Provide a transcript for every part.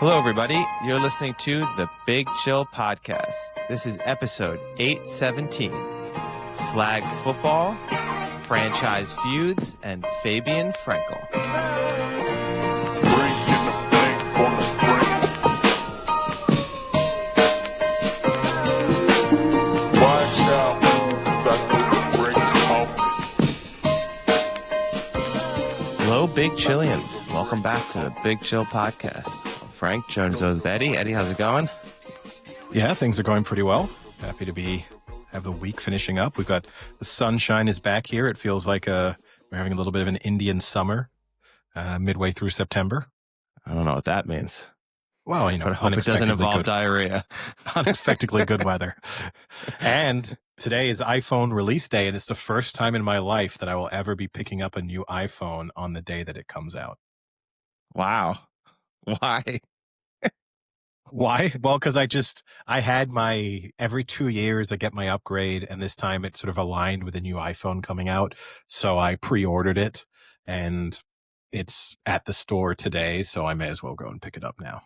Hello, everybody. You're listening to the Big Chill Podcast. This is episode 817. Flag football, franchise feuds, and Fabien Frankel. Hello, Big Chillians. Welcome back to the Big Chill Podcast. Frank, Jones with Eddie. Eddie, how's it going? Yeah, things are going pretty well. Happy to have the week finishing up. We've got the sunshine is back here. It feels like we're having a little bit of an Indian summer midway through September. I don't know what that means. Well, but I hope it doesn't involve diarrhea. Unexpectedly good weather. And today is iPhone release day, and it's the first time in my life that I will ever be picking up a new iPhone on the day that it comes out. Wow. Why? Why? Well, because I had every 2 years I get my upgrade, and this time it's sort of aligned with a new iPhone coming out. So I pre-ordered it, and it's at the store today, so I may as well go and pick it up now.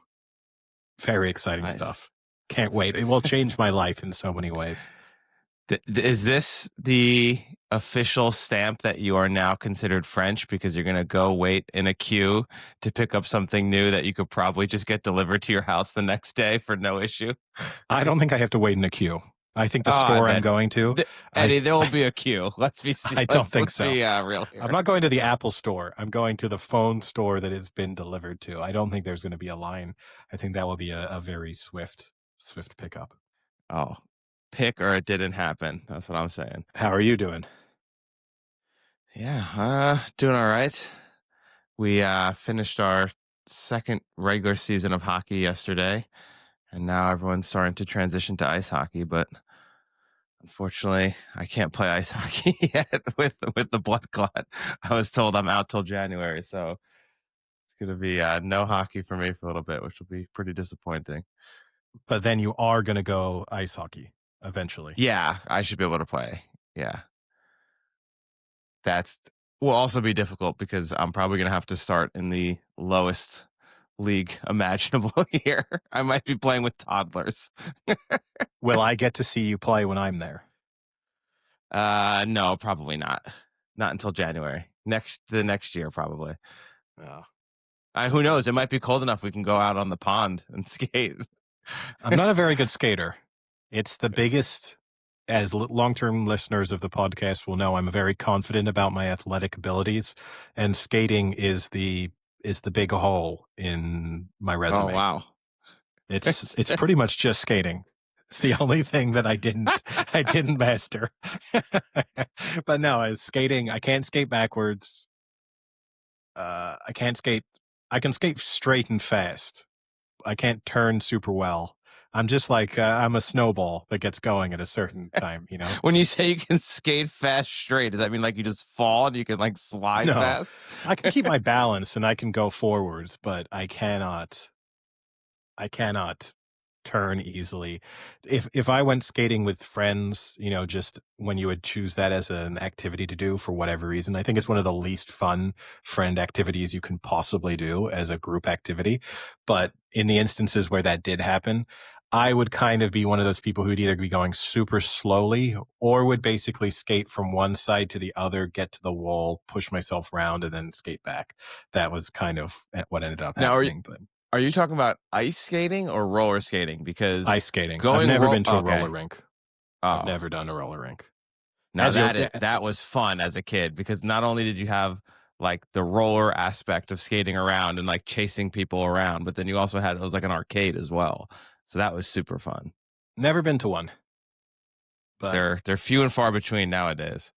Very exciting stuff. Can't wait. It will change my life in so many ways. Is this the official stamp that you are now considered French because you're going to go wait in a queue to pick up something new that you could probably just get delivered to your house the next day for no issue? I don't think I have to wait in a queue. I think the store I'm going to... Eddie, there will be a queue. Let's be serious. I don't think so. Real here. I'm not going to the Apple store. I'm going to the phone store that it's been delivered to. I don't think there's going to be a line. I think that will be a very swift pickup. Oh, pick or it didn't happen. That's what I'm saying. How are you doing? Yeah, doing all right. We finished our second regular season of hockey yesterday, and now everyone's starting to transition to ice hockey, but unfortunately, I can't play ice hockey yet with the blood clot. I was told I'm out till January, so it's going to be no hockey for me for a little bit, which will be pretty disappointing. But then you are going to go ice hockey eventually. Yeah, I should be able to play. Yeah. That will also be difficult because I'm probably going to have to start in the lowest league imaginable here. I might be playing with toddlers. Will I get to see you play when I'm there? No, probably not. Not until January. The next year, probably. Who knows? It might be cold enough we can go out on the pond and skate. I'm not a very good skater. It's the biggest, as long-term listeners of the podcast will know, I'm very confident about my athletic abilities, and skating is the big hole in my resume. Oh, wow. It's pretty much just skating. It's the only thing that I didn't master. But no, as skating, I can't skate backwards. I can skate straight and fast. I can't turn super well. I'm just like, I'm a snowball that gets going at a certain time, you know? When you say you can skate fast straight, does that mean like you just fall and you can like slide fast? I can keep my balance and I can go forwards, but I cannot turn easily. If I went skating with friends, you know, just when you would choose that as an activity to do for whatever reason, I think it's one of the least fun friend activities you can possibly do as a group activity. But in the instances where that did happen, I would kind of be one of those people who'd either be going super slowly or would basically skate from one side to the other, get to the wall, push myself around, and then skate back. That was kind of what ended up happening. Are you talking about ice skating or roller skating? Because ice skating. I've never been to a roller rink. I've never done a roller rink. Now that was fun as a kid because not only did you have like the roller aspect of skating around and like chasing people around, but then you also had, it was like an arcade as well. So that was super fun. Never been to one. But they're few and far between nowadays.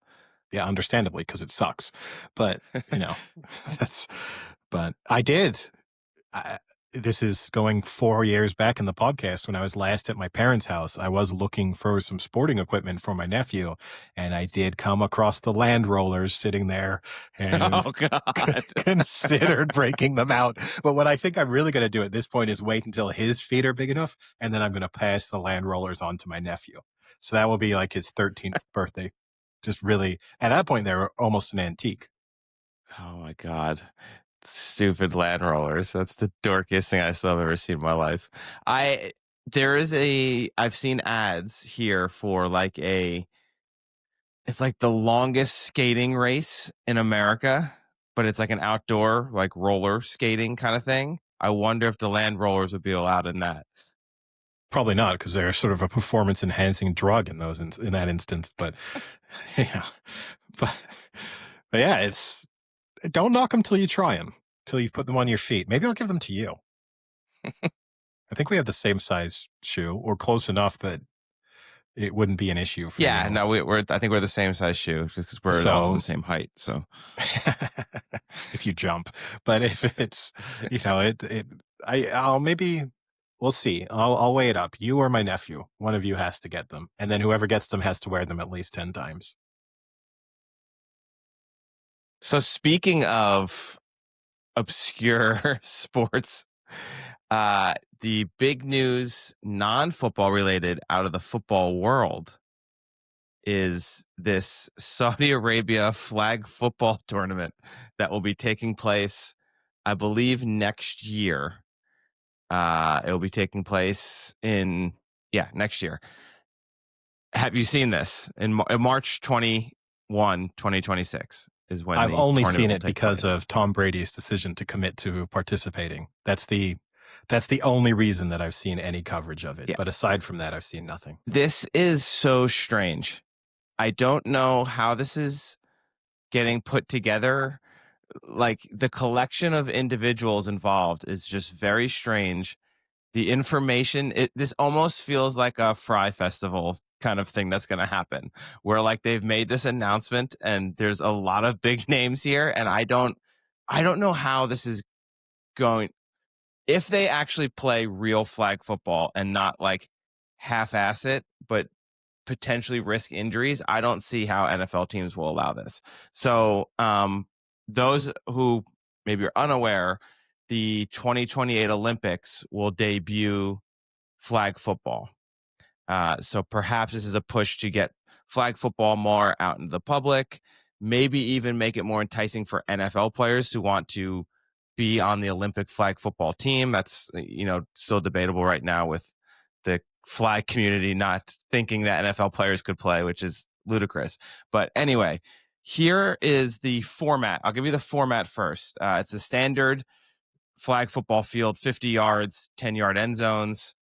Yeah, understandably, because it sucks. But, you know, but I did. This is going 4 years back in the podcast when I was last at my parents' house. I was looking for some sporting equipment for my nephew, and I did come across the land rollers sitting there and considered breaking them out. But what I think I'm really going to do at this point is wait until his feet are big enough, and then I'm going to pass the land rollers on to my nephew. So that will be like his 13th birthday. Just really, at that point, they were almost an antique. Oh, my God. Stupid land rollers. That's the dorkiest thing I still have ever seen in my life. I've seen ads here for like it's like the longest skating race in America, but it's like an outdoor, like roller skating kind of thing. I wonder if the land rollers would be allowed in that. Probably not, because they're sort of a performance enhancing drug in that instance. But yeah, but, but yeah, it's don't knock them till you try them, till you've put them on your feet. Maybe I'll give them to you. I think we have the same size shoe, or close enough that it wouldn't be an issue for Yeah, you. no, I think we're the same size shoe because we're also the So same height. So if you jump, but if it's, I'll maybe, we'll see. I'll weigh it up. You or my nephew, one of you has to get them, and then whoever gets them has to wear them at least 10 times. So speaking of obscure sports, the big news, non-football related, out of the football world is this Saudi Arabia flag football tournament that will be taking place, I believe, next year. It will be taking place next year. Have you seen this? In March 21, 2026 is when I've the only tournament seen will it take because place. of Tom Brady's decision to commit to participating. That's the only reason that I've seen any coverage of it. Yeah. But aside from that, I've seen nothing. This is so strange. I don't know how this is getting put together. Like the collection of individuals involved is just very strange. The information, this almost feels like a Fry Festival kind of thing that's going to happen, where like they've made this announcement and there's a lot of big names here, and I don't know how this is going. If they actually play real flag football and not like half-ass it, but potentially risk injuries, I don't see how NFL teams will allow this. So, those who maybe are unaware, the 2028 Olympics will debut flag football. So perhaps this is a push to get flag football more out into the public, maybe even make it more enticing for NFL players who want to be on the Olympic flag football team. That's, still debatable right now with the flag community not thinking that NFL players could play, which is ludicrous. But anyway, here is the format. I'll give you the format first. It's a standard flag football field, 50 yards, 10-yard end zones.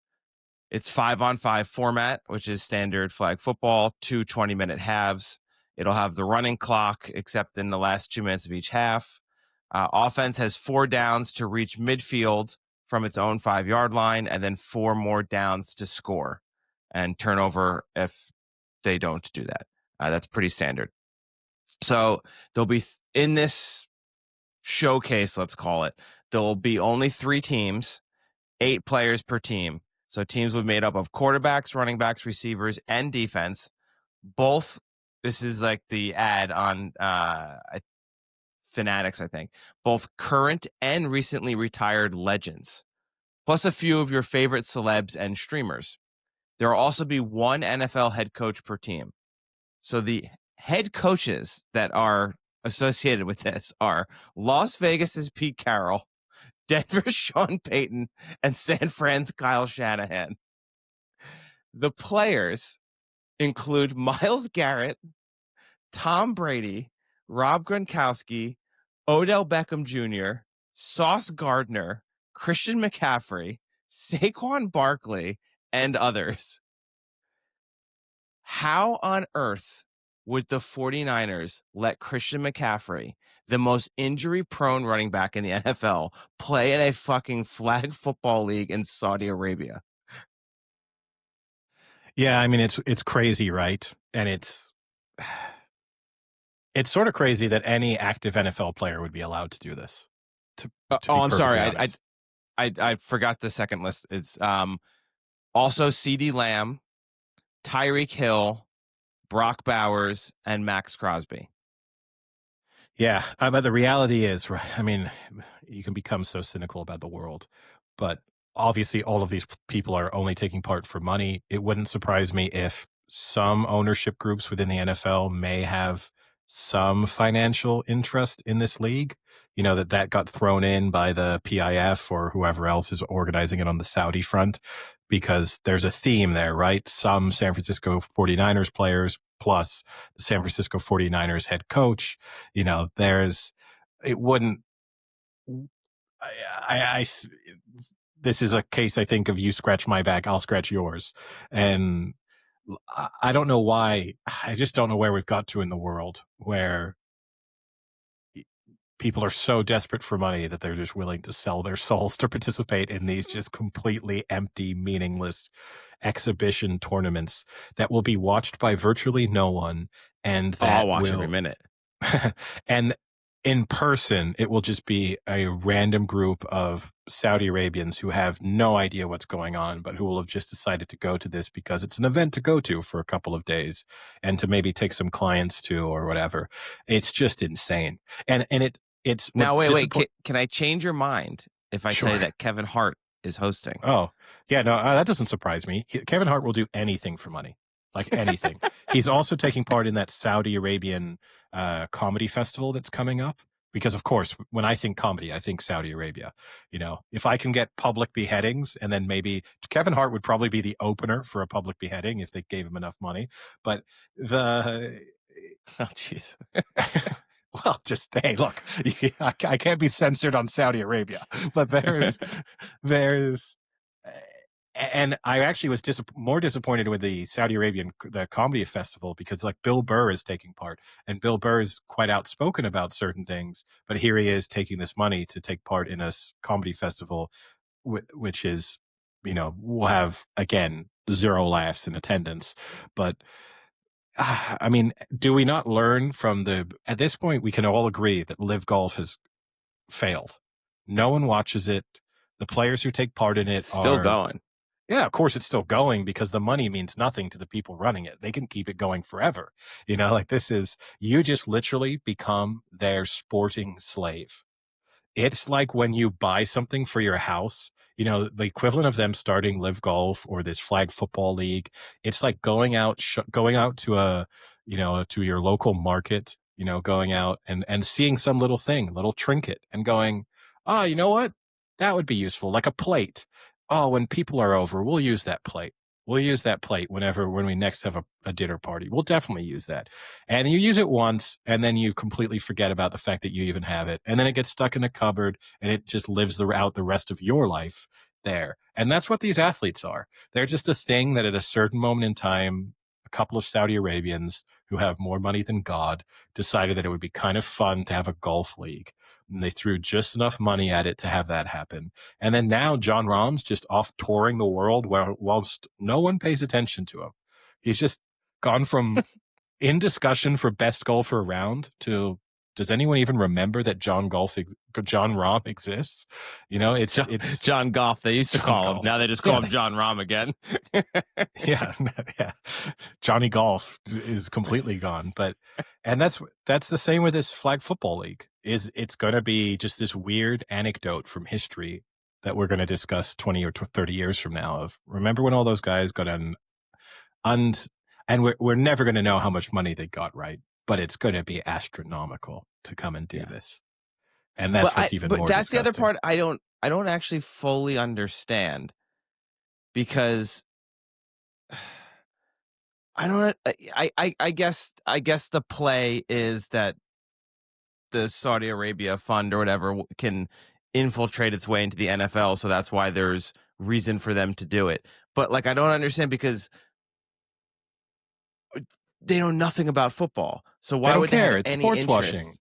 It's 5-on-5 format, which is standard flag football, 2 20-minute halves. It'll have the running clock, except in the last 2 minutes of each half. Offense has 4 downs to reach midfield from its own 5-yard line, and then 4 more downs to score and turnover if they don't do that. That's pretty standard. So there'll be in this showcase, let's call it, there'll be only 3 teams, 8 players per team. So teams will be made up of quarterbacks, running backs, receivers, and defense. Both, this is like the ad on Fanatics, I think. Both current and recently retired legends, plus a few of your favorite celebs and streamers. There will also be 1 NFL head coach per team. So the head coaches that are associated with this are Las Vegas's Pete Carroll, Denver's Sean Payton, and San Fran's Kyle Shanahan. The players include Myles Garrett, Tom Brady, Rob Gronkowski, Odell Beckham Jr., Sauce Gardner, Christian McCaffrey, Saquon Barkley, and others. How on earth would the 49ers let Christian McCaffrey, the most injury-prone running back in the NFL, play in a fucking flag football league in Saudi Arabia? Yeah, I mean it's crazy, right? And it's sort of crazy that any active NFL player would be allowed to do this. To be I'm sorry. perfectly I, honest. I forgot the second list. It's also CeeDee Lamb, Tyreek Hill, Brock Bowers, and Max Crosby. Yeah, but the reality is, right, I mean, you can become so cynical about the world, but obviously all of these people are only taking part for money. It wouldn't surprise me if some ownership groups within the NFL may have some financial interest in this league. that got thrown in by the PIF or whoever else is organizing it on the Saudi front, because there's a theme there, right? Some San Francisco 49ers players plus the San Francisco 49ers head coach, it wouldn't, I this is a case, I think, of you scratch my back, I'll scratch yours. And I don't know why. I just don't know where we've got to in the world where people are so desperate for money that they're just willing to sell their souls to participate in these just completely empty, meaningless exhibition tournaments that will be watched by virtually no one, and Oh, I'll that watch every will minute. and in person, it will just be a random group of Saudi Arabians who have no idea what's going on, but who will have just decided to go to this because it's an event to go to for a couple of days and to maybe take some clients to or whatever. It's just insane. And it's what Now, wait. disappoint. Can I change your mind if I tell you Sure. that Kevin Hart is hosting? Oh, yeah, no, that doesn't surprise me. Kevin Hart will do anything for money, like anything. He's also taking part in that Saudi Arabian comedy festival that's coming up. Because, of course, when I think comedy, I think Saudi Arabia. If I can get public beheadings, and then maybe Kevin Hart would probably be the opener for a public beheading if they gave him enough money. But Oh, jeez. well, just, hey, look, I can't be censored on Saudi Arabia, but there's, and I actually was more disappointed with the Saudi Arabian the comedy festival, because like Bill Burr is taking part, and Bill Burr is quite outspoken about certain things, but here he is taking this money to take part in a comedy festival, which is, will have, again, 0 laughs in attendance, but. I mean, do we not learn from at this point, we can all agree that Live Golf has failed. No one watches it. The players who take part in it It's still are, going. yeah, of course it's still going, because the money means nothing to the people running it. They can keep it going forever. Like, you just literally become their sporting slave. It's like when you buy something for your house, the equivalent of them starting Live Golf or this flag football league. It's like going out to to your local market, going out and seeing some little thing, little trinket, and going, oh, you know what? That would be useful, like a plate. Oh, when people are over, we'll use that plate. We'll use that plate when we next have a dinner party. We'll definitely use that. And you use it once, and then you completely forget about the fact that you even have it. And then it gets stuck in a cupboard, and it just lives out the rest of your life there. And that's what these athletes are. They're just a thing that at a certain moment in time, a couple of Saudi Arabians who have more money than God decided that it would be kind of fun to have a golf league. And they threw just enough money at it to have that happen. And then now John Rahm's just off touring the world whilst no one pays attention to him. He's just gone from in discussion for best golfer around to, does anyone even remember that John Rahm exists? It's John Goff. They used to John call him. Golf. Now they just call him John Rahm again. Yeah, yeah. Johnny Golf is completely gone. And that's the same with this flag football league. It's going to be just this weird anecdote from history that we're going to discuss 20 or 30 years from now. Of, remember when all those guys got and we're never going to know how much money they got, right? But it's going to be astronomical to come and do this. And that's what's even more that's disgusting. The other part I don't actually fully understand, because I guess the play is that the Saudi Arabia fund or whatever can infiltrate its way into the NFL, so that's why there's reason for them to do it. But like, I don't understand, because they know nothing about football. So why would they have It's any sports interest? washing.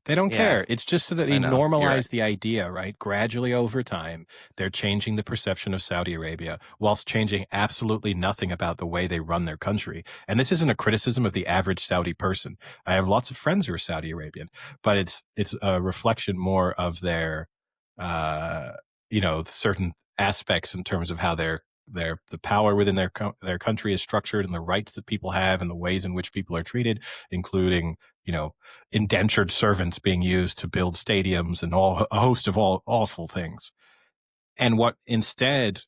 They don't care. It's just so that they normalize the idea, right? Gradually over time, they're changing the perception of Saudi Arabia whilst changing absolutely nothing about the way they run their country. And this isn't a criticism of the average Saudi person. I have lots of friends who are Saudi Arabian, but it's a reflection more of their, certain aspects in terms of how the power within their country is structured, and the rights that people have, and the ways in which people are treated, including, indentured servants being used to build stadiums and a host of all awful things. And what instead,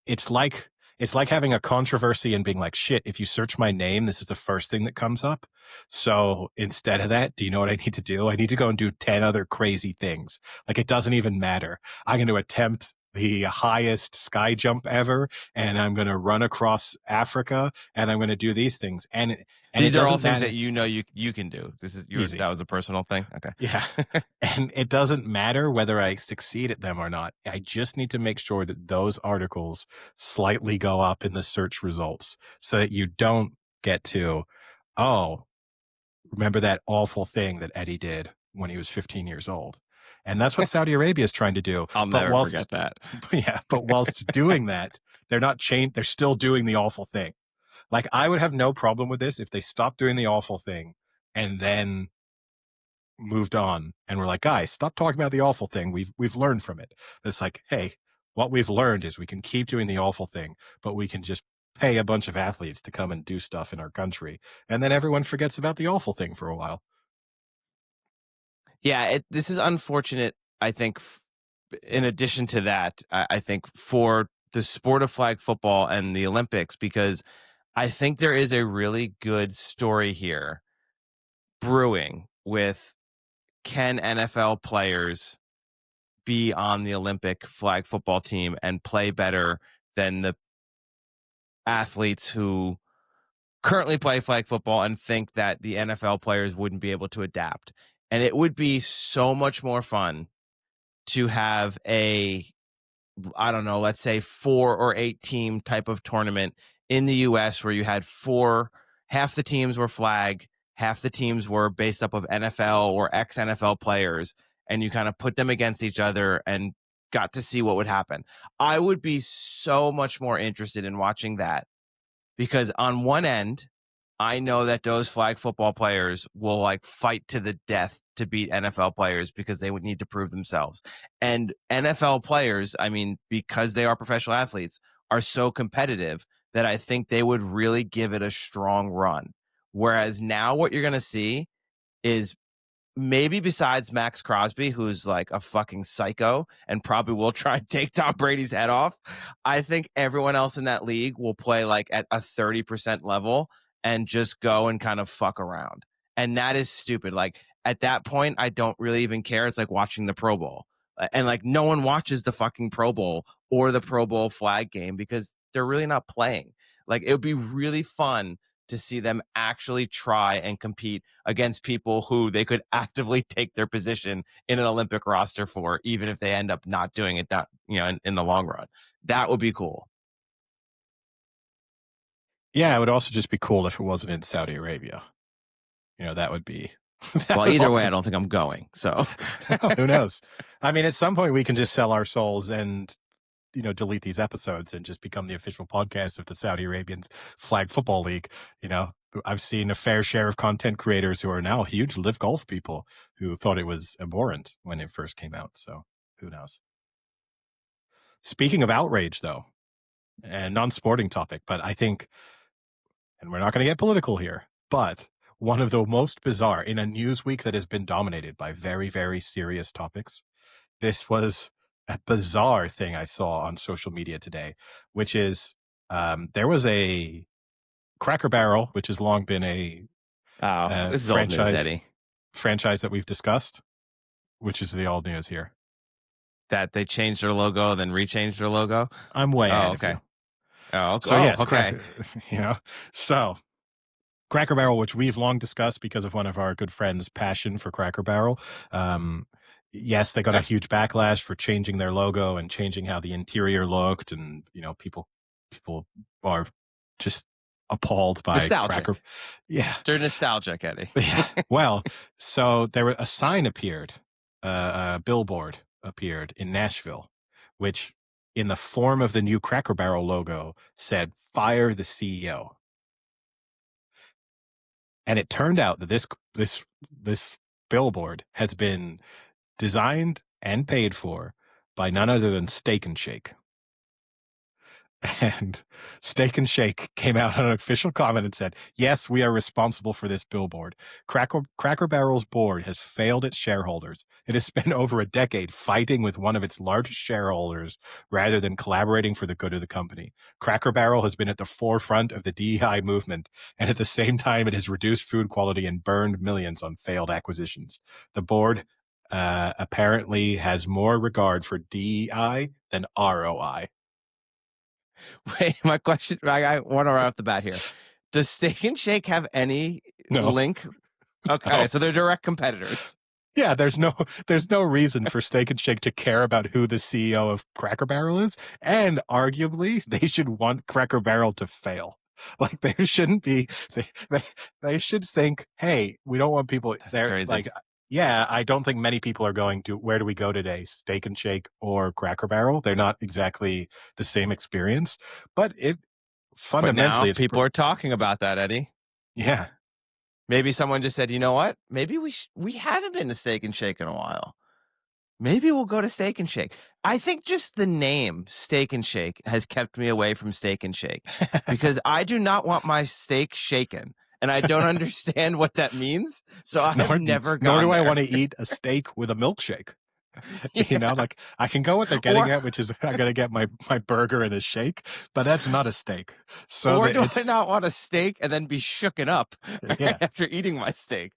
it's like It's like having a controversy and being like, shit, if you search my name, this is the first thing that comes up. So instead of that, do you know what I need to do? I need to go and do 10 other crazy things. Like, it doesn't even matter. I'm going to attempt the highest sky jump ever, and I'm going to run across Africa, and I'm going to do these things. And it These are all doesn't things matter. that you can do. This is your Easy. that was a personal thing. Yeah. Okay. And it doesn't matter whether I succeed at them or not. I just need to make sure that those articles slightly go up in the search results so that you don't get to, oh, remember that awful thing that Eddie did when he was 15 years old. And that's what Saudi Arabia is trying to do. I'll But never whilst, forget that. yeah, but whilst doing that, they're not chained. They're still doing the awful thing. Like, I would have no problem with this if they stopped doing the awful thing and then moved on and we're like, guys, stop talking about the awful thing. We've learned from it. It's like, hey, what we've learned is we can keep doing the awful thing, but we can just pay a bunch of athletes to come and do stuff in our country, and then everyone forgets about the awful thing for a while. Yeah, this is unfortunate. I think. In addition to that, I think for the sport of flag football and the Olympics, because I think there is a really good story here brewing with, can NFL players be on the Olympic flag football team and play better than the athletes who currently play flag football and think that the NFL players wouldn't be able to adapt. And it would be so much more fun to have I don't know, let's say 4 or 8 team type of tournament in the US where you had half the teams were flag, half the teams were based up of NFL or ex NFL players, and you kind of put them against each other and got to see what would happen. I would be so much more interested in watching that, because on one end, I know that those flag football players will like fight to the death to beat NFL players because they would need to prove themselves. And NFL players, I mean, because they are professional athletes, are so competitive that I think they would really give it a strong run. Whereas now what you're going to see is, maybe besides Max Crosby, who's like a fucking psycho and probably will try and take Tom Brady's head off, I think everyone else in that league will play like at a 30% level and just go and kind of fuck around. And that is stupid. Like, at that point, I don't really even care. It's like watching the Pro Bowl. And like, no one watches the fucking Pro Bowl or the Pro Bowl flag game because they're really not playing. Like, it would be really fun to see them actually try and compete against people who they could actively take their position in an Olympic roster for, even if they end up not doing it, not, in the long run. That would be cool. Yeah, it would also just be cool if it wasn't in Saudi Arabia. That would be that Well, would either way, also, I don't think I'm going. So who knows? I mean, at some point we can just sell our souls and delete these episodes and just become the official podcast of the Saudi Arabian Flag Football League. I've seen a fair share of content creators who are now huge live golf people who thought it was abhorrent when it first came out. So who knows? Speaking of outrage, though, and non-sporting topic, but I think, and we're not going to get political here, but one of the most bizarre in a news week that has been dominated by very, very serious topics, this was a bizarre thing I saw on social media today, which is there was a Cracker Barrel, which has long been a this is old news, Eddie. franchise that we've discussed, which is the old news here. That they changed their logo, then rechanged their logo. I'm way Oh, ahead of okay. you. Oh, So yes, okay. So Cracker Barrel, which we've long discussed because of one of our good friends' passion for Cracker Barrel. Yes, they got a huge backlash for changing their logo and changing how the interior looked, and people are just appalled by Nostalgic. Cracker. Yeah, They're nostalgic, Eddie. yeah. Well, so a sign appeared, a billboard appeared in Nashville, which, in the form of the new Cracker Barrel logo, said "Fire the CEO." And it turned out that this billboard has been designed and paid for by none other than Steak and Shake. And Steak and Shake came out on an official comment and said, yes, we are responsible for this billboard. Cracker Barrel's board has failed its shareholders. It has spent over a decade fighting with one of its largest shareholders rather than collaborating for the good of the company. Cracker Barrel has been at the forefront of the DEI movement, and at the same time, it has reduced food quality and burned millions on failed acquisitions. The board apparently has more regard for DEI than ROI. Wait, my question, I want to right off the bat here. Does Steak and Shake have any No, link? Okay, no. so they're direct competitors. Yeah, there's no reason for Steak and Shake to care about who the CEO of Cracker Barrel is, and arguably they should want Cracker Barrel to fail. Like there shouldn't be they should think, hey, we don't want people That's there. crazy. Like, yeah, I don't think many people are going to where do we go today, Steak and Shake or Cracker Barrel. They're not exactly the same experience, but it But now fundamentally is people are talking about that, Eddie. yeah. Maybe someone just said, you know what? Maybe we haven't been to Steak and Shake in a while. Maybe we'll go to Steak and Shake. I think just the name Steak and Shake has kept me away from Steak and Shake because I do not want my steak shaken. And I don't understand what that means. So I've nor never nor do gone I there. want to eat a steak with a milkshake. You know, Yeah. like I can go what they're getting Or at, which is I gotta get my burger and a shake, but that's not a steak. So or that do I it's not want a steak and then be shooken up yeah, after eating my steak?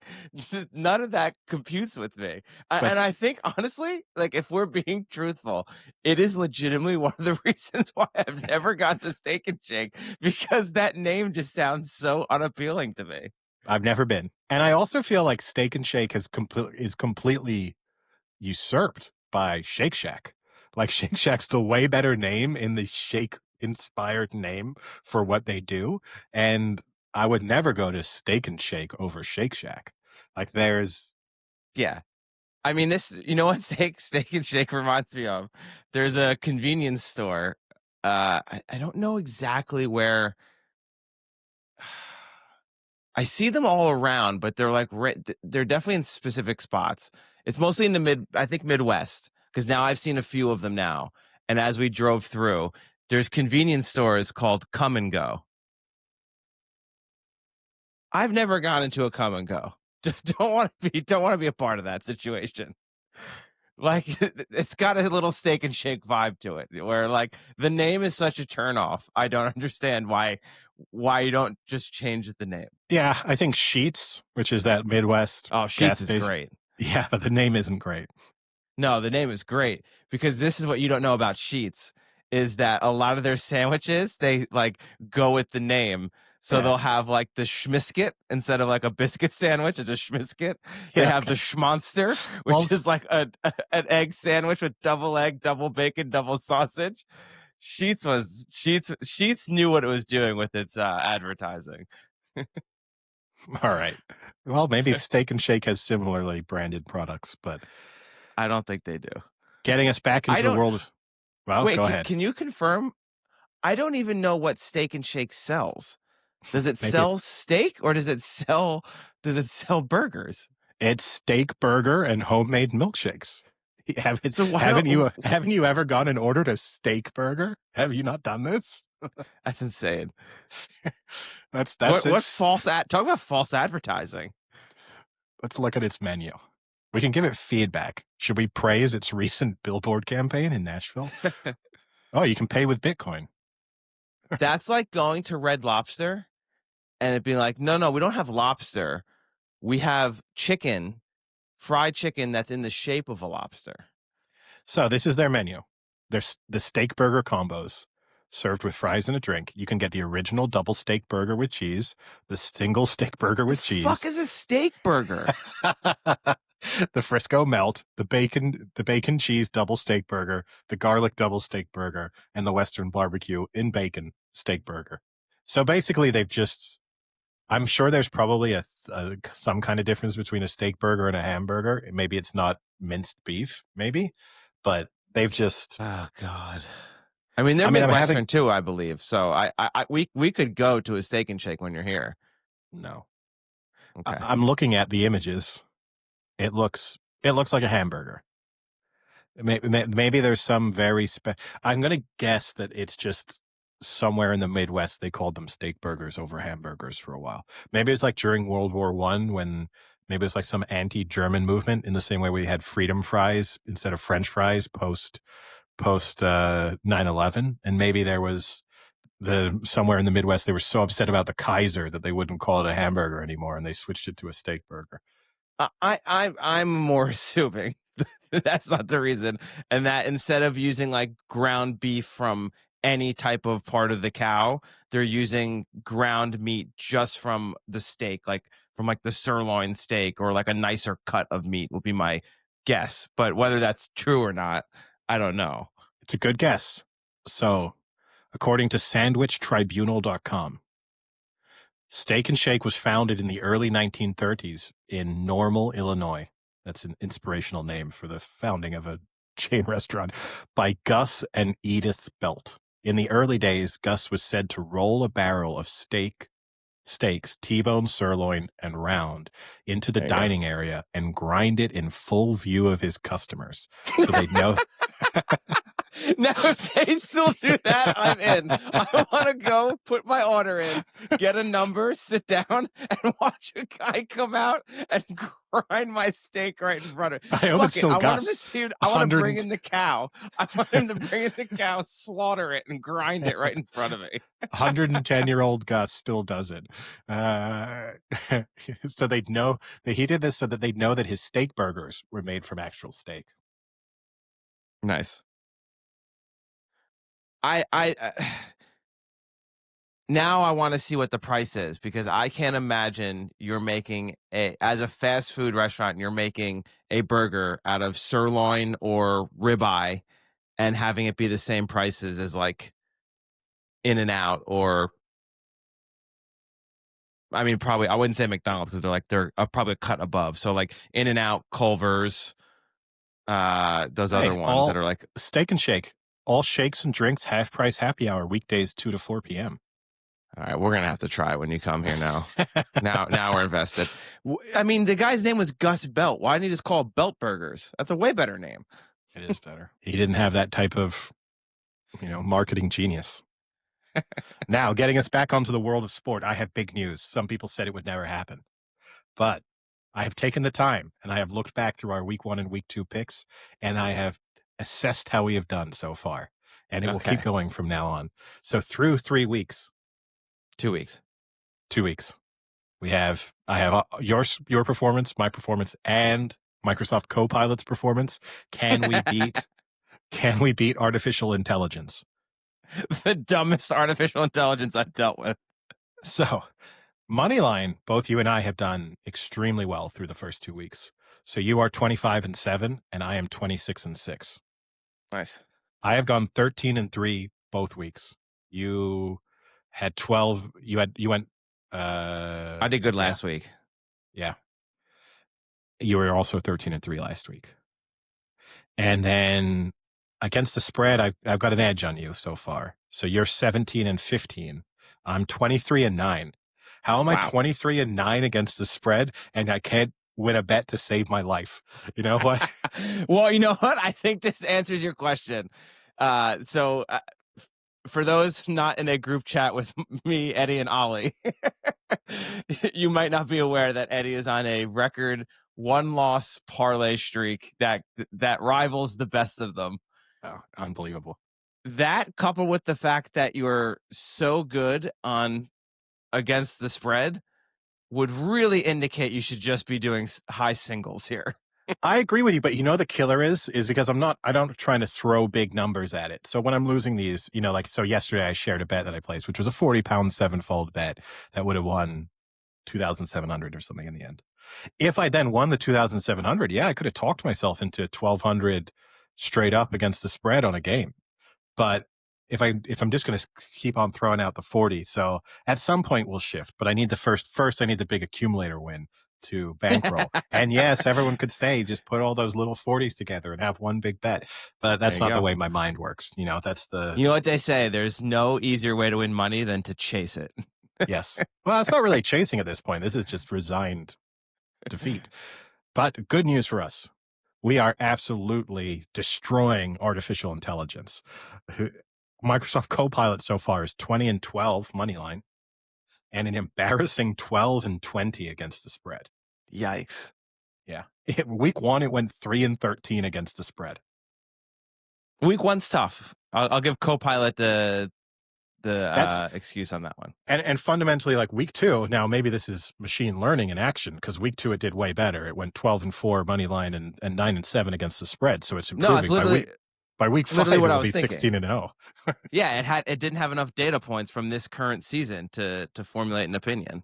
None of that computes with me. And but I think, honestly, like if we're being truthful, it is legitimately one of the reasons why I've never got the Steak and Shake because that name just sounds so unappealing to me. I've never been. And I also feel like Steak and Shake is completely usurped by Shake Shack. Like Shake Shack's the way better name in the shake inspired name for what they do. And I would never go to Steak and Shake over Shake Shack. Like there's Yeah. I mean, this, you know what Steak and Shake reminds me of? There's a convenience store. I don't know exactly where. I see them all around, but they're like they're definitely in specific spots. It's mostly in I think Midwest, because now I've seen a few of them now. And as we drove through, there's convenience stores called Come and Go. I've never gone into a Come and Go. Don't want to be a part of that situation. Like it's got a little Steak and Shake vibe to it, where like the name is such a turnoff. I don't understand why you don't just change the name. yeah, I think Sheets, which is that Midwest Oh, gas Sheets is station. great. Yeah, but the name isn't great. No, the name is great because this is what you don't know about Sheets is that a lot of their sandwiches they like go with the name. So Yeah. they'll have like the schmisket instead of like a biscuit sandwich, it's a schmisket. They Yeah. have the schmonster, Well, which is like an egg sandwich with double egg, double bacon, double sausage. Sheets knew what it was doing with its advertising. all right. Well, maybe Steak and Shake has similarly branded products, but I don't think they do. getting us back I into the don't world of, well, wait. go ahead. Can you confirm? I don't even know what Steak and Shake sells. Does it Maybe sell steak or does it sell burgers? it's steak burger and homemade milkshakes. So why don't Haven't you ever gone and ordered a steak burger? Have you not done this? that's insane. That's What it's false ad talk about false advertising. let's look at its menu. We can give it feedback. Should we praise its recent billboard campaign in Nashville? Oh, you can pay with Bitcoin. That's like going to Red Lobster and it being like, no, we don't have lobster. We have chicken, fried chicken that's in the shape of a lobster. So this is their menu. There's the steak burger combos served with fries and a drink. You can get the original double steak burger with cheese, the single steak burger The with fuck cheese, is a steak burger? the Frisco melt, the bacon cheese double steak burger, the garlic double steak burger, and the Western barbecue in bacon steak burger. So basically, I'm sure there's probably some kind of difference between a steak burger and a hamburger. Maybe it's not minced beef, maybe, but they've just. Oh God. I mean, they're I mean, I'm having Midwestern too, I believe. So we could go to a Steak and Shake when you're here. no. Okay. I'm looking at the images. It looks like a hamburger. Maybe there's some very I'm going to guess that it's just somewhere in the Midwest, they called them steak burgers over hamburgers for a while. Maybe it's like during World War I when maybe it's like some anti-German movement in the same way we had freedom fries instead of French fries post 9/11, and maybe there was the somewhere in the Midwest they were so upset about the Kaiser that they wouldn't call it a hamburger anymore, and they switched it to a steak burger. I'm more assuming that's not the reason, and that instead of using like ground beef from any type of part of the cow, they're using ground meat just from the steak, like from like the sirloin steak or like a nicer cut of meat would be my guess. But whether that's true or not, I don't know. It's a good guess. So, according to sandwichtribunal.com, Steak and Shake was founded in the early 1930s in Normal, Illinois. That's an inspirational name for the founding of a chain restaurant by Gus and Edith Belt. In the early days, Gus was said to roll a barrel of steaks, T-bone, sirloin, and round into the There you go. dining area and grind it in full view of his customers so they'd know. Now, if they still do that, I'm in. I want to go put my order in, get a number, sit down, and watch a guy come out and grind my steak right in front of me. I hope it's still I want him to Gus. see. I want to bring in the cow. I want him to bring in the cow, slaughter it, and grind it right in front of me. 110-year-old Gus still does it. So they'd know that he did this so that they'd know that his steak burgers were made from actual steak. Nice. I now I want to see what the price is because I can't imagine you're making as a fast food restaurant, you're making a burger out of sirloin or ribeye and having it be the same prices as like In and Out or I mean probably I wouldn't say McDonald's because they're probably a cut above. So like In and Out, Culver's, those other Hey, ones that all are like Steak and Shake, all shakes and drinks, half price happy hour, weekdays 2 to 4 p.m. all right, we're gonna have to try it when you come here now. Now we're invested. I mean, the guy's name was Gus Belt. Why didn't he just call it Belt Burgers? That's a way better name. It is better. He didn't have that type of, marketing genius. Now, getting us back onto the world of sport, I have big news. Some people said it would never happen, but I have taken the time and I have looked back through our week 1 and week 2 picks, and I have assessed how we have done so far, and it will keep going from now on. So through 3 weeks, 2 weeks, 2 weeks, I have your performance, my performance, and Microsoft Copilot's performance. Can we beat artificial intelligence? the dumbest artificial intelligence I've dealt with. So, Moneyline, both you and I have done extremely well through the first 2 weeks. So you are 25-7, and I am 26-6. Nice. I have gone 13-3 both weeks. You had 12. You went. I did good last week. Yeah. You were also 13-3 last week. And then against the spread, I've got an edge on you so far. So you're 17-15. I'm 23-9. How am I 23-9 against the spread and I can't win a bet to save my life? You know what? Well, you know what? I think this answers your question. For those not in a group chat with me, Eddie, and Ollie, you might not be aware that Eddie is on a record 1-loss parlay streak that rivals the best of them. Oh, unbelievable. That coupled with the fact that you're so good on against the spread would really indicate you should just be doing high singles here. I agree with you, but the killer is because I don't trying to throw big numbers at it. So when I'm losing these, so yesterday I shared a bet that I placed, which was a 40-pound 7-fold bet that would have won 2,700 or something in the end. If I then won the 2,700, yeah, I could have talked myself into 1,200 straight up against the spread on a game. But if I'm just going to keep on throwing out the 40, so at some point we'll shift. But I need first I need the big accumulator win to bankroll. And yes, everyone could say just put all those little 40s together and have one big bet. But that's not the way my mind works. That's the. You know what they say? There's no easier way to win money than to chase it. Yes. Well, it's not really chasing at this point. This is just resigned defeat. But good news for us. We are absolutely destroying artificial intelligence. Microsoft Copilot so far is 20-12 money line and an embarrassing 12-20 against the spread. Yikes. Yeah. Week 1, it went 3-13 against the spread. Week 1's tough. I'll give Copilot the That's excuse on that one. and fundamentally, like week 2, now maybe this is machine learning in action, because week 2 it did way better. It went 12-4 money line and 9-7 against the spread. So it's No, it's improving. By week 5, literally what it I will was be thinking. 16-0. Yeah, it didn't have enough data points from this current season to formulate an opinion.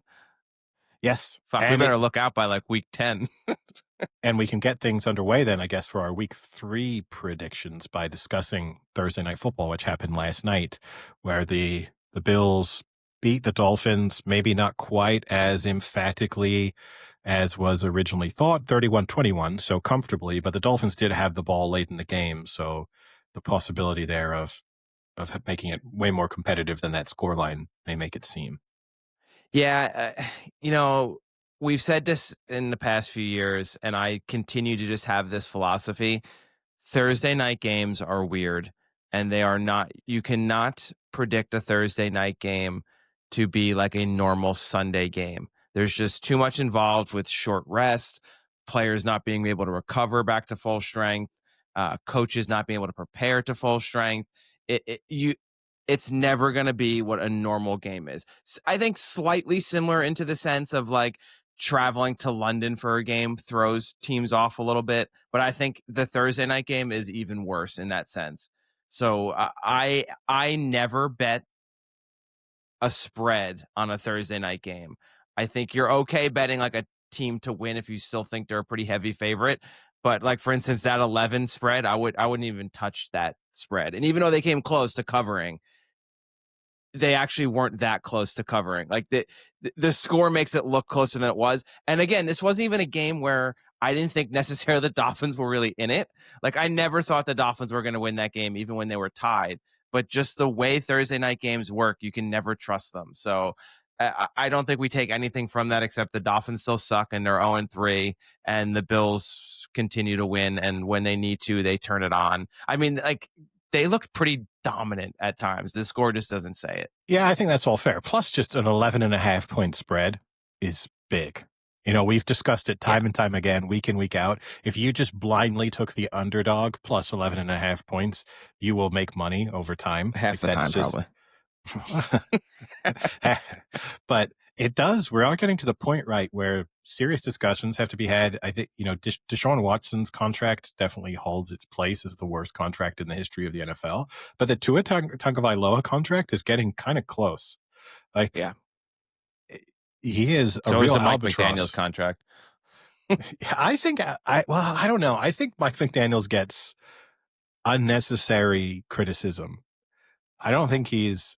Yes. Fuck, we better look out by like week 10. And we can get things underway then, I guess, for our week 3 predictions by discussing Thursday Night Football, which happened last night, where the Bills beat the Dolphins, maybe not quite as emphatically as was originally thought, 31-21, so comfortably, but the Dolphins did have the ball late in the game, so the possibility there of making it way more competitive than that scoreline may make it seem. Yeah, we've said this in the past few years, and I continue to just have this philosophy. Thursday night games are weird, and they are not, you cannot predict a Thursday night game to be like a normal Sunday game. There's just too much involved with short rest, players not being able to recover back to full strength, coaches not being able to prepare to full strength. It's never going to be what a normal game is. I think slightly similar into the sense of like traveling to London for a game throws teams off a little bit, but I think the Thursday night game is even worse in that sense. So I never bet a spread on a Thursday night game. I think you're okay betting like a team to win if you still think they're a pretty heavy favorite. But like for instance, that 11 spread, I wouldn't even touch that spread. And even though they came close to covering, they actually weren't that close to covering. Like the score makes it look closer than it was. And again, this wasn't even a game where I didn't think necessarily the Dolphins were really in it. Like I never thought the Dolphins were going to win that game, even when they were tied. But just the way Thursday night games work, you can never trust them. So I don't think we take anything from that except the Dolphins still suck and they're 0-3, and the Bills continue to win. And when they need to, they turn it on. I mean, like they looked pretty dominant at times. The score just doesn't say it. Yeah, I think that's all fair. Plus, just an 11.5 point spread is big. We've discussed it time and time again, week in, week out. If you just blindly took the underdog plus 11.5 points, you will make money over time. Half the time, probably. But it does. We are getting to the point, right, where serious discussions have to be had. I think, Deshaun Watson's contract definitely holds its place as the worst contract in the history of the NFL. But the Tua Tagovailoa contract is getting kind of close. Like, yeah, he is a so real is the Mike albatross. McDaniels contract. I think, I don't know. I think Mike McDaniels gets unnecessary criticism. I think he's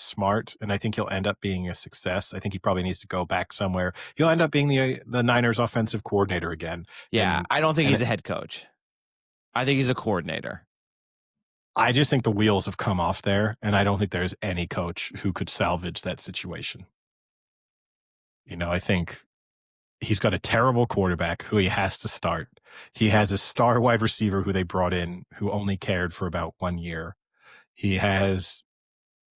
smart, and I think he'll end up being a success. I think he probably needs to go back somewhere. He'll end up being the Niners offensive coordinator again. Yeah, I don't think he's a head coach. I think he's a coordinator. I just think the wheels have come off there, and I don't think there's any coach who could salvage that situation. I think he's got a terrible quarterback who he has to start. He has a star wide receiver who they brought in who only cared for about 1 year. He has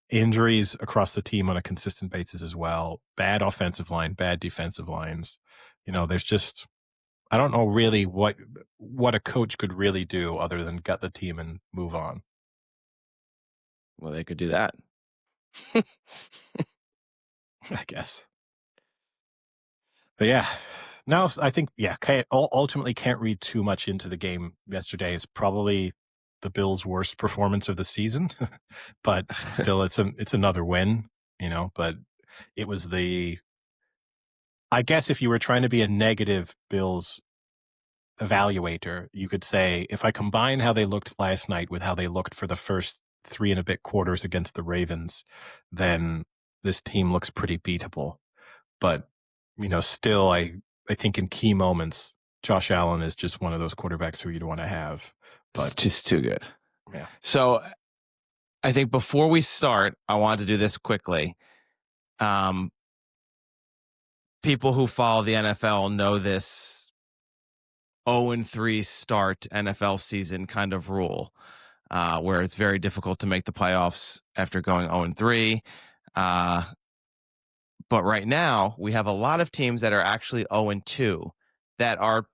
injuries across the team on a consistent basis as well. Bad offensive line, bad defensive lines. There's just, I don't know really what a coach could really do other than gut the team and move on. Well, they could do that. I guess. But yeah, now I think, ultimately can't read too much into the game yesterday. It's probably the Bills' worst performance of the season, but still it's another win, but it was I guess if you were trying to be a negative Bills evaluator, you could say, if I combine how they looked last night with how they looked for the first 3 and a bit quarters against the Ravens, then this team looks pretty beatable. But, still, I think in key moments, Josh Allen is just one of those quarterbacks who you'd want to have. But it's just too good. Yeah. So I think before we start, I wanted to do this quickly. People who follow the NFL know this 0-3 start NFL season kind of rule. where it's very difficult to make the playoffs after going 0-3. But right now, we have a lot of teams that are actually 0-2 that are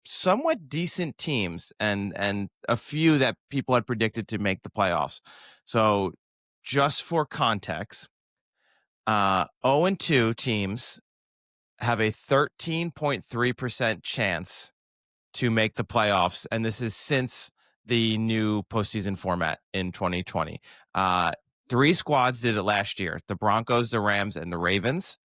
somewhat decent teams, and a few that people had predicted to make the playoffs. So, just for context, 0-2 teams have a 13.3% chance to make the playoffs, and this is since the new postseason format in 2020. Three squads did it last year: the Broncos, the Rams, and the Ravens.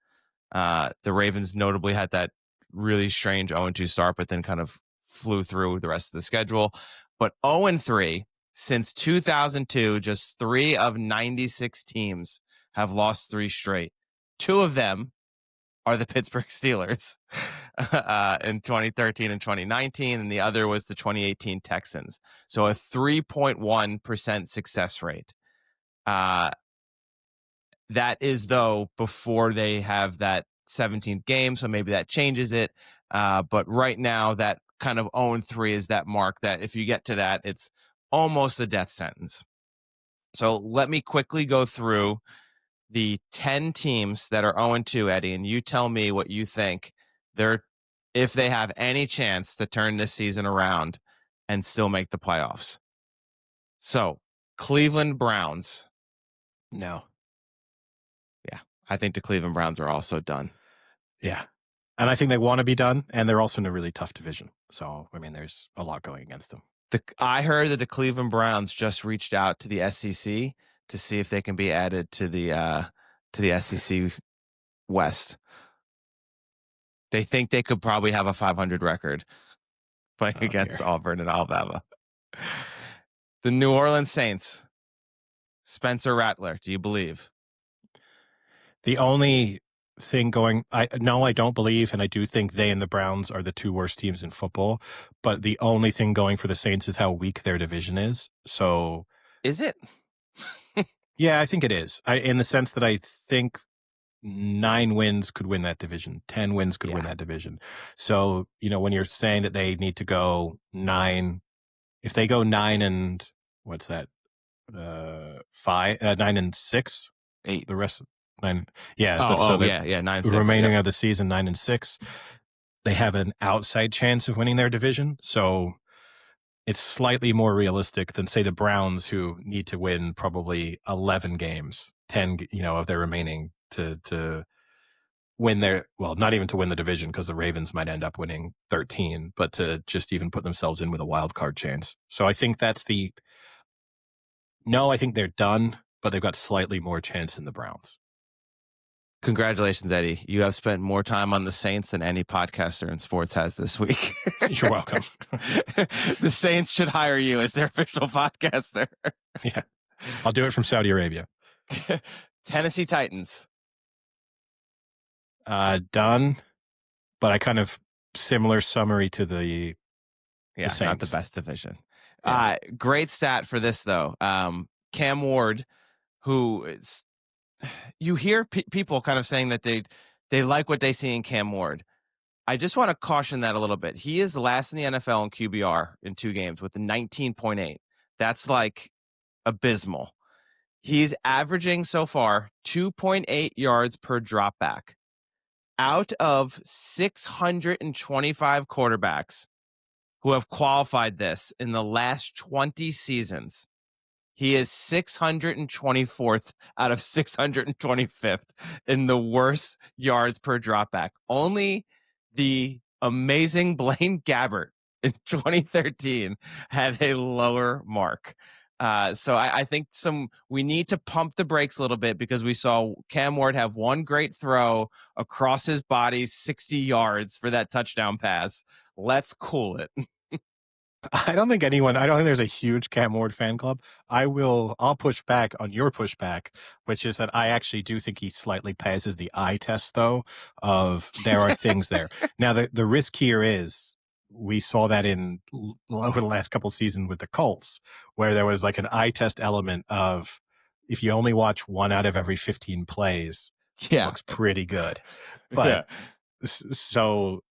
The Ravens notably had that really strange 0-2 start, but then kind of flew through the rest of the schedule. But 0-3 since 2002, just 3 of 96 teams have lost 3 straight. 2 of them are the Pittsburgh Steelers in 2013 and 2019, and the other was the 2018 Texans. So a 3.1% success rate. That is, though, before they have that 17th game, so maybe that changes it. But right now, that kind of 0-3 is that mark that if you get to that, it's almost a death sentence. So let me quickly go through the 10 teams that are 0-2, Eddie, and you tell me what you think they're, if they have any chance to turn this season around and still make the playoffs. So, Cleveland Browns. No. Yeah, I think the Cleveland Browns are also done. Yeah. And I think they want to be done, and they're also in a really tough division. So, I mean, there's a lot going against them. I heard that the Cleveland Browns just reached out to the SEC to see if they can be added to the SEC West. They think they could probably have a 500 record playing against Auburn and Alabama. The New Orleans Saints. Spencer Rattler, do you believe? The only thing going, I don't believe, and I do think they and the Browns are the 2 worst teams in football. But the only thing going for the Saints is how weak their division is. So, is it? Yeah, I think it is. In the sense that I think 9 wins could win that division. 10 wins could win that division. So, when you're saying that they need to go 9, if they go 9 and what's that? 9 and 6, 8. The rest 9. Yeah. 9 and 6. The remaining of the season, 9 and 6. They have an outside chance of winning their division. So it's slightly more realistic than, say, the Browns, who need to win probably 11 games, 10, of their remaining to win their, well, not even to win the division, because the Ravens might end up winning 13, but to just even put themselves in with a wild card chance. So I think I think they're done, but they've got slightly more chance than the Browns. Congratulations, Eddie. You have spent more time on the Saints than any podcaster in sports has this week. You're welcome. The Saints should hire you as their official podcaster. Yeah. I'll do it from Saudi Arabia. Tennessee Titans. Done, but I kind of similar summary to the Saints. Not the best division. Yeah. Great stat for this, though. Cam Ward, who is, you hear people kind of saying that they like what they see in Cam Ward. I just want to caution that a little bit. He is last in the NFL in QBR in 2 games with a 19.8. That's like abysmal. He's averaging so far 2.8 yards per drop back. Out of 625 quarterbacks who have qualified this in the last 20 seasons, he is 624th out of 625th in the worst yards per dropback. Only the amazing Blaine Gabbert in 2013 had a lower mark. So I think we need to pump the brakes a little bit, because we saw Cam Ward have one great throw across his body, 60 yards for that touchdown pass. Let's cool it. I don't think there's a huge Cam Ward fan club. I'll push back on your pushback, which is that I actually do think he slightly passes the eye test, though, of there are things there. Now, the risk here is, we saw that over the last couple seasons with the Colts, where there was like an eye test element of, if you only watch 1 out of every 15 plays, it looks pretty good. But so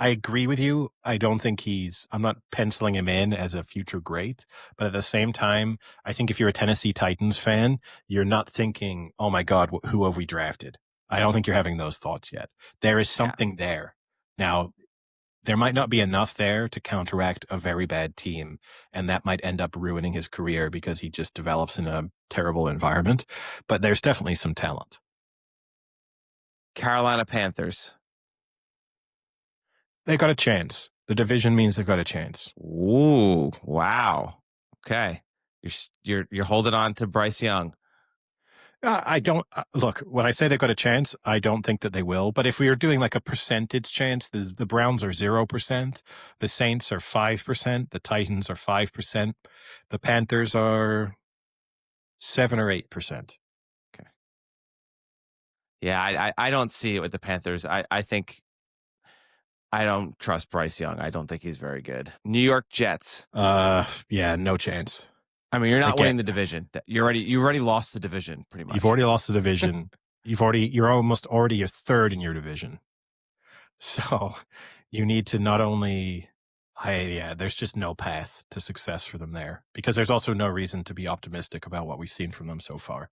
I agree with you. I don't think I'm not penciling him in as a future great, but at the same time, I think if you're a Tennessee Titans fan, you're not thinking, oh my God, who have we drafted? I don't think you're having those thoughts yet. There is Yeah. something there. Now, there might not be enough there to counteract a very bad team, and that might end up ruining his career because he just develops in a terrible environment, but there's definitely some talent. Carolina Panthers. They've got a chance. The division means they've got a chance. Ooh, wow. Okay. You're holding on to Bryce Young. I don't look when I say they've got a chance. I don't think that they will. But if we are doing like a percentage chance, the Browns are 0%, the Saints are 5%, the Titans are 5%, the Panthers are 7 or 8%. Okay. Yeah, I don't see it with the Panthers. I think I don't trust Bryce Young. I don't think he's very good. New York Jets. Yeah, no chance. I mean, you're not Again, winning the division. You already lost the division pretty much. you've already lost the division. You're almost already a third in your division. So you need to not only, there's just no path to success for them there because there's also no reason to be optimistic about what we've seen from them so far.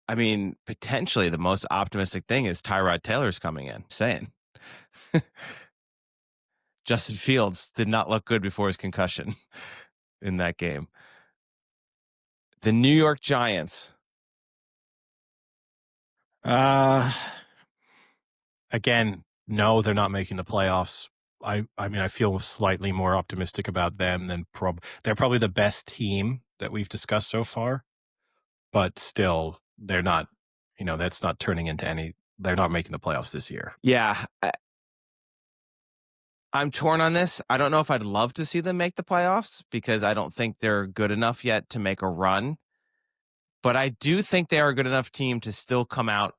I mean, potentially the most optimistic thing is Tyrod Taylor's coming in. Saying Justin Fields did not look good before his concussion in that game. The New York Giants. Again, no, they're not making the playoffs. I mean, I feel slightly more optimistic about them than they're probably the best team that we've discussed so far, but still, they're not. That's not turning into any. They're not making the playoffs this year. Yeah, I'm torn on this. I don't know if I'd love to see them make the playoffs because I don't think they're good enough yet to make a run. But I do think they are a good enough team to still come out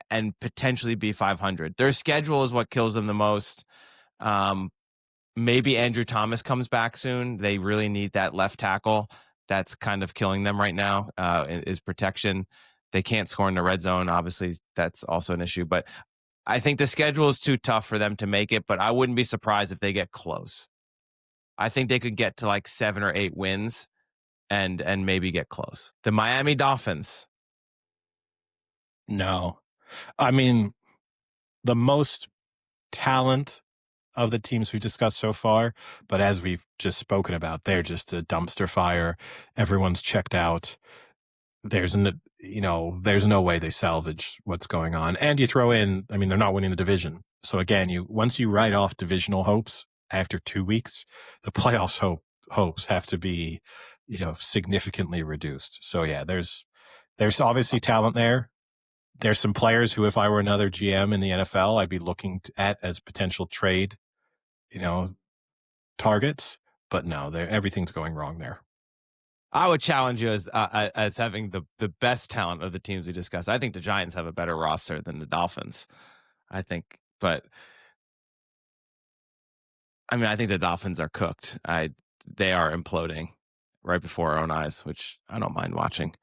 and potentially be 500. Their schedule is what kills them the most. Maybe Andrew Thomas comes back soon. They really need that left tackle. That's kind of killing them right now, is protection. They can't score in the red zone. Obviously, that's also an issue. But I think the schedule is too tough for them to make it, but I wouldn't be surprised if they get close. I think they could get to like 7 or 8 wins and maybe get close. The Miami Dolphins. No, I mean the most talent of the teams we've discussed so far, but as we've just spoken about, they're just a dumpster fire. Everyone's checked out. There's no way they salvage what's going on. And you throw in, I mean, they're not winning the division. So again, once you write off divisional hopes after 2 weeks, the playoffs hopes have to be, significantly reduced. So yeah, there's obviously talent there. There's some players who, if I were another GM in the NFL, I'd be looking at as potential trade, targets. But no, everything's going wrong there. I would challenge you as having the best talent of the teams we discussed. I think the Giants have a better roster than the Dolphins. I think the Dolphins are cooked. They are imploding right before our own eyes, which I don't mind watching.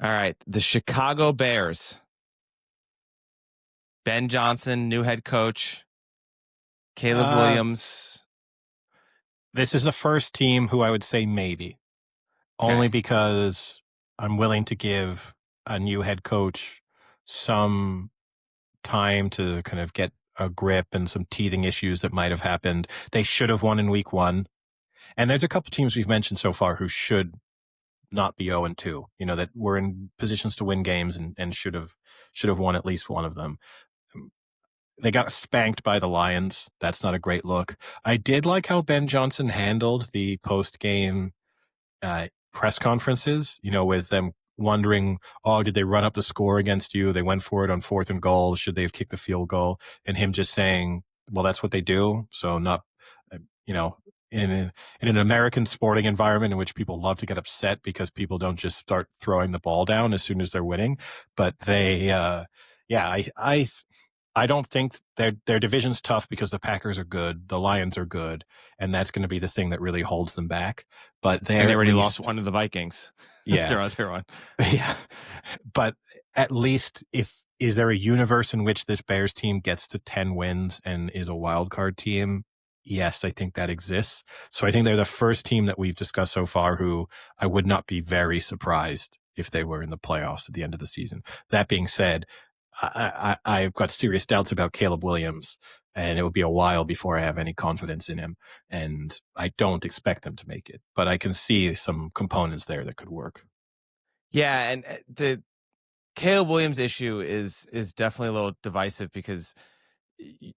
All right, the Chicago Bears. Ben Johnson, new head coach. Caleb Williams. This is the first team who I would say maybe. Okay. Only because I'm willing to give a new head coach some time to kind of get a grip and some teething issues that might have happened. They should have won in week 1. And there's a couple teams we've mentioned so far who should not be 0-2, that were in positions to win games and should have won at least one of them. They got spanked by the Lions. That's not a great look. I did like how Ben Johnson handled the post-game press conferences, with them wondering, oh, did they run up the score against you? They went for it on 4th and goal. Should they have kicked the field goal? And him just saying, well, that's what they do. So not, in an American sporting environment in which people love to get upset because people don't just start throwing the ball down as soon as they're winning. But they, I I don't think their division's tough because the Packers are good, the Lions are good, and that's going to be the thing that really holds them back. But And they're they at already lost least, one to the Vikings. yeah, Their other one. yeah. But at least is there a universe in which this Bears team gets to 10 wins and is a wild card team? Yes, I think that exists. So I think they're the first team that we've discussed so far who I would not be very surprised if they were in the playoffs at the end of the season. That being said, I've got serious doubts about Caleb Williams, and it would be a while before I have any confidence in him. And I don't expect them to make it, but I can see some components there that could work. Yeah, and the Caleb Williams issue is definitely a little divisive because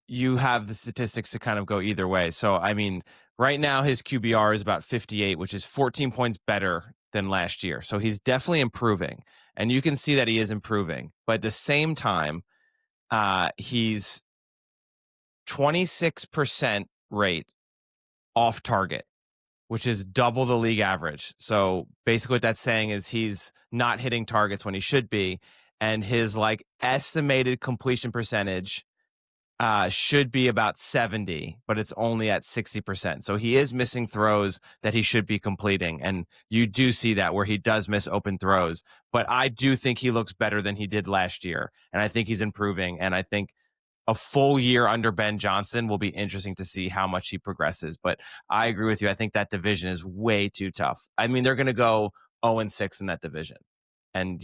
you have the statistics to kind of go either way. So, I mean, right now his QBR is about 58, which is 14 points better than last year. So he's definitely improving, and you can see that he is improving. But at the same time, he's 26% rate off target, which is double the league average. So basically what that's saying is he's not hitting targets when he should be, and his like estimated completion percentage should be about 70, but it's only at 60%. So he is missing throws that he should be completing. And you do see that where he does miss open throws. But I do think he looks better than he did last year. And I think he's improving. And I think a full year under Ben Johnson will be interesting to see how much he progresses. But I agree with you. I think that division is way too tough. I mean, they're going to go 0-6 in that division. And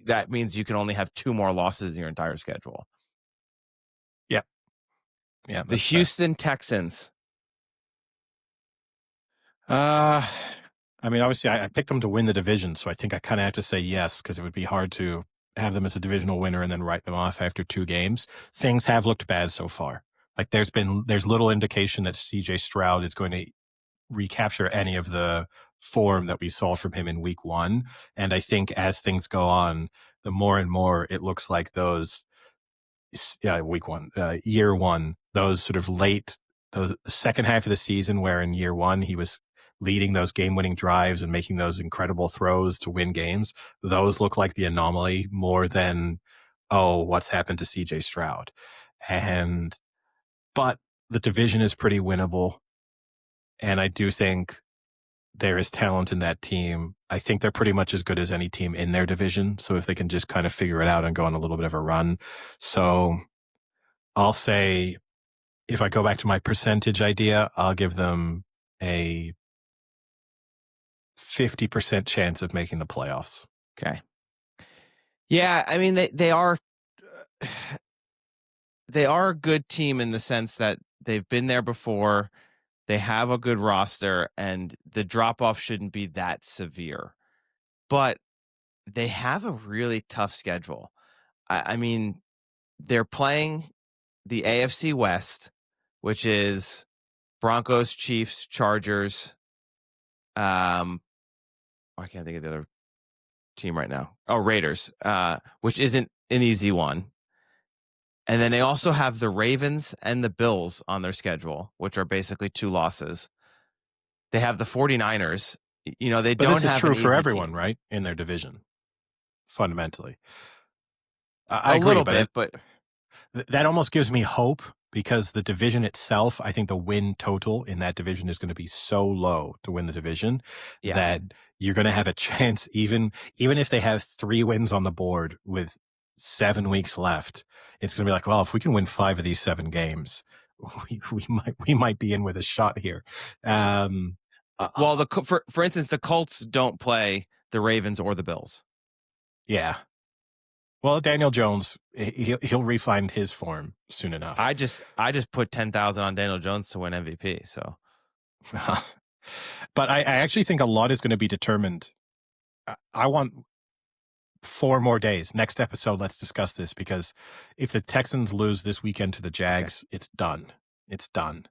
that means you can only have 2 more losses in your entire schedule. Yeah. Yeah, The that's fair. Houston Texans. I mean, obviously, I picked them to win the division, so I think I kind of have to say yes because it would be hard to have them as a divisional winner and then write them off after 2 games. Things have looked bad so far. Like there's little indication that CJ Stroud is going to recapture any of the form that we saw from him in week 1. And I think as things go on, the more and more it looks like those year 1, those sort of the second half of the season where in year 1 he was leading those game-winning drives and making those incredible throws to win games. Those look like the anomaly more than, oh, what's happened to CJ Stroud. But the division is pretty winnable. And I do think there is talent in that team. I think they're pretty much as good as any team in their division. So if they can just kind of figure it out and go on a little bit of a run. So I'll say, if I go back to my percentage idea, I'll give them a 50% chance of making the playoffs. Okay. Yeah, I mean they are a good team in the sense that they've been there before. They have a good roster, and the drop off shouldn't be that severe. But they have a really tough schedule. I mean, they're playing the AFC West, which is Broncos, Chiefs, Chargers. I can't think of the other team right now. Oh, Raiders, which isn't an easy one. And then they also have the Ravens and the Bills on their schedule, which are basically 2 losses. They have the 49ers. You know, they But don't this is have an true for easy everyone, team. right? In their division, fundamentally. I A agree, little but bit, but that almost gives me hope because the division itself, I think the win total in that division is going to be so low to win the division yeah. that you're going to have a chance, even if they have 3 wins on the board with 7 weeks left. It's going to be like, well, if we can win 5 of these 7 games, we might be in with a shot here. Well, for instance, the Colts don't play the Ravens or the Bills. Yeah. Well, Daniel Jones, he'll refine his form soon enough. I just put 10,000 on Daniel Jones to win MVP. So, but I actually think a lot is going to be determined. I want 4 more days. Next episode, let's discuss this because if the Texans lose this weekend to the Jags, it's done. It's done.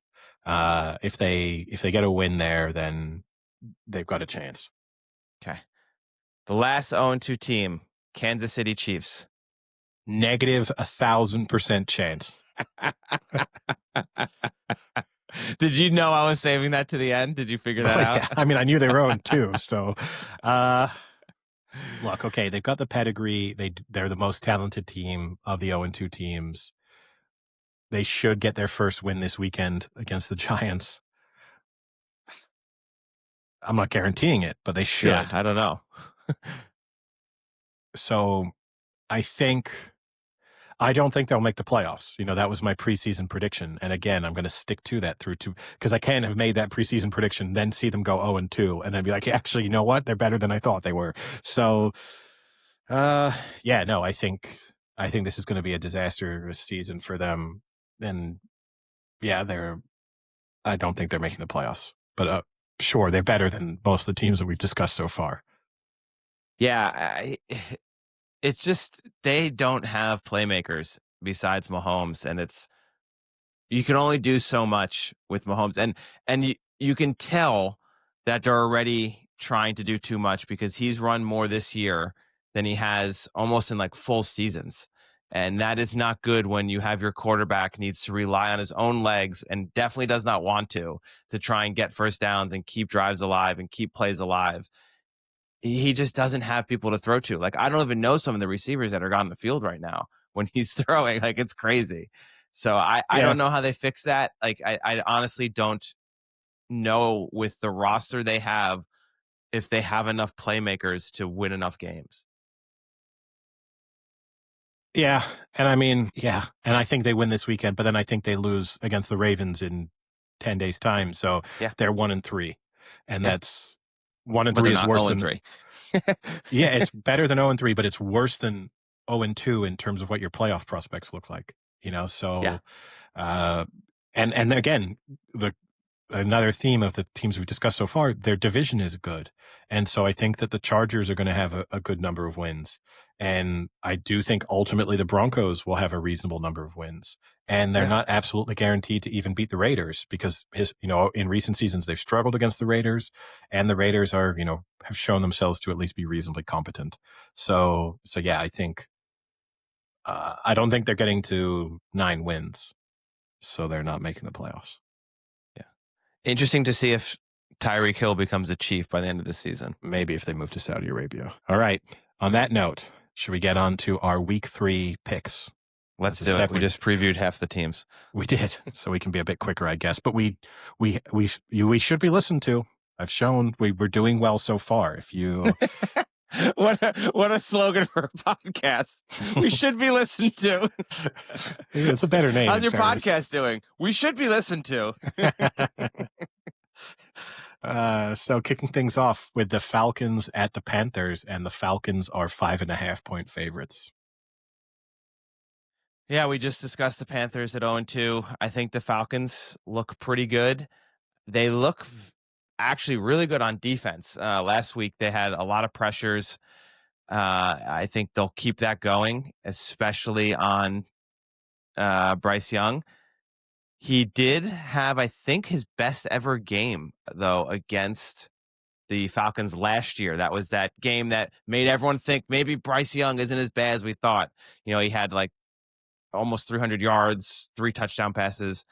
If they get a win there, then they've got a chance. Okay. The last 0-2 team, Kansas City Chiefs. Negative 1,000% chance. Did you know I was saving that to the end? Did you figure that out? Yeah. I mean, I knew they were 0-2, so Look, okay, they've got the pedigree. They're the most talented team of the 0-2 teams. They should get their first win this weekend against the Giants. I'm not guaranteeing it, but they Yeah, should. I don't know. So I think I don't think they'll make the playoffs. That was my preseason prediction. And again, I'm going to stick to that through two because I can't have made that preseason prediction, then see them go 0-2 and then be like, actually, you know what? They're better than I thought they were. So, yeah, no, I think this is going to be a disastrous season for them. And yeah, I don't think they're making the playoffs, but, sure, they're better than most of the teams that we've discussed so far. Yeah, it's just they don't have playmakers besides Mahomes, and you can only do so much with Mahomes, and you can tell that they're already trying to do too much because he's run more this year than he has almost in like full seasons. And that is not good when you have your quarterback needs to rely on his own legs and definitely does not want to try and get first downs and keep drives alive and keep plays alive. He just doesn't have people to throw to. Like, I don't even know some of the receivers that are on the field right now when he's throwing. Like, it's crazy. So I Yeah. don't know how they fix that. Like, I honestly don't know with the roster they have if they have enough playmakers to win enough games. Yeah, and I mean, yeah, and I think they win this weekend, but then I think they lose against the Ravens in 10 days' time, so Yeah. they're 1-3, and Yeah. that's 1 and But 3 they're is not worse 0 and than 3. yeah, it's better than 0-3, but it's worse than 0-2 in terms of what your playoff prospects look like, Yeah. so, uh, and again, the another theme of the teams we've discussed so far, their division is good. And so I think that the Chargers are going to have a good number of wins. And I do think ultimately the Broncos will have a reasonable number of wins. And they're Yeah. not absolutely guaranteed to even beat the Raiders because in recent seasons they've struggled against the Raiders and the Raiders are, have shown themselves to at least be reasonably competent. So yeah, I don't think they're getting to 9 wins. So they're not making the playoffs. Yeah. Interesting to see if Tyreek Hill becomes a Chief by the end of the season. Maybe if they move to Saudi Arabia. All right. On that note, should we get on to our week 3 picks? Let's do it. We just previewed half the teams. We did, so we can be a bit quicker, I guess. But we should be listened to. I've shown we're doing well so far. If you what a slogan for a podcast. We should be listened to. It's a better name. How's your podcast doing? We should be listened to. So kicking things off with the Falcons at the Panthers, and the Falcons are 5.5-point favorites. Yeah, we just discussed the Panthers at 0-2. I think the Falcons look pretty good. They look actually really good on defense. Last week they had a lot of pressures. I think they'll keep that going, especially on Bryce Young. He did have, I think, his best ever game, though, against the Falcons last year. That was that game that made everyone think maybe Bryce Young isn't as bad as we thought. He had like almost 300 yards, 3 touchdown passes.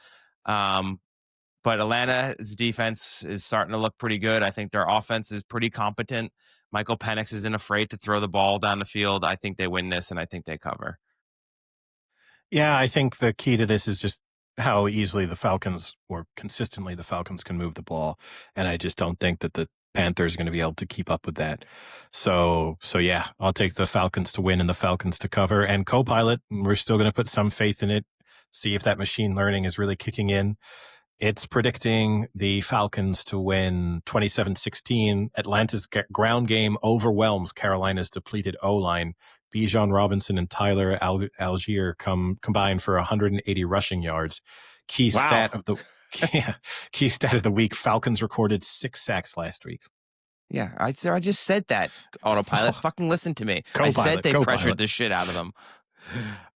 But Atlanta's defense is starting to look pretty good. I think their offense is pretty competent. Michael Penix isn't afraid to throw the ball down the field. I think they win this, and I think they cover. Yeah, I think the key to this is just how easily the Falcons, or consistently the Falcons, can move the ball. And I just don't think that the Panthers are going to be able to keep up with that. So yeah, I'll take the Falcons to win and the Falcons to cover. And Copilot, we're still going to put some faith in it, see if that machine learning is really kicking in. It's predicting the Falcons to win 27-16. Atlanta's ground game overwhelms Carolina's depleted O-line. Bijan Robinson and Tyler Algier combined for 180 rushing yards. Key stat of the week: Falcons recorded 6 sacks last week. Yeah, I just said that. Autopilot, fucking listen to me. I said they pressured the shit out of them.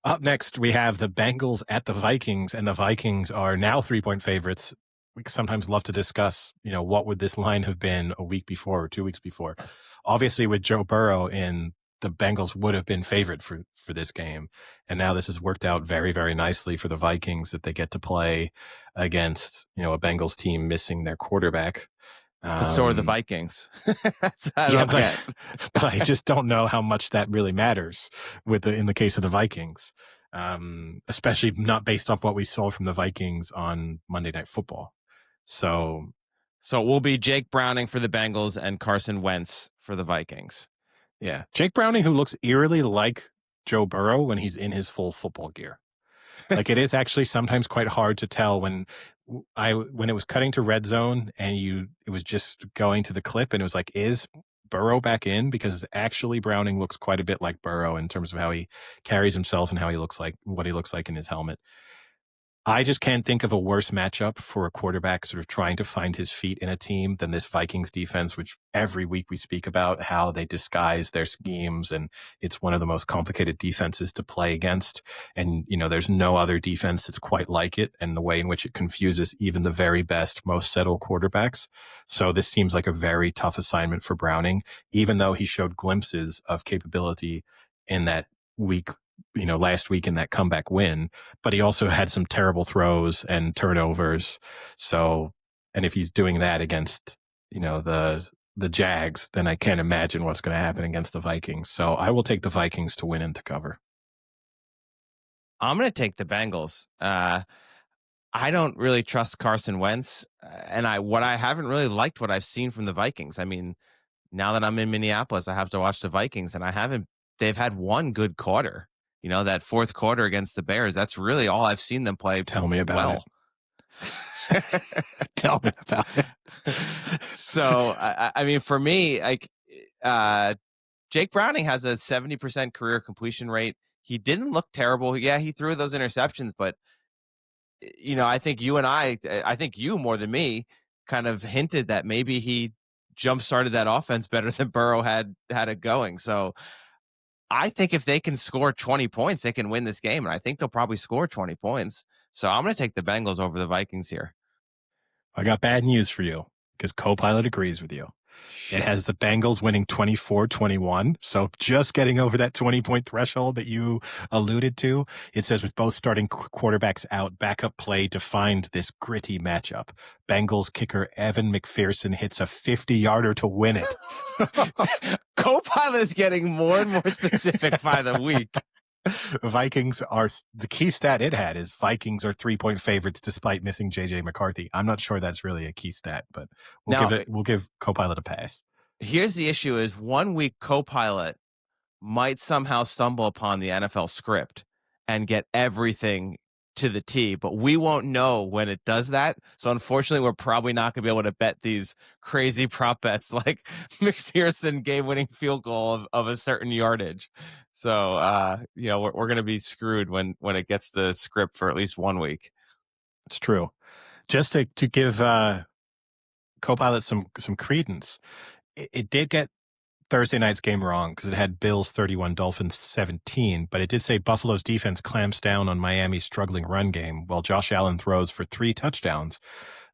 Up next, we have the Bengals at the Vikings, and the Vikings are now 3-point favorites. We sometimes love to discuss, what would this line have been a week before or 2 weeks before. Obviously, with Joe Burrow in, the Bengals would have been favored for this game. And now this has worked out very, very nicely for the Vikings that they get to play against, a Bengals team missing their quarterback. But so are the Um, Vikings. That's what I yeah, don't but get. but I just don't know how much that really matters in the case of the Vikings, especially not based off what we saw from the Vikings on Monday Night Football. So So it will be Jake Browning for the Bengals and Carson Wentz for the Vikings. yeah, Jake Browning, who looks eerily like Joe Burrow when he's in his full football gear. Like it is actually sometimes quite hard to tell when when it was cutting to red zone and it was just going to the clip and it was like, is Burrow back in? Because actually Browning looks quite a bit like Burrow in terms of how he carries himself and how he looks like, what he looks like in his helmet. I just can't think of a worse matchup for a quarterback sort of trying to find his feet in a team than this Vikings defense, which every week we speak about how they disguise their schemes. And it's one of the most complicated defenses to play against. And, there's no other defense that's quite like it, and the way in which it confuses even the very best, most settled quarterbacks. So this seems like a very tough assignment for Browning, even though he showed glimpses of capability in that week, last week in that comeback win, but he also had some terrible throws and turnovers. So, and if he's doing that against, the Jags, then I can't imagine what's going to happen against the Vikings. So I will take the Vikings to win and to cover. I'm going to take the Bengals. I don't really trust Carson Wentz, and I haven't really liked what I've seen from the Vikings. I mean, now that I'm in Minneapolis, I have to watch the Vikings, and I haven't. They've had one good quarter. That fourth quarter against the Bears. That's really all I've seen them play. Tell me about Well. it. Tell me about it. So I mean, for me, like Jake Browning has a 70% career completion rate. He didn't look terrible. Yeah, he threw those interceptions, but I think I think you more than me kind of hinted that maybe he jump started that offense better than Burrow had it going. So I think if they can score 20 points, they can win this game. And I think they'll probably score 20 points. So I'm going to take the Bengals over the Vikings here. I got bad news for you because Copilot agrees with you. It has the Bengals winning 24-21. So just getting over that 20-point threshold that you alluded to. It says with both starting quarterbacks out, backup play defined this gritty matchup. Bengals kicker Evan McPherson hits a 50-yarder to win it. Copilot is getting more and more specific by the week. Vikings are the key stat it had is Vikings are 3-point favorites despite missing JJ McCarthy. I'm not sure that's really a key stat, but we'll give Copilot a pass. Here's the issue is 1 week Copilot might somehow stumble upon the NFL script and get everything to the T, but we won't know when it does that. So unfortunately, we're probably not going to be able to bet these crazy prop bets like McPherson game-winning field goal of a certain yardage. So, we're going to be screwed when it gets the script for at least 1 week. It's true. Just to give Copilot some credence, it did get Thursday night's game wrong because it had Bills 31, Dolphins 17, but it did say Buffalo's defense clamps down on Miami's struggling run game while Josh Allen throws for 3 touchdowns.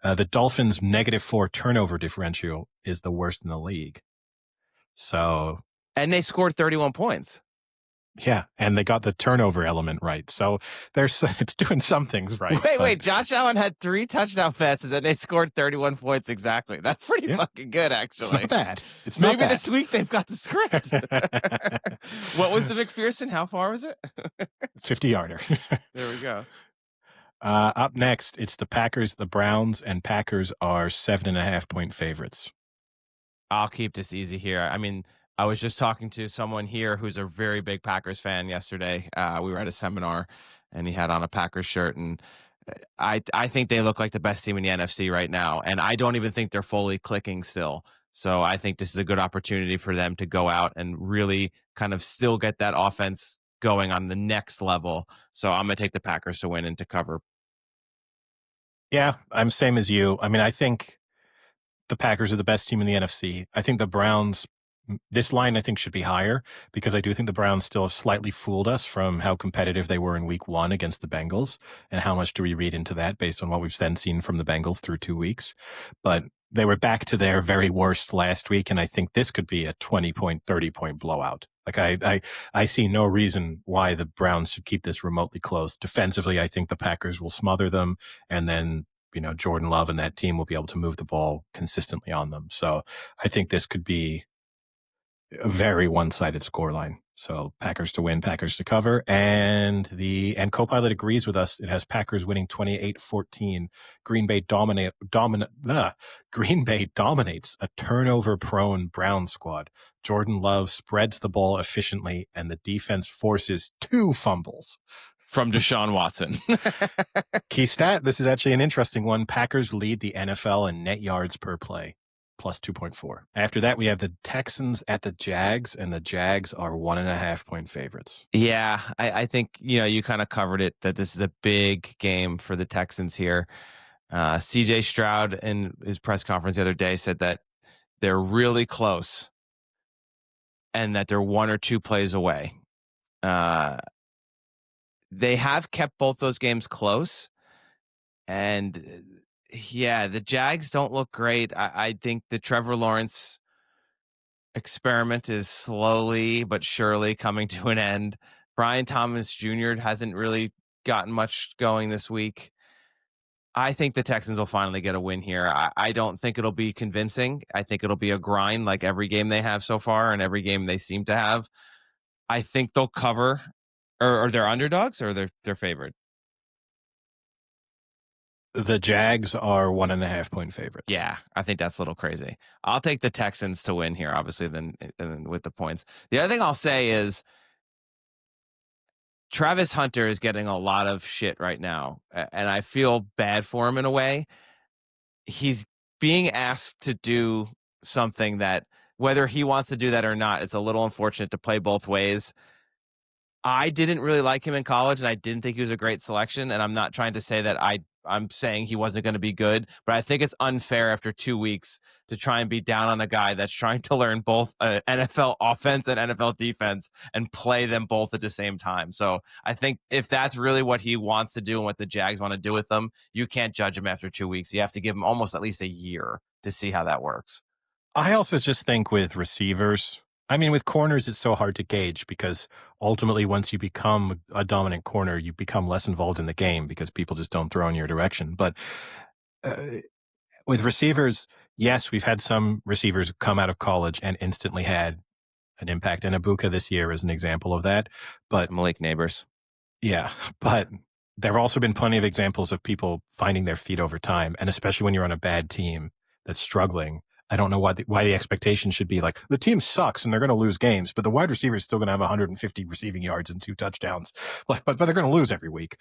The Dolphins' -4 turnover differential is the worst in the league. So, and they scored 31 points. Yeah, and they got the turnover element right. So it's doing some things right. Wait. Josh Allen had 3 touchdown passes and they scored 31 points exactly. That's pretty fucking good, actually. It's not bad. It's Maybe not bad. this week they've got the script. What was the McPherson? How far was it? 50-yarder. There we go. Up next, it's the Packers, the Browns, and Packers are 7.5-point favorites. I'll keep this easy here. I mean, I was just talking to someone here who's a very big Packers fan yesterday. We were at a seminar and he had on a Packers shirt, and I think they look like the best team in the NFC right now. And I don't even think they're fully clicking still. So I think this is a good opportunity for them to go out and really kind of still get that offense going on the next level. So I'm going to take the Packers to win and to cover. Yeah, I'm same as you. I mean, I think the Packers are the best team in the NFC. I think the Browns, this line I think should be higher because I do think the Browns still have slightly fooled us from how competitive they were in week 1 against the Bengals. And how much do we read into that based on what we've then seen from the Bengals through 2 weeks? But they were back to their very worst last week. And I think this could be a 20-point, 30-point blowout. Like I see no reason why the Browns should keep this remotely close. Defensively, I think the Packers will smother them. And then Jordan Love and that team will be able to move the ball consistently on them. So I think this could be a very one-sided scoreline. So Packers to win, Packers to cover, and Copilot agrees with us. It has Packers winning 28-14. Green Bay dominates a turnover-prone Brown squad. Jordan Love spreads the ball efficiently, and the defense forces 2 fumbles. From Deshaun Watson. Key stat, this is actually an interesting one. Packers lead the NFL in net yards per play, plus 2.4. After that, we have the Texans at the Jags, and the Jags are 1.5-point favorites. Yeah, I think, you kind of covered it, that this is a big game for the Texans here. CJ Stroud in his press conference the other day said that they're really close and that they're 1 or 2 plays away. They have kept both those games close. And yeah, the Jags don't look great. I think the Trevor Lawrence experiment is slowly but surely coming to an end. Brian Thomas Jr. hasn't really gotten much going this week. I think the Texans will finally get a win here. I don't think it'll be convincing. I think it'll be a grind like every game they have so far and every game they seem to have. I think they'll cover, or they're underdogs, or they're favored. The Jags are 1.5-point favorites. Yeah, I think that's a little crazy. I'll take the Texans to win here, obviously, then with the points. The other thing I'll say is Travis Hunter is getting a lot of shit right now, and I feel bad for him in a way. He's being asked to do something that, whether he wants to do that or not, it's a little unfortunate to play both ways. I didn't really like him in college, and I didn't think he was a great selection, and I'm not trying to say that I'm saying he wasn't going to be good, but I think it's unfair after 2 weeks to try and be down on a guy that's trying to learn both NFL offense and NFL defense and play them both at the same time. So I think if that's really what he wants to do and what the Jags want to do with them, you can't judge him after 2 weeks. You have to give him almost at least a year to see how that works. I also just think with receivers, with corners, it's so hard to gauge because ultimately once you become a dominant corner, you become less involved in the game because people just don't throw in your direction. But with receivers, yes, we've had some receivers come out of college and instantly had an impact. And Ibuka this year is an example of that. But Malik Neighbors. Yeah, but there have also been plenty of examples of people finding their feet over time. And especially when you're on a bad team that's struggling, I don't know why the expectation should be like the team sucks and they're going to lose games, but the wide receiver is still going to have 150 receiving yards and 2 touchdowns. But they're going to lose every week.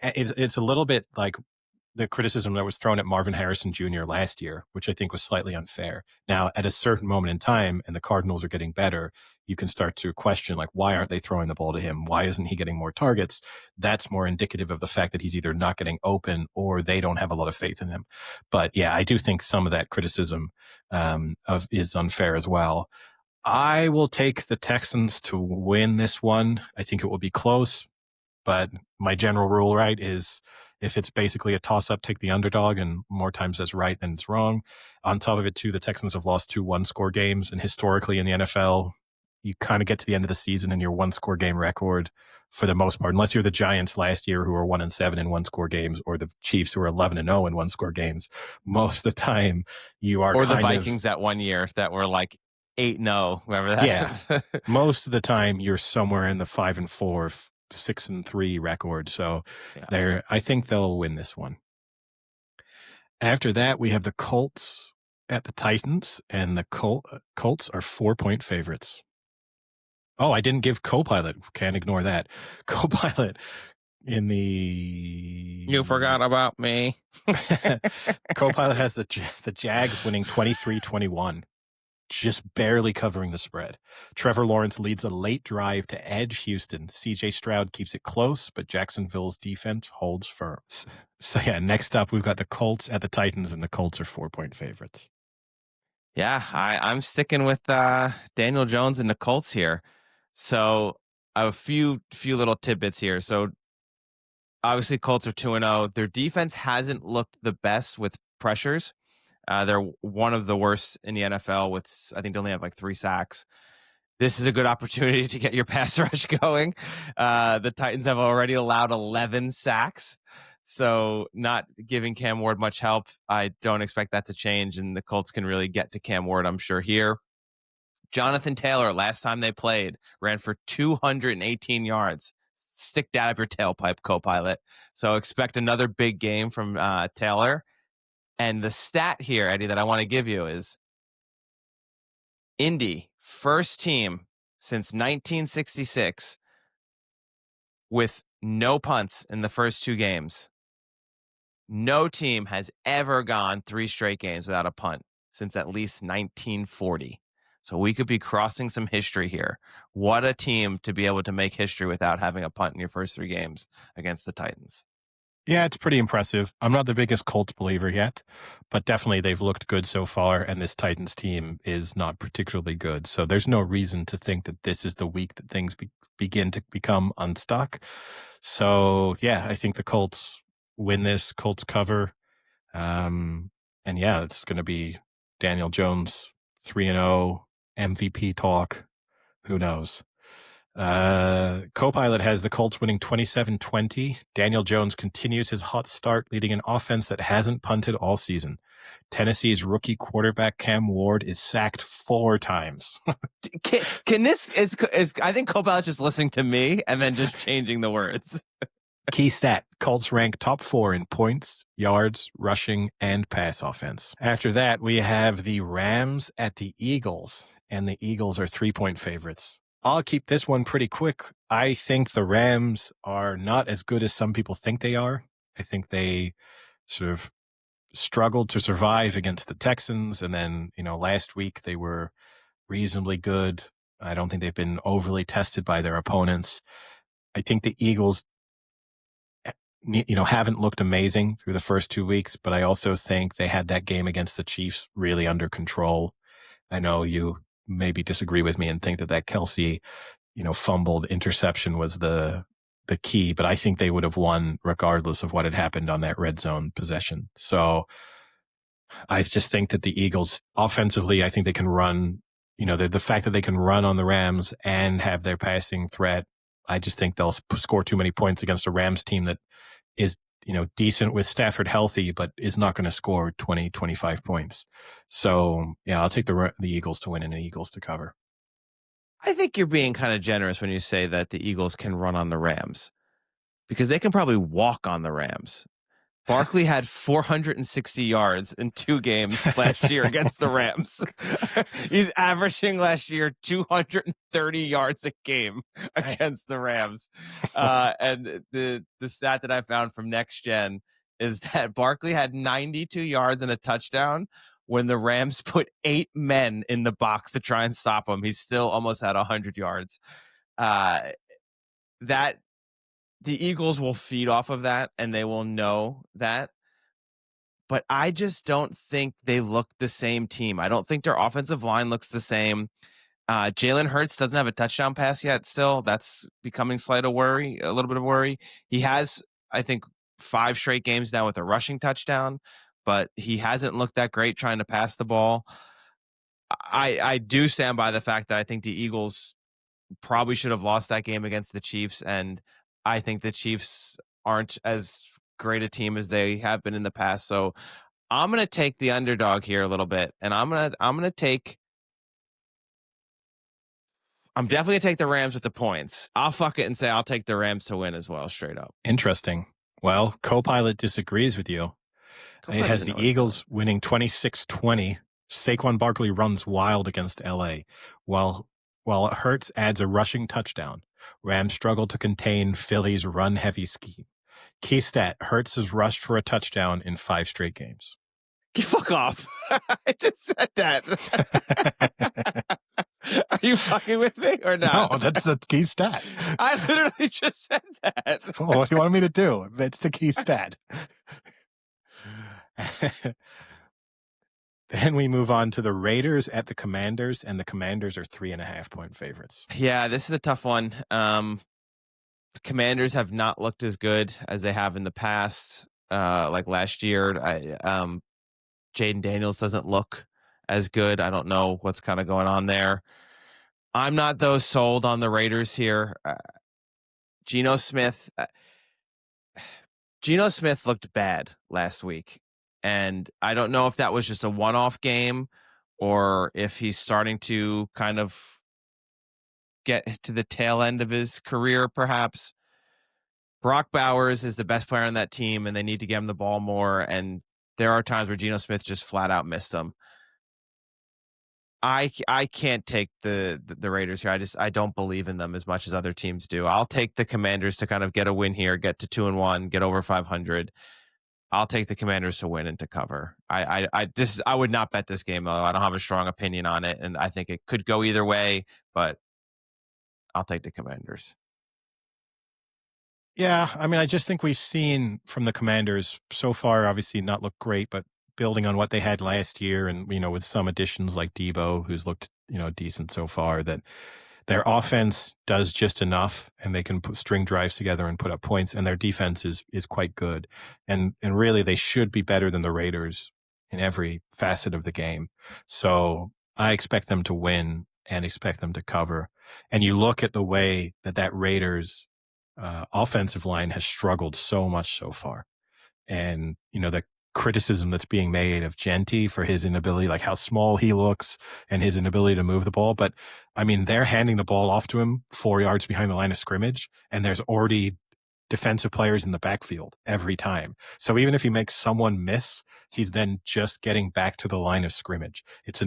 It's a little bit like the criticism that was thrown at Marvin Harrison Jr. last year, which I think was slightly unfair. Now, at a certain moment in time, and the Cardinals are getting better, you can start to question, like, why aren't they throwing the ball to him? Why isn't he getting more targets? That's more indicative of the fact that he's either not getting open or they don't have a lot of faith in him. But yeah, I do think some of that criticism is unfair as well. I will take the Texans to win this one. I think it will be close. But my general rule, right, is if it's basically a toss-up, take the underdog, and more times that's right than it's wrong. On top of it, too, the Texans have lost 2 one-score games, and historically in the NFL, you kind of get to the end of the season and your one-score game record for the most part, unless you're the Giants last year who were 1-7 in one-score games, or the Chiefs who are 11-0 in one-score games. Most of the time, you are or the Vikings that one year that were like 8-0. Remember that? Yeah, most of the time you're somewhere in the 5-4. 6-3 record. So yeah. I think they'll win this one. After that, we have the Colts at the Titans, and the Colts are 4-point favorites. Oh, I didn't give Copilot. Can't ignore that. Copilot in the... You forgot about me. Copilot has the Jags winning 23-21. Just barely covering the spread. Trevor Lawrence leads a late drive to edge Houston. CJ Stroud keeps it close, but Jacksonville's defense holds firm. So yeah, next up, we've got the Colts at the Titans, and the Colts are 4-point favorites. Yeah, I'm sticking with Daniel Jones and the Colts here. So I have a few little tidbits here. So obviously Colts are 2-0. Their defense hasn't looked the best with pressures. They're one of the worst in the NFL with, I think they only have like 3 sacks. This is a good opportunity to get your pass rush going. The Titans have already allowed 11 sacks. So not giving Cam Ward much help. I don't expect that to change, and the Colts can really get to Cam Ward, I'm sure, here. Jonathan Taylor, last time they played, ran for 218 yards. Stick that up your tailpipe, Copilot. So expect another big game from Taylor. And the stat here, Eddie, that I want to give you is Indy, first team since 1966 with no punts in the first two games. No team has ever gone 3 straight games without a punt since at least 1940. So we could be crossing some history here. What a team to be able to make history without having a punt in your first 3 games against the Titans. Yeah, it's pretty impressive. I'm not the biggest Colts believer yet, but definitely they've looked good so far, and this Titans team is not particularly good. So there's no reason to think that this is the week that things begin to become unstuck. So, yeah, I think the Colts win this, Colts cover. And, yeah, it's going to be Daniel Jones 3-0 MVP talk. Who knows? Copilot has the Colts winning 27-20. Daniel Jones continues his hot start, leading an offense that hasn't punted all season. Tennessee's rookie quarterback Cam Ward is sacked 4 times. Can this is I think Copilot just listening to me and then just changing the words. Key stat, Colts rank top 4 in points, yards, rushing, and pass offense. After that, we have the Rams at the Eagles, and the Eagles are 3-point favorites. I'll keep this one pretty quick. I think the Rams are not as good as some people think they are. I think they sort of struggled to survive against the Texans. And then, last week they were reasonably good. I don't think they've been overly tested by their opponents. I think the Eagles, haven't looked amazing through the first 2 weeks, but I also think they had that game against the Chiefs really under control. I know you maybe disagree with me and think that Kelsey, fumbled interception was the key, but I think they would have won regardless of what had happened on that red zone possession. So I just think that the Eagles offensively, I think they can run, the fact that they can run on the Rams and have their passing threat. I just think they'll score too many points against a Rams team that is, decent with Stafford healthy, but is not going to score 20, 25 points. So, yeah, I'll take the Eagles to win and the Eagles to cover. I think you're being kind of generous when you say that the Eagles can run on the Rams because they can probably walk on the Rams. Barkley had 460 yards in 2 games last year against the Rams. He's averaging last year 230 yards a game against the Rams. And the stat that I found from Next Gen is that Barkley had 92 yards and a touchdown when the Rams put 8 men in the box to try and stop him. He's still almost at 100 yards. That the Eagles will feed off of that, and they will know that. But I just don't think they look the same team. I don't think their offensive line looks the same. Jalen Hurts doesn't have a touchdown pass yet still. That's becoming a little bit of worry. He has, I think, 5 straight games now with a rushing touchdown, but he hasn't looked that great trying to pass the ball. I do stand by the fact that I think the Eagles probably should have lost that game against the Chiefs, and I think the Chiefs aren't as great a team as they have been in the past. So I'm going to take the underdog here a little bit, and I'm definitely going to take the Rams with the points. I'll fuck it and say I'll take the Rams to win as well, straight up. Interesting. Well, Copilot disagrees with you. It has the Eagles winning 26-20. Saquon Barkley runs wild against LA, while Hurts adds a rushing touchdown. Rams struggle to contain Philly's run-heavy scheme. Key stat, Hurts has rushed for a touchdown in 5 straight games. Fuck off. I just said that. Are you fucking with me or not? No, that's the key stat. I literally just said that. Well, what do you want me to do? That's the key stat. Then we move on to the Raiders at the Commanders, and the Commanders are 3.5-point favorites. Yeah, this is a tough one. The Commanders have not looked as good as they have in the past. Like last year, Jaden Daniels doesn't look as good. I don't know what's kind of going on there. I'm not though sold on the Raiders here. Geno Smith Geno Smith looked bad last week, and I don't know if that was just a one-off game or if he's starting to kind of get to the tail end of his career, perhaps. Brock Bowers is the best player on that team, and they need to get him the ball more. And there are times where Geno Smith just flat out missed them. I can't take the Raiders here. I don't believe in them as much as other teams do. I'll take the Commanders to kind of get a win here, get to 2-1, get over 500. I'll take the Commanders to win and to cover. I would not bet this game though. I don't have a strong opinion on it, and I think it could go either way. But I'll take the Commanders. Yeah, I mean, I just think we've seen from the Commanders so far, obviously not look great, but building on what they had last year, and with some additions like Debo, who's looked decent so far, that their offense does just enough, and they can put string drives together and put up points, and their defense is quite good, and really they should be better than the Raiders in every facet of the game. So I expect them to win and expect them to cover. And you look at the way that Raiders offensive line has struggled so much so far. And, the criticism that's being made of Genty for his inability, like how small he looks and his inability to move the ball. But I mean, they're handing the ball off to him 4 yards behind the line of scrimmage, and there's already defensive players in the backfield every time. So even if he makes someone miss, he's then just getting back to the line of scrimmage. It's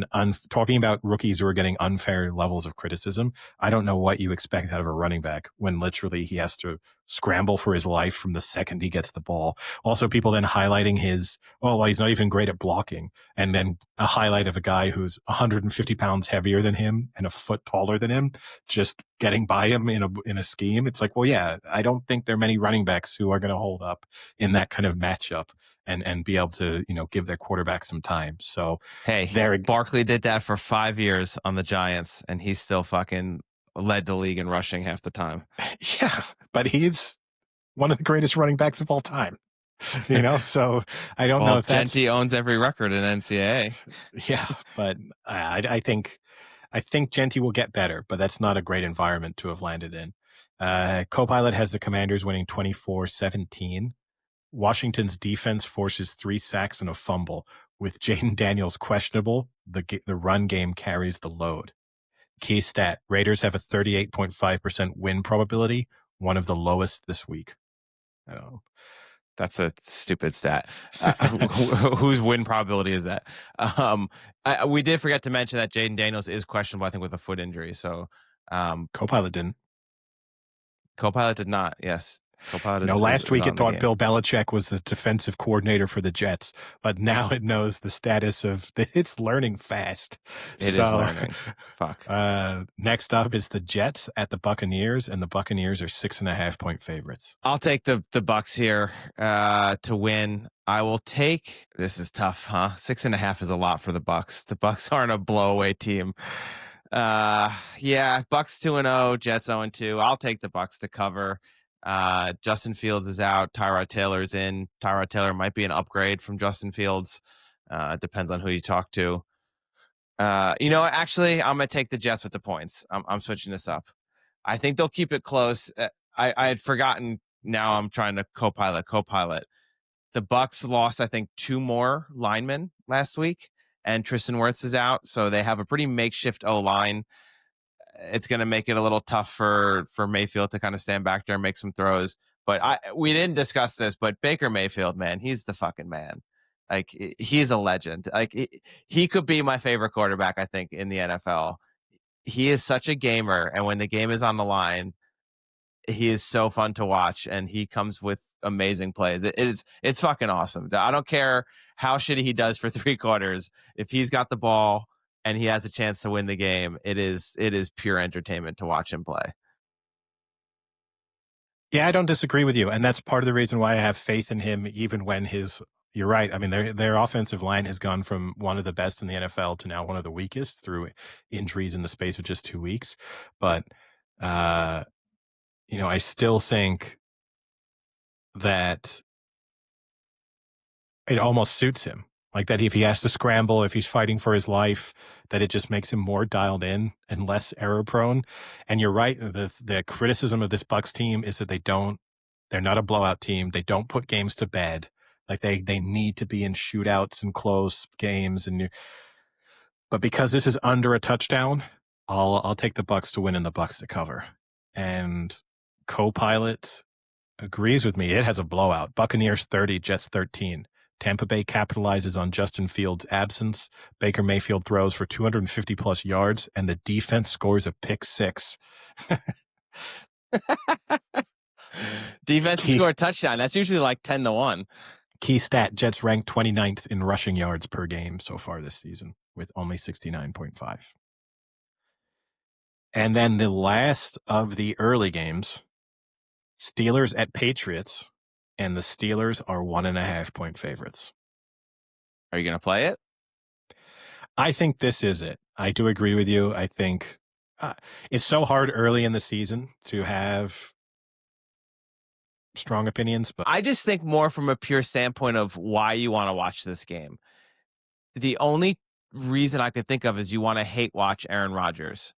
talking about rookies who are getting unfair levels of criticism. I don't know what you expect out of a running back when literally he has to scramble for his life from the second he gets the ball. Also, people then highlighting well, he's not even great at blocking. And then a highlight of a guy who's 150 pounds heavier than him and a foot taller than him, just getting by him in a scheme. It's like, well, yeah, I don't think there are many running backs who are going to hold up in that kind of matchup and be able to, give their quarterback some time. So hey, Barkley did that for 5 years on the Giants, and he's still fucking led the league in rushing half the time. Yeah, but he's one of the greatest running backs of all time. So I don't know if Genty owns every record in NCAA. Yeah, but I think Genty will get better, but that's not a great environment to have landed in. Copilot has the Commanders winning 24-17. Washington's defense forces 3 sacks and a fumble. With Jaden Daniels questionable, the run game carries the load. Key stat, Raiders have a 38.5% win probability, one of the lowest this week. That's a stupid stat. Whose win probability is that? We did forget to mention that Jaden Daniels is questionable, I think, with a foot injury. So Copilot didn't. Copilot did not. Yes. Copilot is. Last week it thought Bill Belichick was the defensive coordinator for the Jets, but now it knows the status of it's learning fast. It is learning. Fuck. Next up is the Jets at the Buccaneers, and the Buccaneers are 6.5-point favorites. I'll take the Bucs here to win. I will take. This is tough, huh? 6.5 is a lot for the Bucs. The Bucs aren't a blowaway team. Yeah, Bucs 2-0, Jets 0-2. I'll take the Bucs to cover. Justin Fields is out. Tyrod Taylor's in. Tyrod Taylor might be an upgrade from Justin Fields. Depends on who you talk to. Actually, I'm going to take the Jets with the points. I'm switching this up. I think they'll keep it close. I had forgotten. Now I'm trying to Copilot. The Bucs lost, I think, 2 more linemen last week, and Tristan Wirfs is out. So they have a pretty makeshift O-line. It's going to make it a little tough for Mayfield to kind of stand back there and make some throws. But we didn't discuss this, but Baker Mayfield, man, he's the fucking man. Like, he's a legend. Like, he could be my favorite quarterback, I think, in the NFL. He is such a gamer, and when the game is on the line, he is so fun to watch, and he comes with amazing plays. It's fucking awesome. I don't care how shitty he does for 3 quarters. If he's got the ball and he has a chance to win the game, it is pure entertainment to watch him play. Yeah, I don't disagree with you. And that's part of the reason why I have faith in him, even when you're right. I mean, their offensive line has gone from one of the best in the NFL to now one of the weakest through injuries in the space of just 2 weeks. But, I still think that it almost suits him. Like that if he has to scramble, if he's fighting for his life, that it just makes him more dialed in and less error prone. And you're right. The criticism of this Bucs team is that they don't They're not a blowout team. They don't put games to bed. Like they need to be in shootouts and close games. But because this is under a touchdown, I'll take the Bucks to win and the Bucks to cover. And Copilot agrees with me. It has a blowout. Buccaneers 30, Jets 13. Tampa Bay capitalizes on Justin Fields' absence. Baker Mayfield throws for 250 plus yards, and the defense scores a pick six. Defense to Key, score a touchdown. That's usually like 10-1. key stat, Jets ranked 29th in rushing yards per game so far this season with only 69.5. And then the last of the early games, Steelers at Patriots, and the Steelers are 1.5 point favorites. Are you going to play it? I think this is it. I do agree with you. I think it's so hard early in the season to have strong opinions, but I just think more from a pure standpoint of why you want to watch this game. The only reason I could think of is you want to hate watch Aaron Rodgers.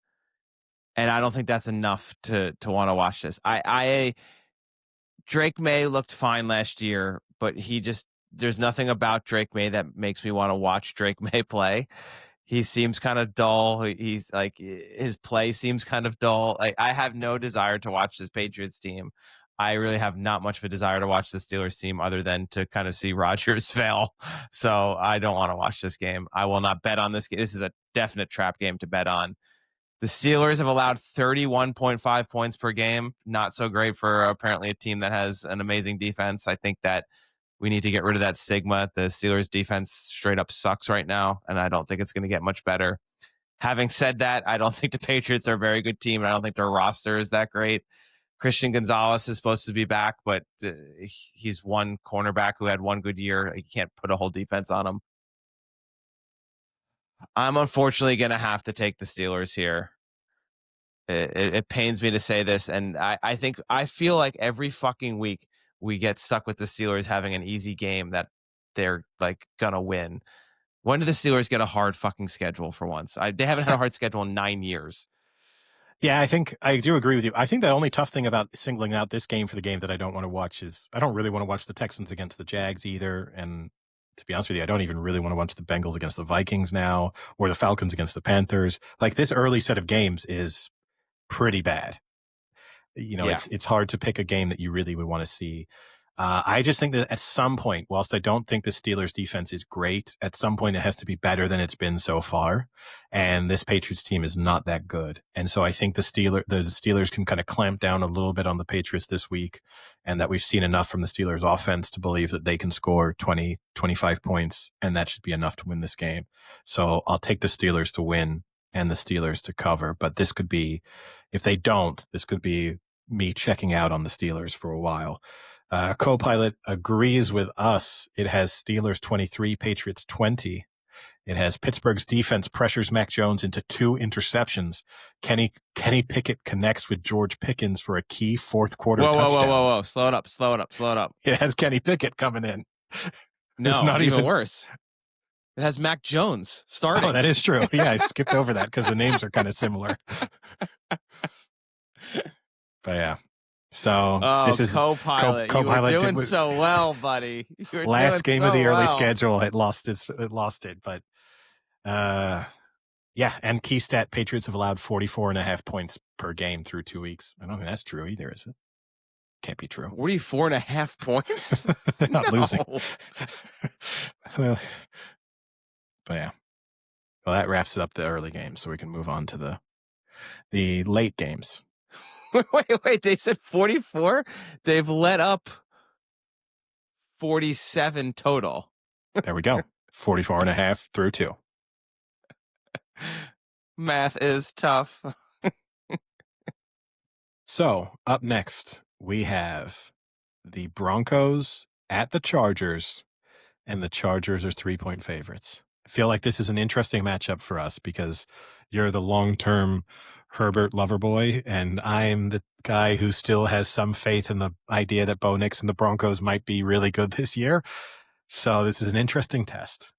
And I don't think that's enough to want to watch this. Drake May looked fine last year, but there's nothing about Drake May that makes me want to watch Drake May play. He seems kind of dull. He's like, his play seems kind of dull. Like, I have no desire to watch this Patriots team. I really have not much of a desire to watch the Steelers team other than to kind of see Rodgers fail. So I don't want to watch this game. I will not bet on this game. This is a definite trap game to bet on. The Steelers have allowed 31.5 points per game. Not so great for apparently a team that has an amazing defense. I think that we need to get rid of that stigma. The Steelers defense straight up sucks right now, and I don't think it's going to get much better. Having said that, I don't think the Patriots are a very good team, and I don't think their roster is that great. Christian Gonzalez is supposed to be back, but he's one cornerback who had one good year. You can't put a whole defense on him. I'm unfortunately going to have to take the Steelers here. It pains me to say this, and I feel like every fucking week we get stuck with the Steelers having an easy game that they're like gonna win. When do the Steelers get a hard fucking schedule for once? They haven't had a hard schedule in 9 years. yeah, I think I do agree with you. I think the only tough thing about singling out this game for the game that I don't want to watch is I don't really want to watch the Texans against the Jags either. And to be honest with you, I don't even really want to watch the Bengals against the Vikings now or the Falcons against the Panthers. Like this early set of games is pretty bad. Yeah. It's hard to pick a game that you really would want to see. I just think that at some point, whilst I don't think the Steelers defense is great, at some point it has to be better than it's been so far. And this Patriots team is not that good. And so I think the Steelers can kind of clamp down a little bit on the Patriots this week, and that we've seen enough from the Steelers offense to believe that they can score 20, 25 points, and that should be enough to win this game. So I'll take the Steelers to win and the Steelers to cover. But this could be, if they don't, this could be me checking out on the Steelers for a while. Copilot agrees with us. It has Steelers 23, Patriots 20. It has Pittsburgh's defense pressures Mac Jones into 2 interceptions. Kenny Pickett connects with George Pickens for a key fourth quarter touchdown. Whoa. Slow it up. It has Kenny Pickett coming in. No, it's not even worse. It has Mac Jones starting. Oh, that is true. Yeah, I skipped over that because the names are kind of similar. But yeah. So this is Copilot. Copilot. You were doing so well, buddy. Last game of the early schedule, it lost it. But yeah, and key stat: Patriots have allowed 44.5 points per game through 2 weeks. I don't think that's true either, is it? Can't be true. 44.5 points. They're not losing. But yeah. Well, that wraps up the early games, so we can move on to the late games. Wait, they said 44? They've let up 47 total. There we go. 44.5 through 2. Math is tough. So, up next, we have the Broncos at the Chargers, and the Chargers are 3-point favorites. I feel like this is an interesting matchup for us because you're the long-term Herbert lover boy, and I'm the guy who still has some faith in the idea that Bo Nix and the Broncos might be really good this year. So this is an interesting test.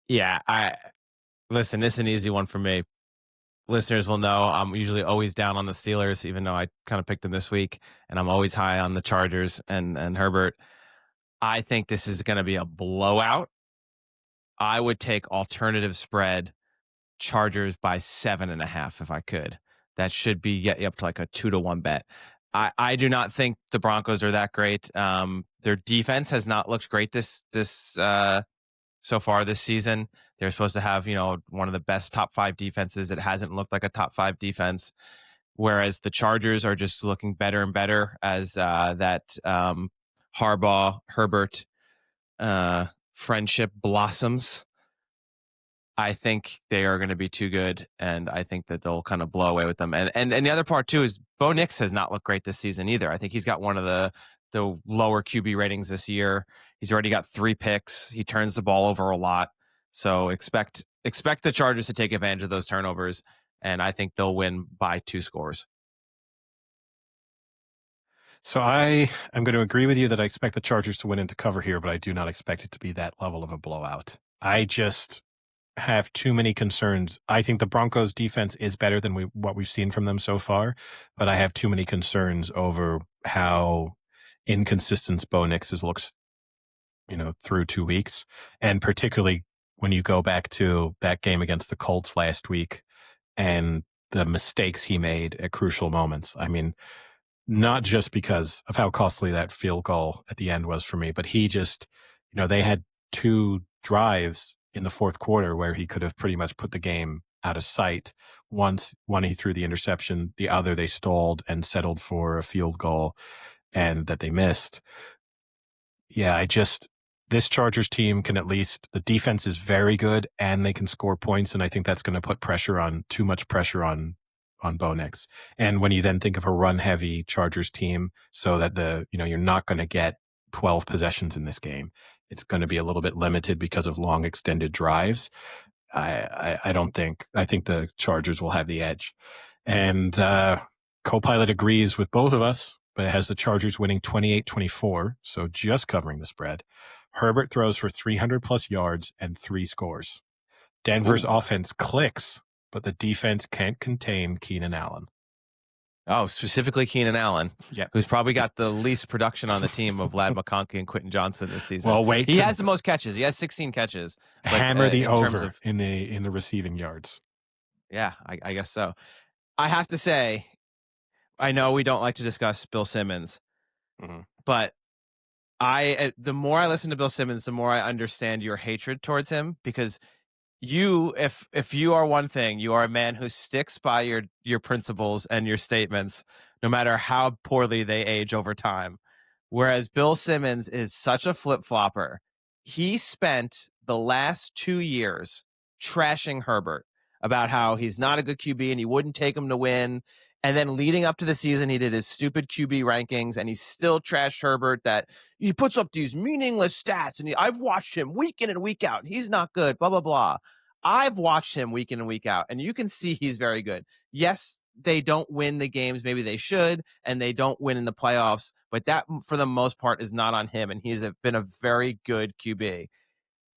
Yeah, listen, this is an easy one for me. listeners will know I'm usually always down on the Steelers, even though I kind of picked them this week, and I'm always high on the Chargers and Herbert. I think this is going to be a blowout. I would take alternative spread Chargers by 7.5 if I could. That should be get you up to like a 2-1 bet. I do not think the Broncos are that great. Their defense has not looked great so far this season. They're supposed to have, one of the best top 5 defenses. It hasn't looked like a top 5 defense. Whereas the Chargers are just looking better and better as that Harbaugh Herbert friendship blossoms. I think they are going to be too good, and I think that they'll kind of blow away with them. And the other part too is Bo Nix has not looked great this season either. I think he's got one of the lower QB ratings this year. He's already got 3 picks. He turns the ball over a lot, so expect the Chargers to take advantage of those turnovers, and I think they'll win by 2 scores. So I am going to agree with you that I expect the Chargers to win and to cover here, but I do not expect it to be that level of a blowout. I just have too many concerns. I think the Broncos defense is better than what we've seen from them so far, but I have too many concerns over how inconsistent Bo Nix looks, through 2 weeks. And particularly when you go back to that game against the Colts last week and the mistakes he made at crucial moments. I mean, not just because of how costly that field goal at the end was for me, but he just, they had 2 drives in the fourth quarter where he could have pretty much put the game out of sight. One he threw the interception, the other they stalled and settled for a field goal and that they missed. Yeah, this Chargers team can the defense is very good and they can score points. And I think that's going to put too much pressure on Bo Nix. And when you then think of a run heavy Chargers team so that you're not going to get 12 possessions in this game, it's going to be a little bit limited because of long extended drives. I think the Chargers will have the edge. And Copilot agrees with both of us, but it has the Chargers winning 28-24, so just covering the spread. Herbert throws for 300 plus yards and 3 scores. Denver's offense clicks, but the defense can't contain Keenan Allen. Oh, specifically Keenan Allen, who's probably got the least production on the team of Ladd McConkey and Quentin Johnson this season. Well, he has the most catches. He has 16 catches. But, hammer the over in the receiving yards. Yeah, I guess so. I have to say, I know we don't like to discuss Bill Simmons, but the more I listen to Bill Simmons, the more I understand your hatred towards him, because if you are one thing, you are a man who sticks by your principles and your statements, no matter how poorly they age over time. Whereas Bill Simmons is such a flip-flopper. He spent the last 2 years trashing Herbert about how he's not a good QB and he wouldn't take him to win. And then leading up to the season, he did his stupid QB rankings, and he still trashed Herbert that he puts up these meaningless stats. And I've watched him week in and week out, and he's not good, blah, blah, blah. I've watched him week in and week out, and you can see he's very good. Yes, they don't win the games maybe they should, and they don't win in the playoffs, but that, for the most part, is not on him, and he's been a very good QB.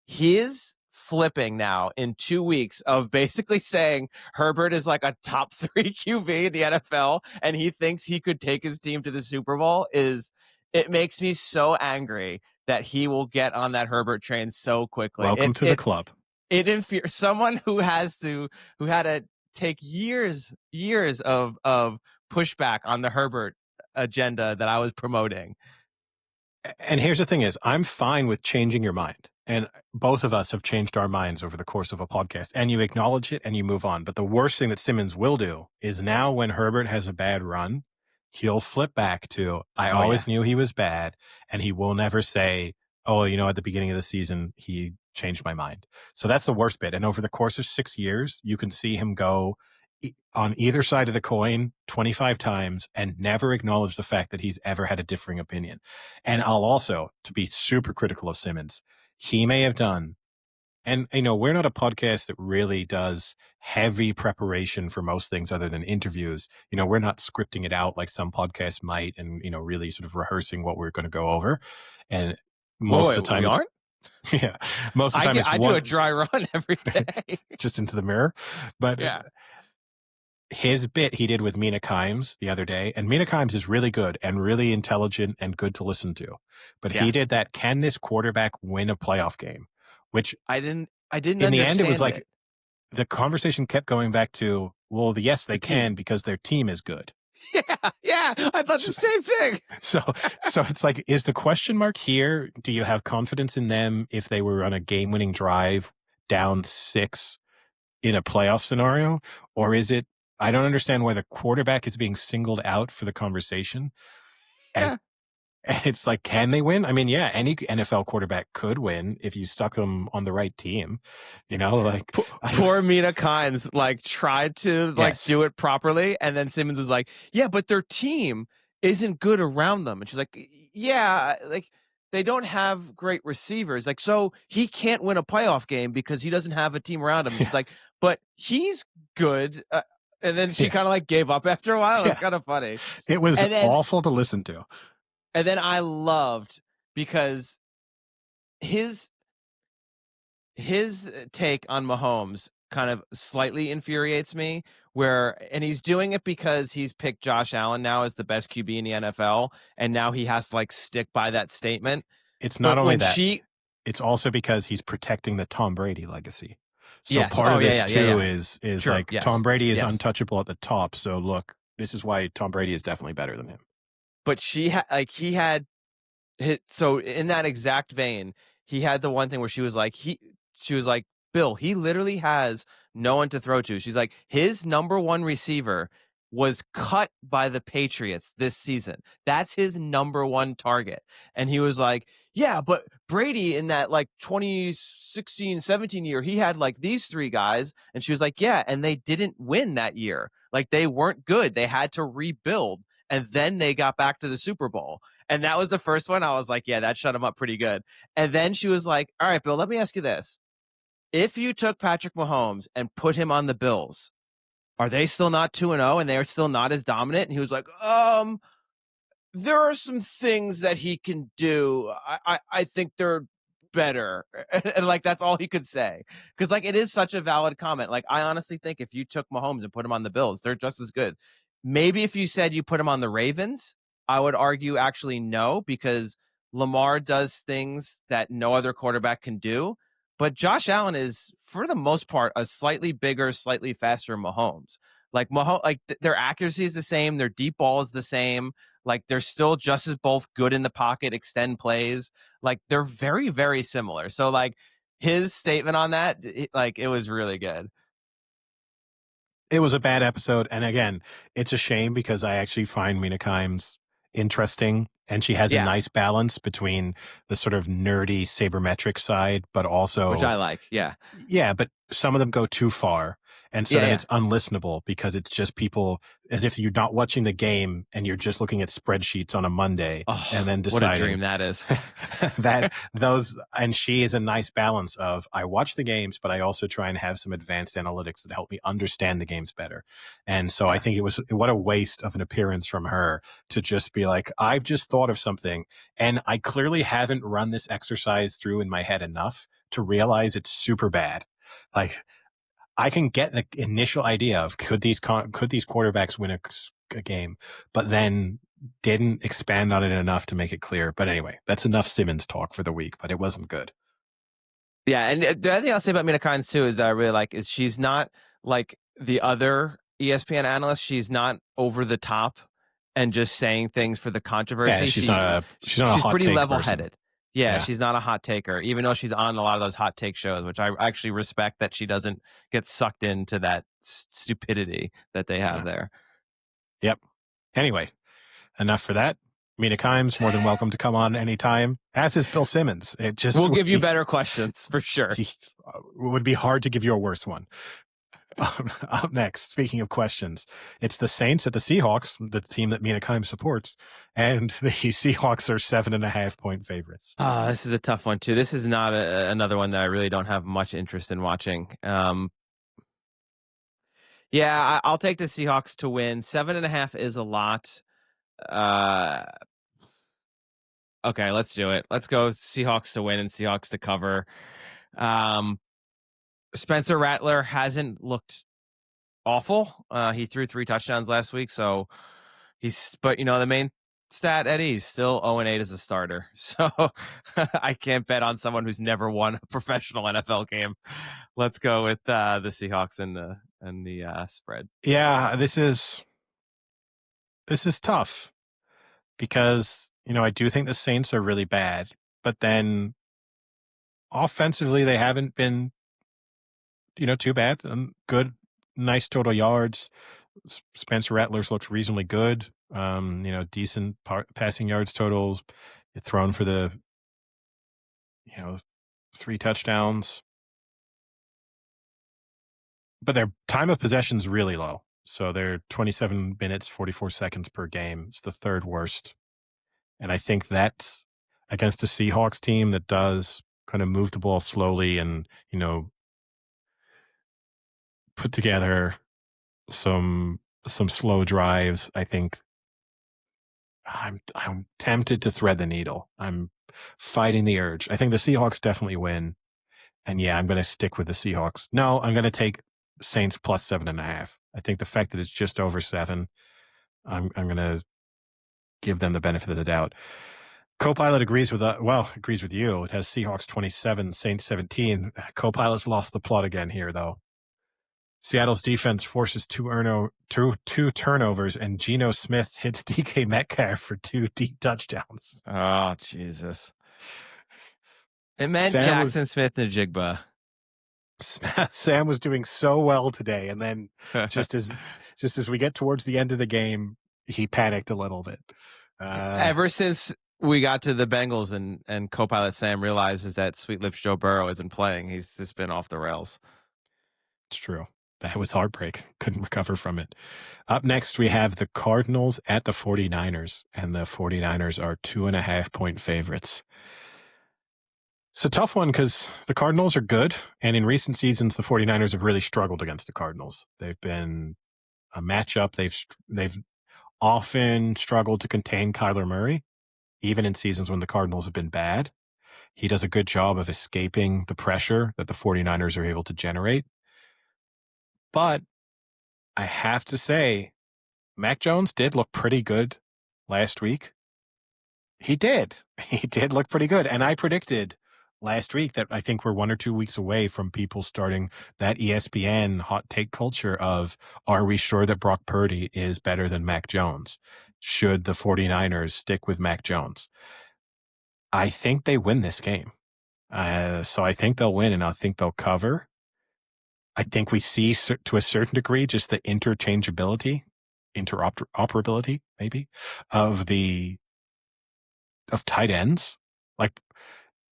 His flipping now in 2 weeks of basically saying Herbert is like a top 3 QB in the NFL and he thinks he could take his team to the Super Bowl it makes me so angry that he will get on that Herbert train so quickly. Welcome to the club. Someone who had to take years of pushback on the Herbert agenda that I was promoting. And here's the thing is, I'm fine with changing your mind. And both of us have changed our minds over the course of a podcast, and you acknowledge it and you move on. But the worst thing that Simmons will do is now when Herbert has a bad run, he'll flip back to, I always knew he was bad. And he will never say, oh, at the beginning of the season, he changed my mind. So that's the worst bit. And over the course of 6 years, you can see him go on either side of the coin 25 times and never acknowledge the fact that he's ever had a differing opinion. And I'll also, to be super critical of Simmons, he may have done, and we're not a podcast that really does heavy preparation for most things other than interviews. We're not scripting it out like some podcasts might and, really sort of rehearsing what we're going to go over. And most of the time, we aren't? Yeah. Most of the time, I do a dry run every day. Just into the mirror. But yeah. his bit he did with Mina Kimes the other day, and Mina Kimes is really good and really intelligent and good to listen to. But Yeah. he did that, can this quarterback win a playoff game? Which I didn't in the end, it was understand like it. the conversation kept going back to, well, yes, The they can team. because their team is good. Yeah, yeah. I thought the So, same thing. so, so it's like, is the question mark here? Do you have confidence in them if they were on a game winning drive down 6 in a playoff scenario? Or is it, I don't understand why the quarterback is being singled out for the conversation. And Yeah. it's like, can they win? I mean, yeah, any NFL quarterback could win if you stuck them on the right team. Like, Poor Mina Kimes like tried to like yes. do it properly, and then Simmons was like, "Yeah, but their team isn't good around them." And she's like, "Yeah, like they don't have great receivers. Like, so he can't win a playoff game because he doesn't have a team around him." And she's Yeah. like, "But he's good." And then she Yeah. kind of like gave up after a while. It was Yeah. kind of funny. It was And then awful to listen to. I loved because his his take on Mahomes kind of slightly infuriates me, and he's doing it because he's picked Josh Allen now as the best QB in the NFL, and now he has to like stick by that statement. It's not But only when that, she it's also because he's protecting the Tom Brady legacy. So Yes. part Oh of yeah, this yeah, yeah, too yeah. is True. like Tom Yes. Brady is Yes. untouchable at the top. So look, this is why Tom Brady is definitely better than him. But he had so in that exact vein, he had the one thing where she was like, Bill, he literally has no one to throw to. She's like, his number one receiver was cut by the Patriots this season. That's his number one target. And he was like, yeah, but Brady in that like 2016-17 year, he had like these three guys. And she was like, yeah, and they didn't win that year. Like they weren't good. They had to rebuild. And then they got back to the Super Bowl. And that was the first one. I was like, yeah, that shut him up pretty good. And then she was like, all right, Bill, let me ask you this. If you took Patrick Mahomes and put him on the Bills, are they still not 2-0 and they're still not as dominant? And he was like, there are some things that he can do. I think they're better. And like that's all he could say. Because like it is such a valid comment. Like I honestly think if you took Mahomes and put him on the Bills, they're just as good. Maybe if you said you put him on the Ravens, I would argue actually no, because Lamar does things that no other quarterback can do. But Josh Allen is, for the most part, a slightly bigger, slightly faster Mahomes. Like Mahomes, like their accuracy is the same, their deep ball is the same. Like they're still just as both good in the pocket, extend plays. Like they're very, very similar. So like his statement on that, it was really good. It was a bad episode. And again, it's a shame because I actually find Mina Kimes interesting and she has a Yeah, nice balance between the sort of nerdy sabermetric side, but which also, I like. Yeah, yeah, but some of them go too far. And so yeah, then yeah. it's unlistenable because it's just people as if you're not watching the game and you're just looking at spreadsheets on a Monday and Oh, then what a deciding dream that is. that those, and she is a nice balance of I watch the games, but I also try and have some advanced analytics that help me understand the games better. And so I Yeah. think it was what a waste of an appearance from her to just be like, I've just thought of something and I clearly haven't run this exercise through in my head enough to realize it's super bad. Like I can get the initial idea of could these quarterbacks win a game, but then didn't expand on it enough to make it clear. But anyway, that's enough Simmons talk for the week, but it wasn't good. Yeah, and the other thing I'll say about Mina Kimes too is that I really like is she's not like the other ESPN analysts. She's not over the top and just saying things for the Yeah, controversy. she's not a She's hot pretty take level person. headed. Yeah, Yeah, she's not a hot taker, even though she's on a lot of those hot take shows, which I actually respect that she doesn't get sucked into that stupidity that they have yeah, there. yep. Anyway, enough for that. Mina Kimes, more than welcome to come on anytime. As is Bill Simmons. It just We'll would give you be better questions for sure. would be hard to give you a worse one. Up next, speaking of questions, it's the Saints at the Seahawks, the team that Mina Kimes supports, and the Seahawks are 7.5-point favorites. This is a tough one too. This is not another one that I really don't have much interest in watching. Yeah, I'll take the Seahawks to win. 7.5 is a lot. Uh, okay, let's do it. Let's go Seahawks to win and Seahawks to cover. Um, Spencer Rattler hasn't looked awful. He threw 3 touchdowns last week, so but the main stat, Eddie, he's still 0-8 as a starter. So I can't bet on someone who's never won a professional NFL game. Let's go with the Seahawks and the spread. Yeah, this is tough because, I do think the Saints are really bad, but then offensively they haven't been, too bad. Good, nice total yards. Spencer Rattler's looked reasonably good. Decent passing yards totals. Thrown for the, 3 touchdowns. But their time of possession is really low. So they're 27 minutes, 44 seconds per game. It's the third worst. And I think that's against a Seahawks team that does kind of move the ball slowly and, put together some slow drives. I think I'm tempted to thread the needle. I'm fighting the urge. I think the Seahawks definitely win. And yeah, I'm going to stick with the Seahawks. No, I'm going to take Saints plus 7.5. I think the fact that it's just over 7, I'm going to give them the benefit of the doubt. Copilot agrees with you. It has Seahawks 27, Saints 17. Copilot's lost the plot again here, though. Seattle's defense forces 2 turnovers, and Geno Smith hits DK Metcalf for 2 deep touchdowns. Oh, Jesus. It meant Jackson Smith-Njigba. Sam was doing so well today, and then just as we get towards the end of the game, he panicked a little bit. Ever since we got to the Bengals and Copilot Sam realizes that Sweet Lips Joe Burrow isn't playing, he's just been off the rails. It's true. That was heartbreak. Couldn't recover from it. Up next, we have the Cardinals at the 49ers, and the 49ers are 2.5-point favorites. It's a tough one because the Cardinals are good, and in recent seasons, the 49ers have really struggled against the Cardinals. They've been a matchup. They've often struggled to contain Kyler Murray, even in seasons when the Cardinals have been bad. He does a good job of escaping the pressure that the 49ers are able to generate. But I have to say, Mac Jones did look pretty good last week. He did. He did look pretty good. And I predicted last week that I think we're 1 or 2 weeks away from people starting that ESPN hot take culture of, are we sure that Brock Purdy is better than Mac Jones? Should the 49ers stick with Mac Jones? I think they win this game. So I think they'll win, and I think they'll cover. I think we see to a certain degree just the interchangeability, interoperability maybe, of tight ends. Like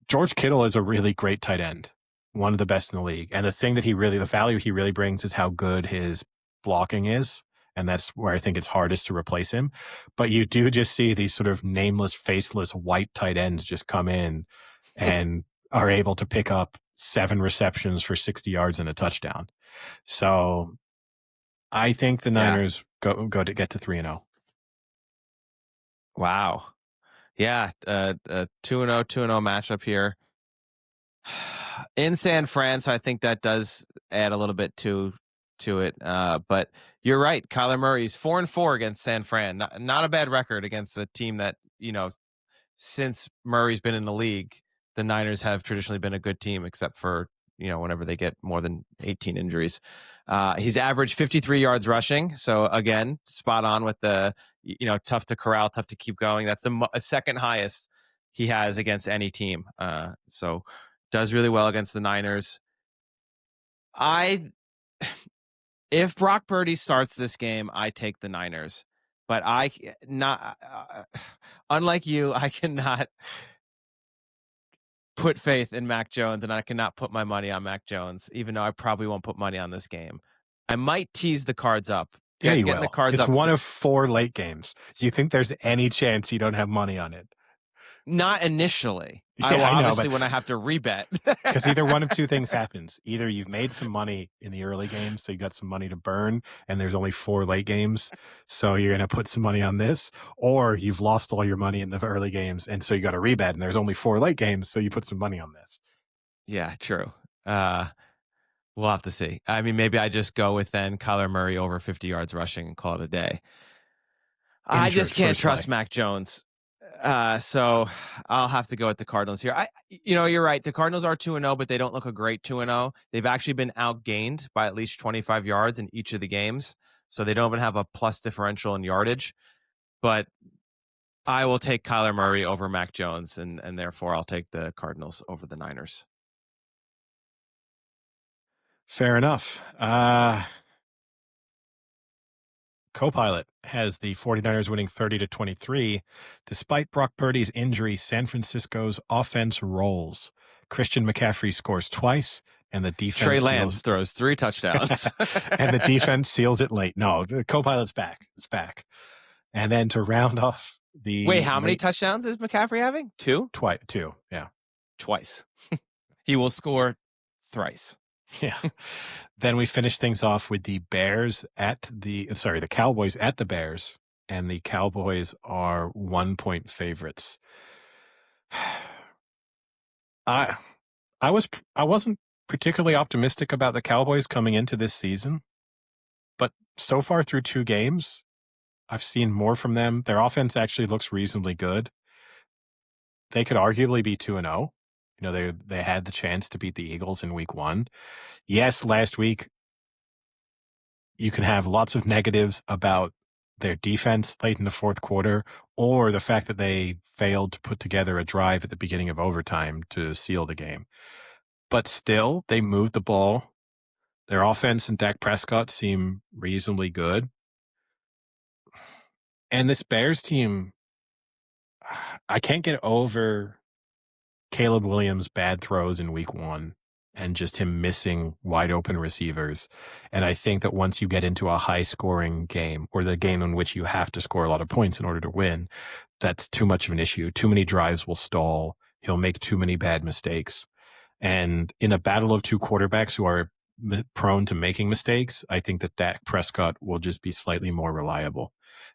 George Kittle is a really great tight end, one of the best in the league. And the value he really brings is how good his blocking is. And that's where I think it's hardest to replace him. But you do just see these sort of nameless, faceless white tight ends just come in and are able to pick up 7 receptions for 60 yards and a touchdown. So I think the Niners go to get to 3-0. Wow. Yeah. 2-0 matchup here in San Fran. So I think that does add a little bit to it. But you're right. Kyler Murray's 4-4 against San Fran. Not a bad record against a team that, since Murray's been in the league, the Niners have traditionally been a good team, except for, whenever they get more than 18 injuries. He's averaged 53 yards rushing. So again, spot on with the, tough to corral, tough to keep going. That's the second highest he has against any team. So does really well against the Niners. If Brock Purdy starts this game, I take the Niners, but unlike you, I cannot put faith in Mac Jones, and I cannot put my money on Mac Jones, even though I probably won't put money on this game. I might tease the cards up. Yeah, you will. The cards it's up one of 4 late games. Do you think there's any chance you don't have money on it? Not initially. Yeah, I will obviously know, when I have to rebet. Because either one of 2 things happens. Either you've made some money in the early games, so you got some money to burn, and there's only 4 late games, so you're going to put some money on this, or you've lost all your money in the early games, and so you got to rebet, and there's only 4 late games, so you put some money on this. Yeah, true. We'll have to see. I mean, maybe I just go with then Kyler Murray over 50 yards rushing and call it a day. I just Injured can't first trust play. Mac Jones. So I'll have to go with the Cardinals here. You're right. The Cardinals are 2-0, but they don't look a great 2-0. They've actually been outgained by at least 25 yards in each of the games. So they don't even have a plus differential in yardage. But I will take Kyler Murray over Mac Jones, and therefore I'll take the Cardinals over the Niners. Fair enough. Copilot has the 49ers winning 30-23. Despite Brock Purdy's injury, San Francisco's offense rolls. Christian McCaffrey scores twice, and the defense Trey Lance seals throws 3 touchdowns. and the defense seals it late. No, the Copilot's back. It's back. And then to round off Wait, the how many late touchdowns is McCaffrey having? 2? two. Yeah. Twice. He will score thrice. Yeah. Then we finish things off with the Cowboys at the Bears, and the Cowboys are 1-point favorites. I wasn't particularly optimistic about the Cowboys coming into this season, but so far through 2 games, I've seen more from them. Their offense actually looks reasonably good. They could arguably be 2-0. They had the chance to beat the Eagles in week 1. Yes, last week you can have lots of negatives about their defense late in the fourth quarter, or the fact that they failed to put together a drive at the beginning of overtime to seal the game. But still, they moved the ball. Their offense and Dak Prescott seem reasonably good. And this Bears team, I can't get over Caleb Williams' bad throws in week 1 and just him missing wide open receivers. And I think that once you get into a high scoring game, or the game in which you have to score a lot of points in order to win, that's too much of an issue. Too many drives will stall. He'll make too many bad mistakes. And in a battle of 2 quarterbacks who are prone to making mistakes, I think that Dak Prescott will just be slightly more reliable.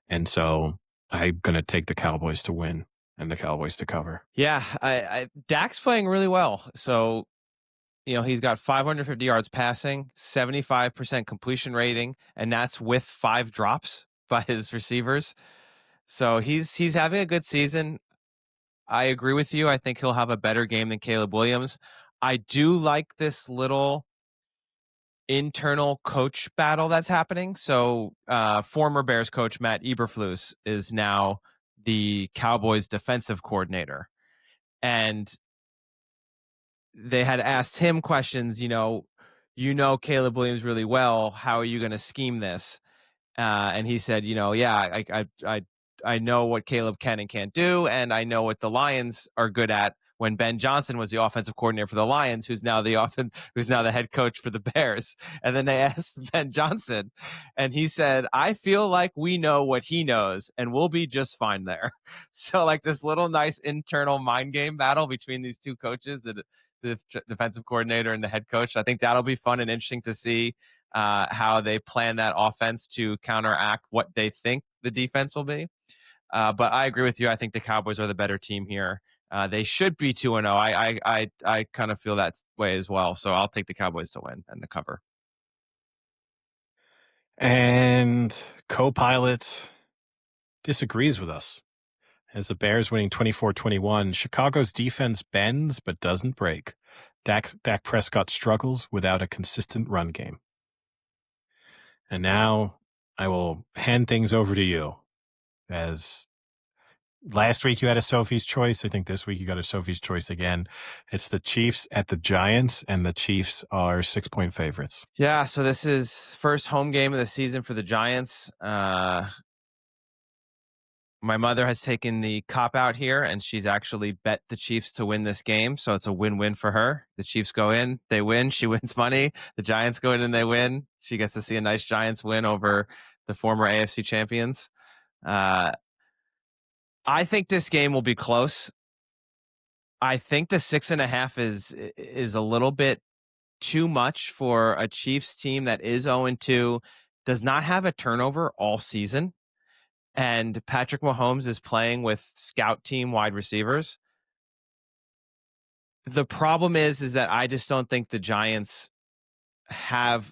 And so I'm going to take the Cowboys to win and the Cowboys to cover. Yeah, Dak's playing really well. So, he's got 550 yards passing, 75% completion rating, and that's with 5 drops by his receivers. So he's having a good season. I agree with you. I think he'll have a better game than Caleb Williams. I do like this little internal coach battle that's happening. So former Bears coach Matt Eberflus is now the Cowboys defensive coordinator. And they had asked him questions, Caleb Williams really well. How are you going to scheme this? And he said, yeah, I know what Caleb can and can't do, and I know what the Lions are good at. When Ben Johnson was the offensive coordinator for the Lions, who's now the head coach for the Bears. And then they asked Ben Johnson, and he said, I feel like we know what he knows, and we'll be just fine there. So like this little nice internal mind game battle between these two coaches, the defensive coordinator and the head coach. I think that'll be fun and interesting to see how they plan that offense to counteract what they think the defense will be. But I agree with you. I think the Cowboys are the better team here. They should be 2-0. I kind of feel that way as well. So I'll take the Cowboys to win and the cover. And Copilot disagrees with us. As the Bears winning 24-21, Chicago's defense bends but doesn't break. Dak Prescott struggles without a consistent run game. And now I will hand things over to you. As last week you had a Sophie's Choice. I think this week you got a Sophie's Choice again. It's the Chiefs at the Giants, and the Chiefs are 6-point favorites. Yeah, so this is first home game of the season for the Giants. My mother has taken the cop out here, and she's actually bet the Chiefs to win this game. So it's a win-win for her. The Chiefs go in, they win, she wins money. The Giants go in and they win. She gets to see a nice Giants win over the former AFC champions. I think this game will be close. I think the 6.5 is a little bit too much for a Chiefs team that is 0-2, does not have a turnover all season. And Patrick Mahomes is playing with scout team wide receivers. The problem is that I just don't think the Giants have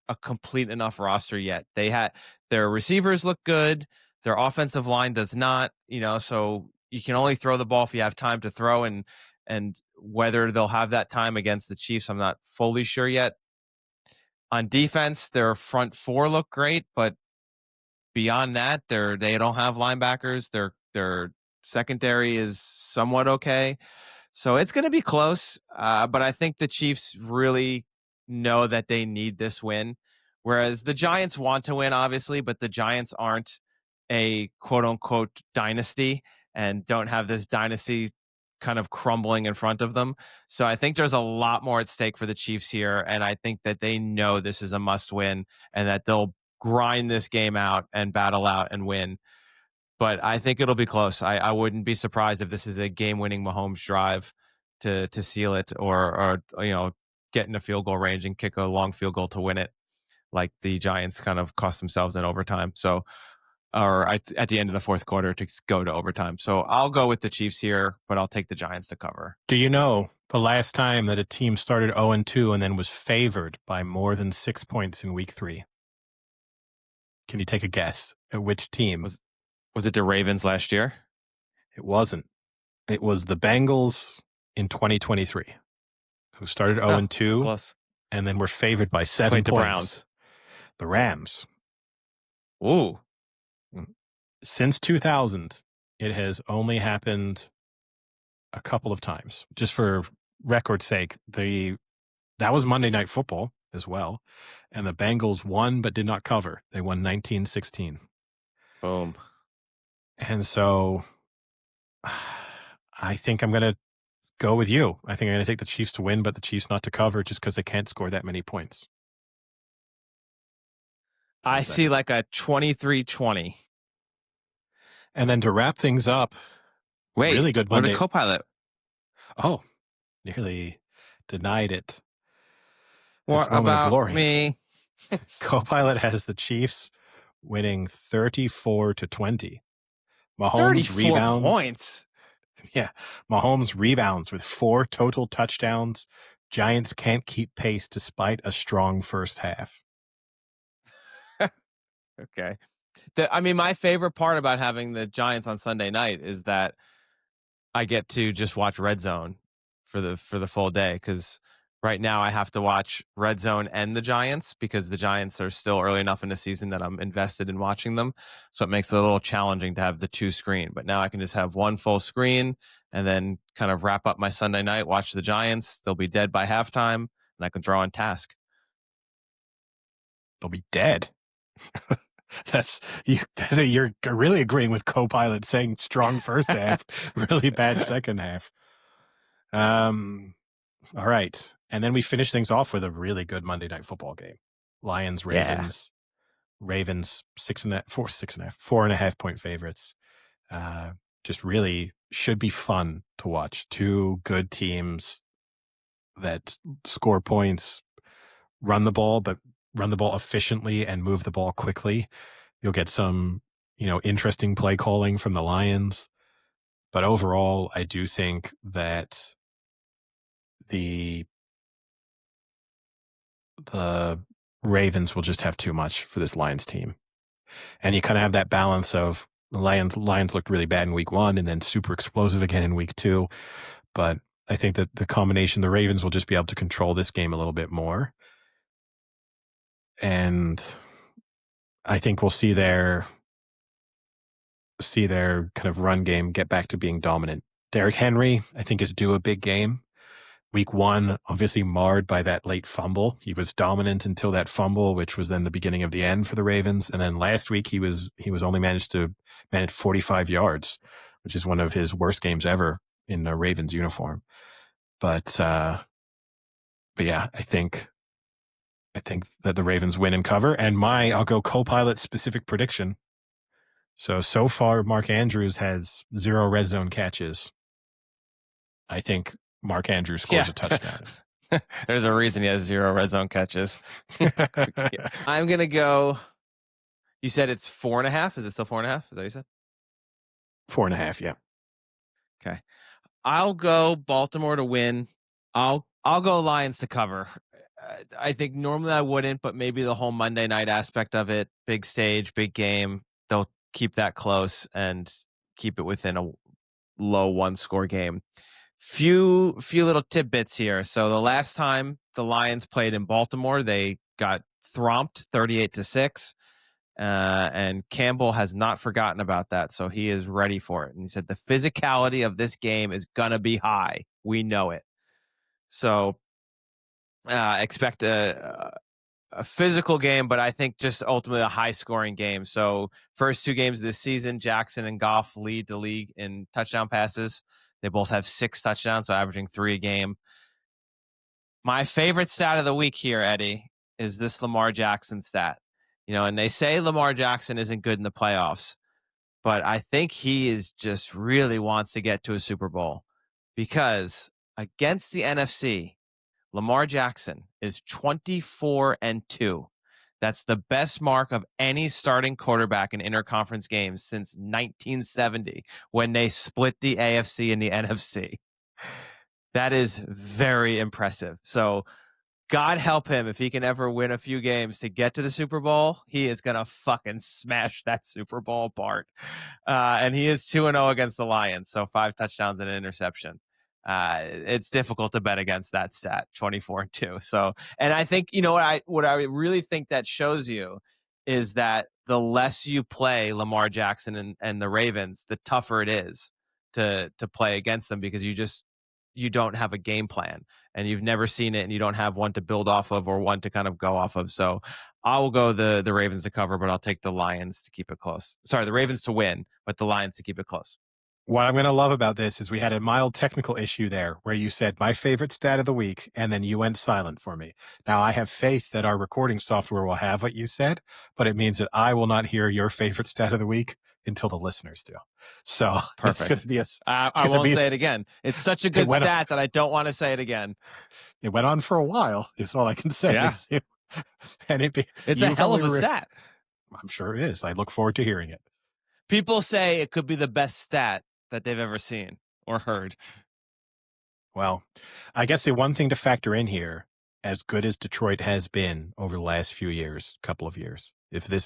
a complete enough roster yet. Their receivers look good. Their offensive line does not, so you can only throw the ball if you have time to throw, and whether they'll have that time against the Chiefs, I'm not fully sure yet. On defense, their front four look great, but beyond that, they don't have linebackers. Their secondary is somewhat okay. So it's going to be close, but I think the Chiefs really know that they need this win, whereas the Giants want to win, obviously, but the Giants aren't a quote-unquote dynasty and don't have this dynasty kind of crumbling in front of them. So I think there's a lot more at stake for the Chiefs here, and I think that they know this is a must-win and that they'll grind this game out and battle out and win. But I think it'll be close. I wouldn't be surprised if this is a game-winning Mahomes drive to seal it, or get in a field goal range and kick a long field goal to win it, like the Giants kind of cost themselves in overtime. So, or at the end of the fourth quarter to go to overtime. So I'll go with the Chiefs here, but I'll take the Giants to cover. Do you know the last time that a team started 0-2 and then was favored by more than 6 points in week 3? Can you take a guess at which team? Was it the Ravens last year? It wasn't. It was the Bengals in 2023, who started 0-2 close. and then were favored by 7 Played points. The Browns. The Rams. Ooh. Since 2000, it has only happened a couple of times. Just for record's sake, that was Monday Night Football as well, and the Bengals won but did not cover. They won 19-16. Boom. And so I think I'm going to go with you. I think I'm going to take the Chiefs to win, but the Chiefs not to cover just because they can't score that many points. I see like a 23-20. And then to wrap things up, wait, really good Monday. Monday. Copilot. Oh, nearly denied it. What about glory. Me? Copilot has the Chiefs winning 34-20. Mahomes 34 points. Yeah. Mahomes rebounds with 4 total touchdowns. Giants can't keep pace despite a strong first half. Okay. My favorite part about having the Giants on Sunday night is that I get to just watch Red Zone for the full day, because right now I have to watch Red Zone and the Giants because the Giants are still early enough in the season that I'm invested in watching them. So it makes it a little challenging to have the 2 screen. But now I can just have one full screen and then kind of wrap up my Sunday night, watch the Giants. They'll be dead by halftime, and I can throw on Task. They'll be dead. You're really agreeing with Copilot saying strong first half, really bad second half. All right. And then we finish things off with a really good Monday Night Football game. Lions, Ravens. Yeah. Ravens 4.5 point favorites. Just really should be fun to watch. 2 good teams that score points, run the ball, but run the ball efficiently and move the ball quickly. You'll get some, interesting play calling from the Lions. But overall, I do think that the Ravens will just have too much for this Lions team. And you kind of have that balance of the Lions looked really bad in week 1 and then super explosive again in week 2. But I think that the combination, the Ravens will just be able to control this game a little bit more. And I think we'll see their kind of run game get back to being dominant. Derrick Henry, I think, is due a big game. Week 1, obviously marred by that late fumble. He was dominant until that fumble, which was then the beginning of the end for the Ravens. And then last week he was only managed to manage 45 yards, which is one of his worst games ever in a Ravens uniform. But yeah, I think that the Ravens win and cover. And I'll go Copilot specific prediction. So far, Mark Andrews has 0 red zone catches. I think Mark Andrews scores a touchdown. There's a reason he has 0 red zone catches. I'm going to go. You said it's 4.5. Is it still 4.5? Is that what you said? 4.5. Yeah. Okay. I'll go Baltimore to win. I'll go Lions to cover. I think normally I wouldn't, but maybe the whole Monday night aspect of it, big stage, big game, they'll keep that close and keep it within a low one score game. Few little tidbits here. So the last time the Lions played in Baltimore, they got thromped 38-6. And Campbell has not forgotten about that, so he is ready for it. And he said the physicality of this game is gonna be high. We know it. So expect a physical game, but I think just ultimately a high scoring game. So first two games this season, Jackson and Goff lead the league in touchdown passes. They both have 6 touchdowns, so averaging 3 a game. My favorite stat of the week here, Eddie, is this Lamar Jackson stat. And they say Lamar Jackson isn't good in the playoffs, but I think he is just really wants to get to a Super Bowl because against the NFC, Lamar Jackson is 24-2. That's the best mark of any starting quarterback in interconference games since 1970 when they split the AFC and the NFC. That is very impressive. So God help him if he can ever win a few games to get to the Super Bowl. He is going to fucking smash that Super Bowl apart. And he is 2-0 against the Lions. So 5 touchdowns and an interception. It's difficult to bet against that stat, 24-2. So, and I think, what I really think that shows you is that the less you play Lamar Jackson and the Ravens, the tougher it is to play against them because you don't have a game plan and you've never seen it and you don't have one to build off of or one to kind of go off of. So I will go the Ravens to cover, but I'll take the Lions to keep it close. Sorry, the Ravens to win, but the Lions to keep it close. What I'm going to love about this is we had a mild technical issue there where you said my favorite stat of the week, and then you went silent for me. Now, I have faith that our recording software will have what you said, but it means that I will not hear your favorite stat of the week until the listeners do. So it's going to Perfect. be I won't say it again. It's such a good stat that I don't want to say it again. It went on for a while. Is all I can say. Yeah. And it's a hell of a stat. I'm sure it is. I look forward to hearing it. People say it could be the best stat that they've ever seen or heard. Well, I guess the one thing to factor in here, as good as Detroit has been over the last couple of years,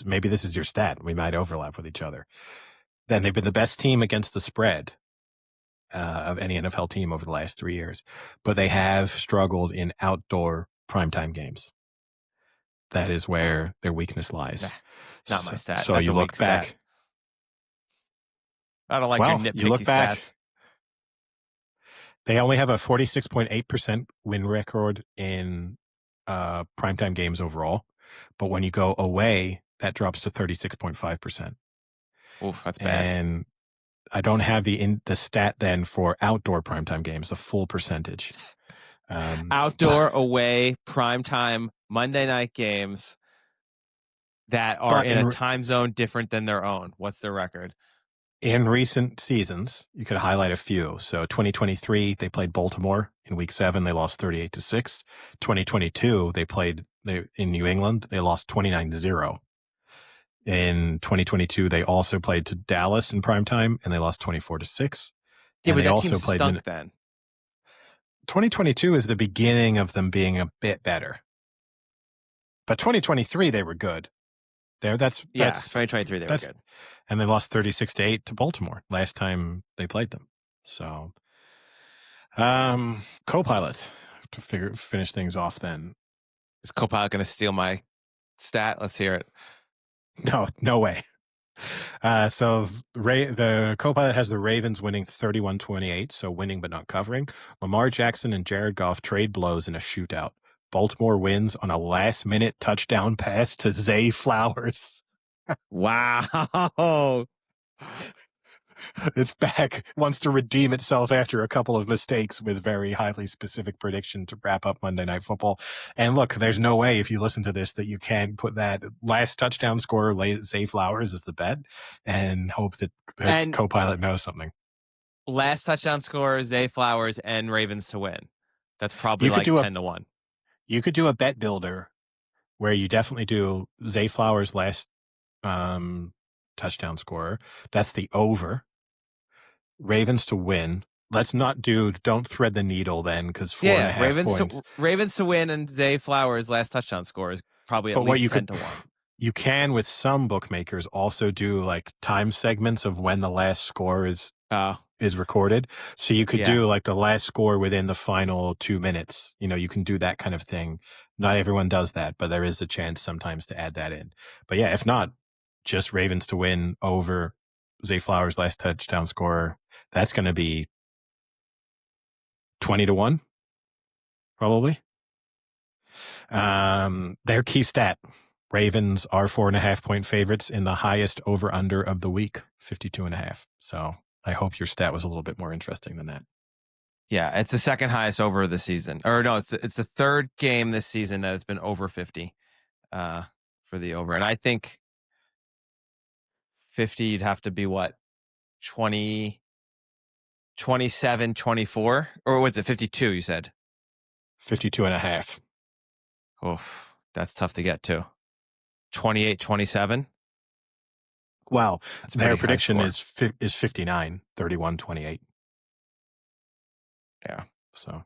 maybe this is your stat, we might overlap with each other. Then they've been the best team against the spread of any NFL team over the last 3 years, but they have struggled in outdoor primetime games. That is where their weakness lies. Not my stat. So That's you look back. Stat. I don't like your nitpicky stats. They only have a 46.8% win record in primetime games overall. But when you go away, that drops to 36.5%. Oof, that's bad. And I don't have the stat then for outdoor primetime games, the full percentage. Outdoor, away, primetime, Monday night games that are in a time zone different than their own. What's their record? In recent seasons, you could highlight a few. So 2023, they played Baltimore in week 7. They lost 38-6. 2022, they played in New England. They lost 29-0. In 2022, they also played to Dallas in primetime, and they lost 24-6. Yeah, and but they that also team played stunk then. 2022 is the beginning of them being a bit better. But 2023, they were good. That's 2023, they were good. And they lost 36-8 to Baltimore last time they played them. So, Copilot to finish things off then. Is Copilot going to steal my stat? Let's hear it. No way. So the Copilot has the Ravens winning 31-28, so winning but not covering. Lamar Jackson and Jared Goff trade blows in a shootout. Baltimore wins on a last-minute touchdown pass to Zay Flowers. Wow. It's back, wants to redeem itself after a couple of mistakes with very highly specific prediction to wrap up Monday Night Football. And look, there's no way if you listen to this that you can put that last touchdown scorer, Zay Flowers, as the bet and hope that Copilot knows something. Last touchdown scorer, Zay Flowers, and Ravens to win. That's probably like 10-1. You could do a bet builder where you definitely do Zay Flowers last touchdown scorer. That's the over. Ravens to win. don't thread the needle then, because four and a Yeah, half points. Ravens to win, and Zay Flowers' last touchdown score is probably at But what least 10-1. you can with some bookmakers also do like time segments of when the last score Oh, is recorded. So you could yeah. do like the last score within the final 2 minutes. You can do that kind of thing. Not everyone does that, but there is a chance sometimes to add that in. But yeah, if not, just Ravens to win over Zay Flowers' last touchdown score. That's going to be 20-1, probably. Their key stat. Ravens are 4.5-point favorites in the highest over under of the week, 52.5. So I hope your stat was a little bit more interesting than that. Yeah, it's the second highest over of the season. Or no, it's the third game this season that has been over 50 for the over. And I think 50, you'd have to be what, 20, 27, 24? Or was it 52, you said? 52.5. Oh, that's tough to get to. 28, 27? Well, That's a their pretty high prediction score. is 59, 31, 28. Yeah. So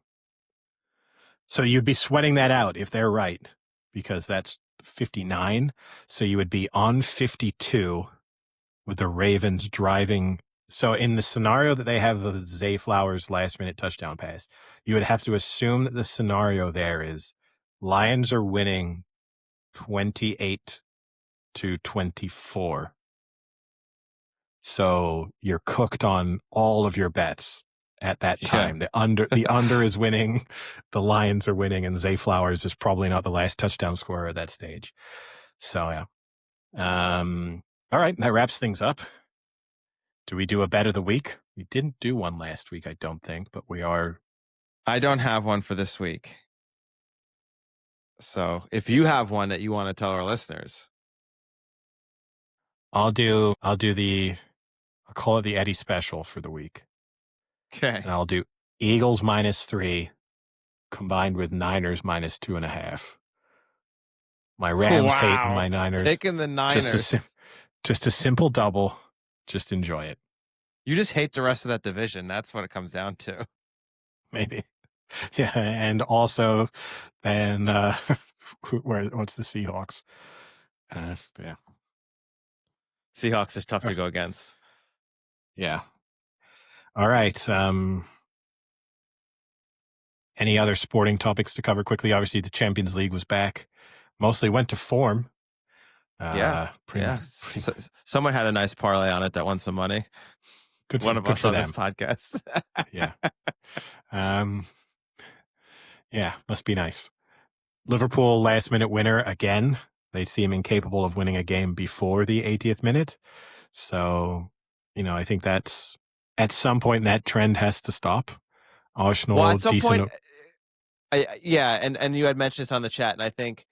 you'd be sweating that out if they're right, because that's 59. So you would be on 52 with the Ravens driving. So in the scenario that they have the Zay Flowers last minute touchdown pass, you would have to assume that the scenario there is Lions are winning 28-24. So you're cooked on all of your bets at that Yeah. time. The under is winning, the Lions are winning, and Zay Flowers is probably not the last touchdown scorer at that stage. So yeah. All right, that wraps things up. Do we do a bet of the week? We didn't do one last week, I don't think, but we are. I don't have one for this week. So if you have one that you want to tell our listeners. I'll call it the Eddie special for the week. Okay. And I'll do Eagles -3 combined with Niners -2.5. My Rams hate Wow. my Niners. Taking the Just a Niners. just a simple double. Just enjoy it. You just hate the rest of that division. That's what it comes down to. Maybe. Yeah, and also then what's the Seahawks? Yeah. Seahawks is tough to go against. Yeah. All right. Any other sporting topics to cover quickly? Obviously, the Champions League was back. Mostly went to form. Yeah. Yeah. Someone had a nice parlay on it that won some money. One of good us for on this them. podcast. Yeah. Yeah, must be nice. Liverpool last minute winner again. They seem incapable of winning a game before the 80th minute. So, I think that's at some point that trend has to stop. Well, Arsenal at some point, decent. and you had mentioned this on the chat, and I think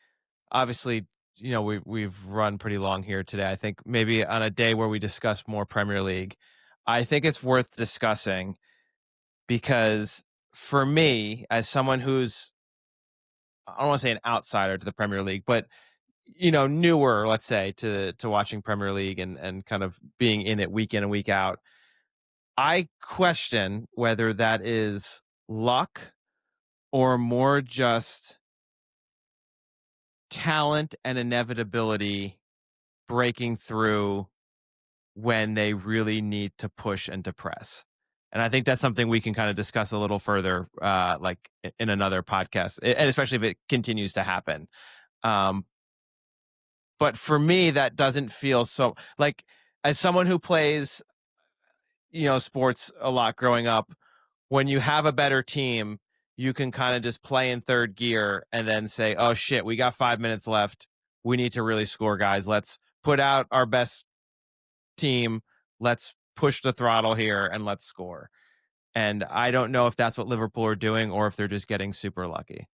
obviously, we've run pretty long here today. I think maybe on a day where we discuss more Premier League, I think it's worth discussing because for me, as someone who's, I don't want to say an outsider to the Premier League, but newer, let's say, to watching Premier League and kind of being in it week in and week out, I question whether that is luck or more just talent and inevitability breaking through when they really need to push and to press. And I think that's something we can kind of discuss a little further, like in another podcast, and especially if it continues to happen. But for me, that doesn't feel so like, as someone who plays, sports a lot growing up, when you have a better team, you can kind of just play in third gear and then say, oh shit, we got 5 minutes left. We need to really score, guys. Let's put out our best team. Let's push the throttle here and let's score. And I don't know if that's what Liverpool are doing or if they're just getting super lucky.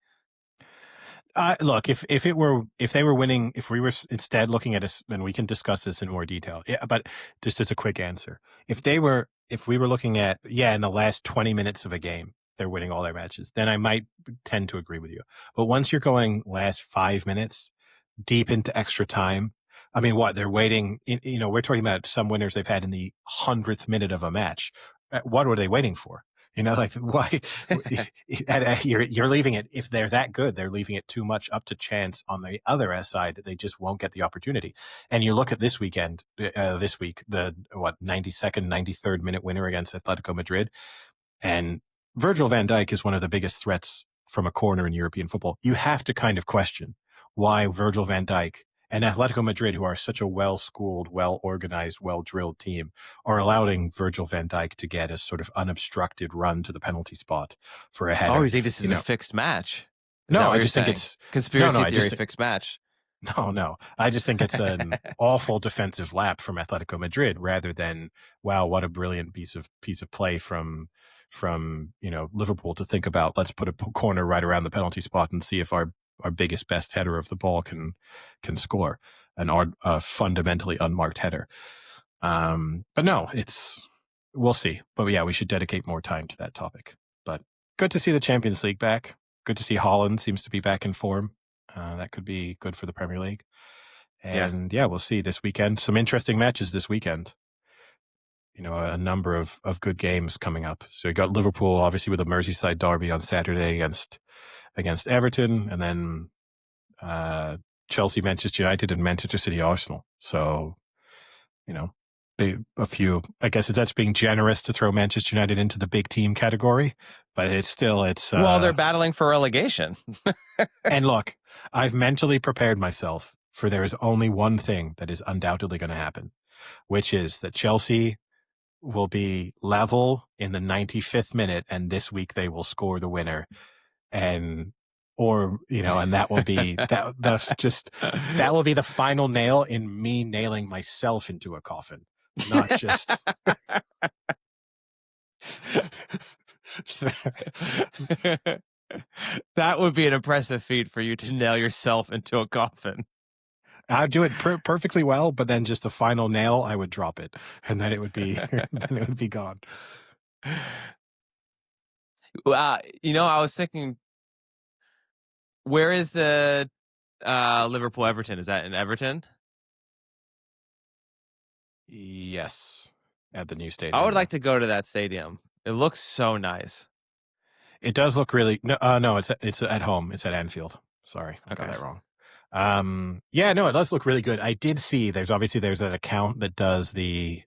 Look, if they were winning, if we were instead looking at us, and we can discuss this in more detail. Yeah, but just as a quick answer, if we were looking at, in the last 20 minutes of a game, they're winning all their matches, then I might tend to agree with you. But once you're going last 5 minutes, deep into extra time, I mean, what they're waiting, we're talking about some winners they've had in the 100th minute of a match. What were they waiting for? Like why you're leaving it, if they're that good, they're leaving it too much up to chance on the other side that they just won't get the opportunity. And you look at this week, the 92nd, 93rd minute winner against Atletico Madrid, and Virgil van Dijk is one of the biggest threats from a corner in European football. You have to kind of question why Virgil van Dijk and Atletico Madrid, who are such a well-schooled, well-organized, well-drilled team, are allowing Virgil van Dijk to get a sort of unobstructed run to the penalty spot for a Oh, header. you think this is a fixed match? Is that No, what I you're just think saying? it's Conspiracy theory, fixed match. no. I just think it's an awful defensive lap from Atletico Madrid, rather than, wow, what a brilliant piece of play from Liverpool to think about. Let's put a corner right around the penalty spot and see if our biggest, best header of the ball can score a fundamentally unmarked header. But no, we'll see. But yeah, we should dedicate more time to that topic. But good to see the Champions League back. Good to see Holland seems to be back in form. That could be good for the Premier League. And yeah, we'll see this weekend. Some interesting matches this weekend. A number of good games coming up. So you got Liverpool, obviously, with a Merseyside derby on Saturday against Everton, and then Chelsea, Manchester United, and Manchester City, Arsenal. So, a few. I guess that's being generous to throw Manchester United into the big team category, but it's well, they're battling for relegation. And look, I've mentally prepared myself for there is only one thing that is undoubtedly going to happen, which is that Chelsea will be level in the 95th minute, and this week they will score the winner, and that will be that will be the final nail in me nailing myself into a coffin, not just. That would be an impressive feat for you to nail yourself into a coffin. I'd do it perfectly well, but then just the final nail, I would drop it, and then it would be gone. I was thinking, where is the Liverpool Everton? Is that in Everton? Yes, at the new stadium. I would like to go to that stadium. It looks so nice. It does look really no. It's at home. It's at Anfield. Sorry, I got that wrong. Yeah, no, it does look really good. I did see there's that account that does the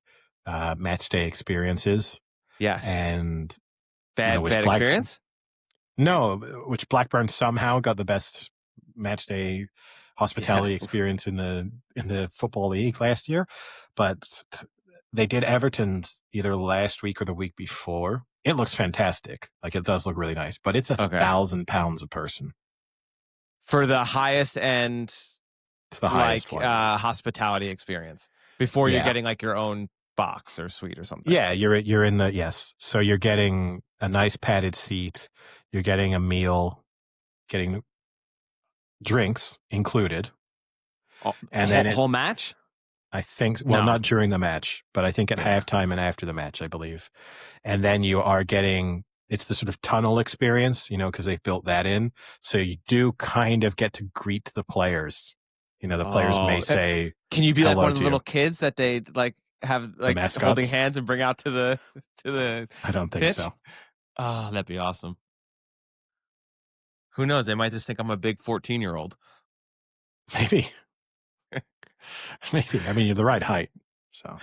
match day experiences. Yes. And bad experience? No, which Blackburn somehow got the best match day hospitality experience in the Football League last year, but they did Everton's either last week or the week before. It looks fantastic. Like, it does look really nice, but it's £1,000 a person for the highest end, the highest hospitality experience before you're getting like your own box or suite or something. Yeah, you're in the yes. So you're getting a nice padded seat. You're getting a meal, getting drinks included, and then whole match. I think, not during the match, but I think at halftime and after the match, I believe. And then you are getting, it's the sort of tunnel experience, because they've built that in. So you do kind of get to greet the players. The players may say, "Can you be like one of the little kids that they have holding hands and bring out to the I don't think pitch? so. Oh, that'd be awesome. Who knows? They might just think I'm a big 14-year-old. Maybe. Maybe. I mean, you're the right height. So.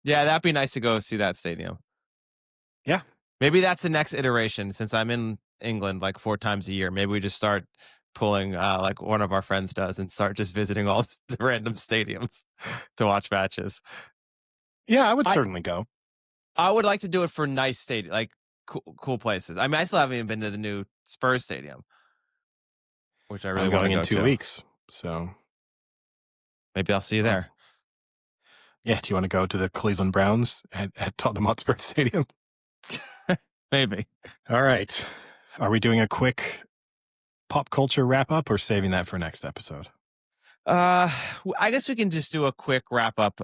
Yeah, that'd be nice to go see that stadium. Yeah. Maybe that's the next iteration. Since I'm in England 4 times a year, maybe we just start pulling like one of our friends does and start just visiting all the random stadiums to watch matches. Yeah, I would certainly go. I would like to do it for nice stadium, like cool places. I mean, I still haven't even been to the new Spurs stadium, which I really want to go to. I'm going in 2 weeks, so maybe I'll see you there. Yeah, do you want to go to the Cleveland Browns at Tottenham Hotspur Stadium? Maybe. All right. Are we doing a quick pop culture wrap up or saving that for next episode? I guess we can just do a quick wrap up.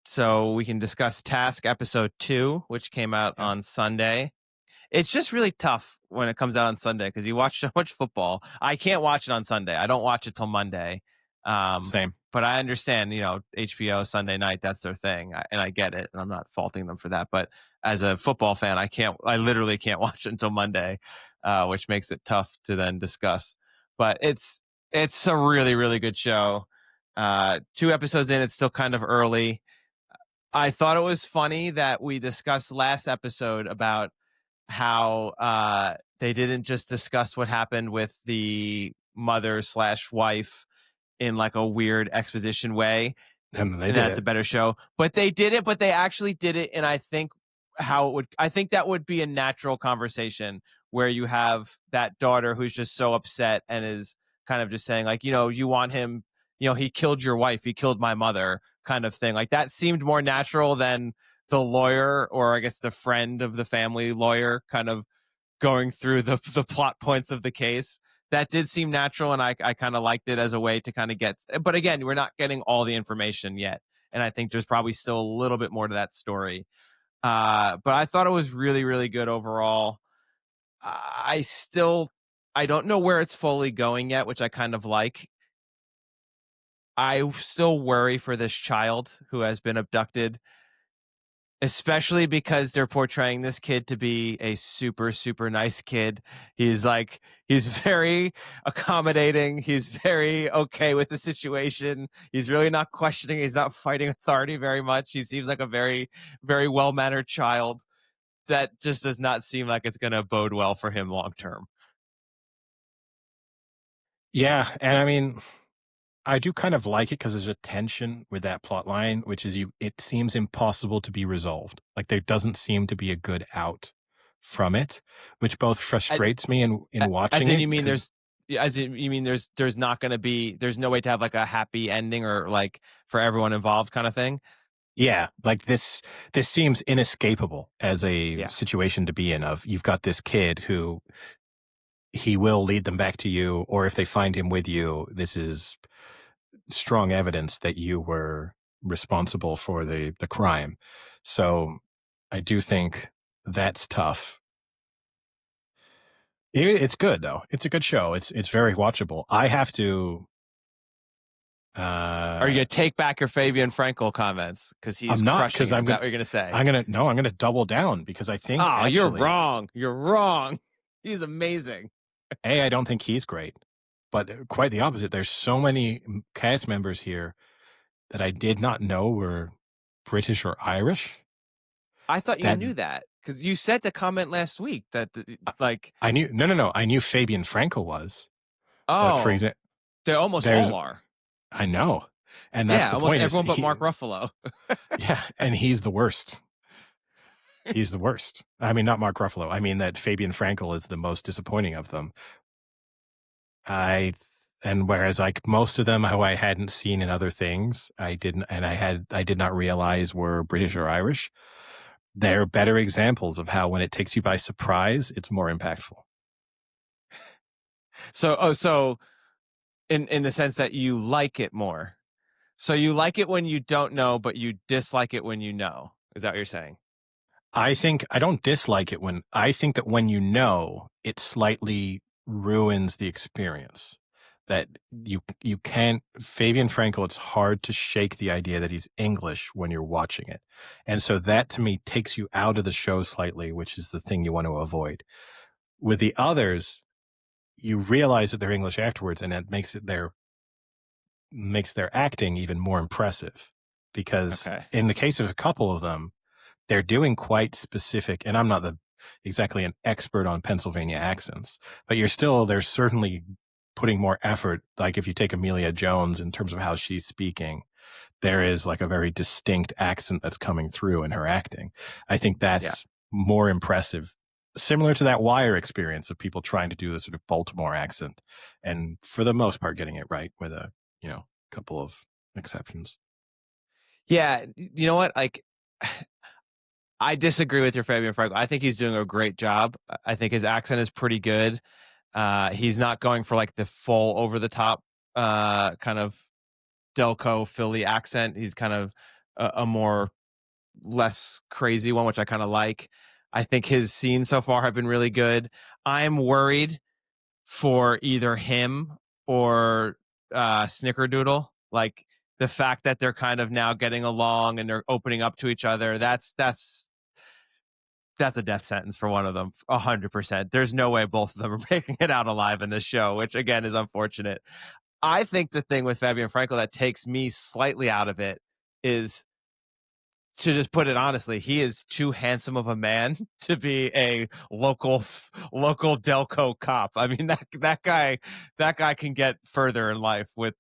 So we can discuss Task episode 2, which came out on Sunday. It's just really tough when it comes out on Sunday because you watch so much football. I can't watch it on Sunday. I don't watch it till Monday. Same. but I understand, HBO Sunday night, that's their thing, and I get it, and I'm not faulting them for that. But as a football fan, I literally can't watch it until Monday, which makes it tough to then discuss. But it's a really, really good show. 2 episodes in, it's still kind of early. I thought it was funny that we discussed last episode about how they didn't just discuss what happened with the mother slash wife in like a weird exposition way, And they and did that's a it. better show. But they did it, but they actually did it, and I think that would be a natural conversation where you have that daughter who's just so upset and is kind of just saying like, you want him, he killed your wife, he killed my mother, kind of thing. Like that seemed more natural than the lawyer, or I guess the friend of the family lawyer, kind of going through the plot points of the case. That did seem natural, and I kind of liked it as a way to kind of get. But again, we're not getting all the information yet, and I think there's probably still a little bit more to that story. But I thought it was really, really good overall. I still, I don't know where it's fully going yet, which I kind of like. I still worry for this child who has been abducted, especially because they're portraying this kid to be a super, super nice kid. He's very accommodating. He's very okay with the situation. He's really not questioning. He's not fighting authority very much. He seems like a very, very well-mannered child. That just does not seem like it's going to bode well for him long term. Yeah, and I mean, I do kind of like it because there's a tension with that plot line, which is it seems impossible to be resolved. Like there doesn't seem to be a good out from it, which both As, frustrates me in as watching in, it you mean because there's not going to be, there's no way to have like a happy ending or like for everyone involved kind of thing. yeah, like this seems inescapable as a Yeah. situation to be in of you've got this kid who he will lead them back to you, or if they find him with you, this is strong evidence that you were responsible for the crime. So I do think that's tough. It's good though. It's a good show. It's very watchable. I have to. Are you Uh, going to take back your Fabien Frankel comments because he's I'm not crushing because it? Is that what you're going to say? I'm gonna double down because I think Oh, you're actually wrong. You're wrong. He's amazing. I don't think he's great, but quite the opposite. There's so many cast members here that I did not know were British or Irish. I thought you That knew that because you said the comment last week that like, I knew. No. I knew Fabien Frankel was, but for oh, example, they almost there's all are. I know, and that's Yeah, the almost point. Is everyone but he? Mark Ruffalo. Yeah, and he's the worst. He's the worst. I mean, not Mark Ruffalo. I mean that Fabien Frankel is the most disappointing of them. I and whereas like most of them who I hadn't seen in other things, I didn't, and I did not realize were British or Irish. They're better examples of how when it takes you by surprise, it's more impactful. So in the sense that you like it more. So you like it when you don't know, but you dislike it when you know. Is that what you're saying? I think I don't dislike it when I think that when you know, it slightly ruins the experience. That you can't Fabian Frankel, it's hard to shake the idea that he's English when you're watching it. And so that to me takes you out of the show slightly, which is the thing you want to avoid. With the others, you realize that they're English afterwards, and that makes their acting even more impressive. Because Okay. in the case of a couple of them, they're doing quite specific, and I'm not exactly an expert on Pennsylvania accents, but they're certainly putting more effort. Like if you take Amelia Jones in terms of how she's speaking, there is like a very distinct accent that's coming through in her acting. I think Yeah. that's more impressive, similar to that Wire experience of people trying to do a sort of Baltimore accent, and for the most part getting it right with a couple of exceptions. Yeah. You know what? Like, I disagree with your Fabian Frankel. I think he's doing a great job. I think his accent is pretty good. He's not going for like the full over the top kind of Delco Philly accent. He's kind of a more less crazy one, which I kind of like. I think his scenes so far have been really good. I'm worried for either him or Snickerdoodle. Like the fact that they're kind of now getting along and they're opening up to each other, that's a death sentence for one of them, 100%. There's no way both of them are making it out alive in this show, which again is unfortunate. I think the thing with Fabien Frankel that takes me slightly out of it is, to just put it honestly, he is too handsome of a man to be a local Delco cop. I mean, that guy can get further in life with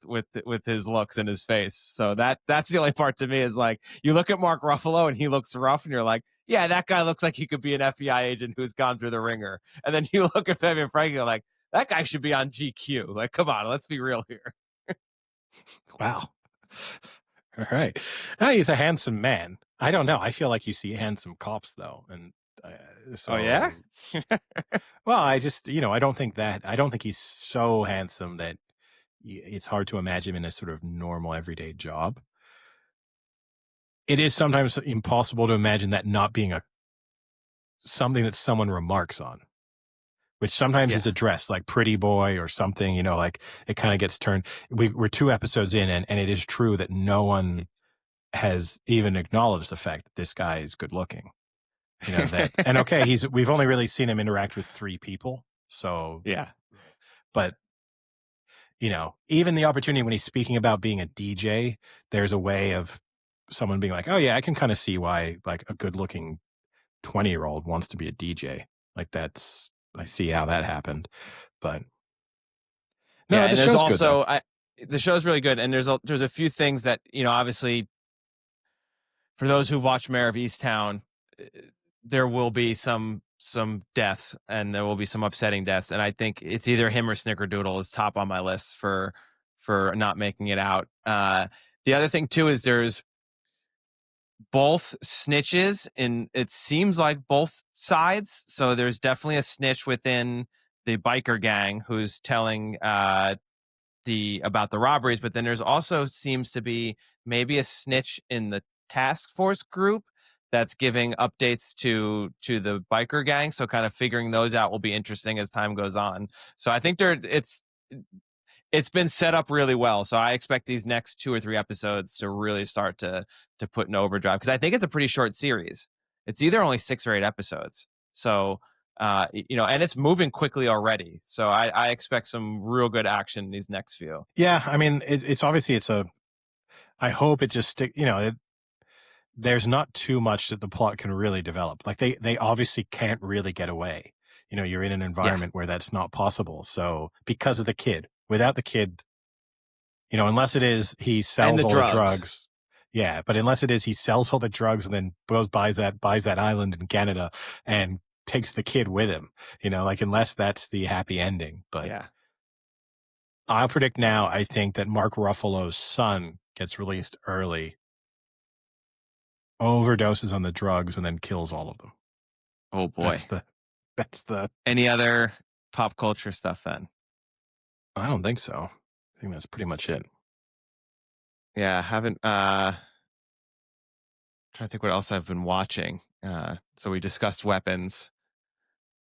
his looks and his face. So that's the only part to me is like, you look at Mark Ruffalo and he looks rough and you're like, yeah, that guy looks like he could be an FBI agent who's gone through the ringer. And then you look at Fabien Frankel like, that guy should be on GQ. Like, come on, let's be real here. Wow. All right. He's a handsome man. I don't know. I feel like you see handsome cops though, and so. Oh yeah. Well, I just I don't think he's so handsome that it's hard to imagine him in a sort of normal everyday job. It is sometimes impossible to imagine that not being something that someone remarks on, which sometimes is addressed, like pretty boy or something, like it kind of gets turned. We're 2 episodes in, and it is true that no one has even acknowledged the fact that this guy is good looking. And okay, we've only really seen him interact with 3 people. So yeah. But even the opportunity when he's speaking about being a DJ, there's a way of someone being like, oh yeah, I can kind of see why like a good looking 20-year-old wants to be a DJ. Like I see how that happened. But no, yeah, the and there's show's also good, the show's really good, and there's a few things that obviously for those who watch Mayor of Easttown, there will be some deaths and there will be some upsetting deaths, and I think it's either him or Snickerdoodle is top on my list for not making it out. The other thing too is there's both snitches, and it seems like both sides. So there's definitely a snitch within the biker gang who's telling about the robberies, but then there's also seems to be maybe a snitch in the task force group that's giving updates to the biker gang. So kind of figuring those out will be interesting as time goes on. So I think it's been set up really well. So I expect these next 2 or 3 episodes to really start to put in overdrive, because I think it's a pretty short series. It's either only 6 or 8 episodes. So and it's moving quickly already. So I expect some real good action in these next few. Yeah, I mean, it's obviously I hope it just there's not too much that the plot can really develop. Like they obviously can't really get away. You're in an environment where that's not possible. So because of the kid, without the kid, unless it is he sells all the drugs. Yeah, but unless it is he sells all the drugs and then buys that island in Canada and takes the kid with him, like unless that's the happy ending. But yeah, I'll predict now, I think that Mark Ruffalo's son gets released early, overdoses on the drugs, and then kills all of them. oh boy. That's the Any other pop culture stuff then? I don't think so. I think that's pretty much it. Yeah, I haven't trying to think what else I've been watching. So we discussed Weapons.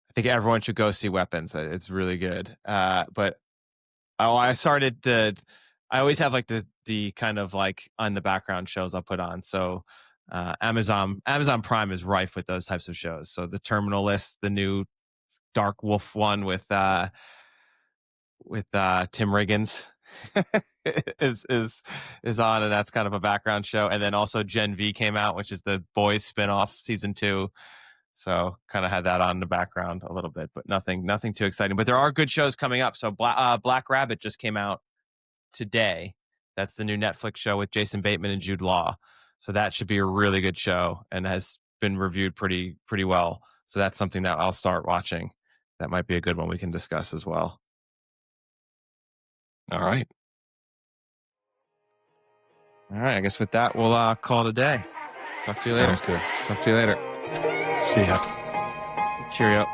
I think everyone should go see Weapons. It's really good. But I started I always have like the kind of like on the background shows I'll put on. So Amazon Prime is rife with those types of shows. So The Terminal List, the new Dark Wolf one with Tim Riggins is on, and that's kind of a background show. And then also Gen V came out, which is the Boys spinoff, season 2. So kind of had that on in the background a little bit, but nothing too exciting. But there are good shows coming up. So Black Rabbit just came out today. That's the new Netflix show with Jason Bateman and Jude Law. So that should be a really good show and has been reviewed pretty well. So that's something that I'll start watching. That might be a good one we can discuss as well. All right. I guess with that, we'll call it a day. Talk to you later. Sounds good. Talk to you later. See ya. Cheerio.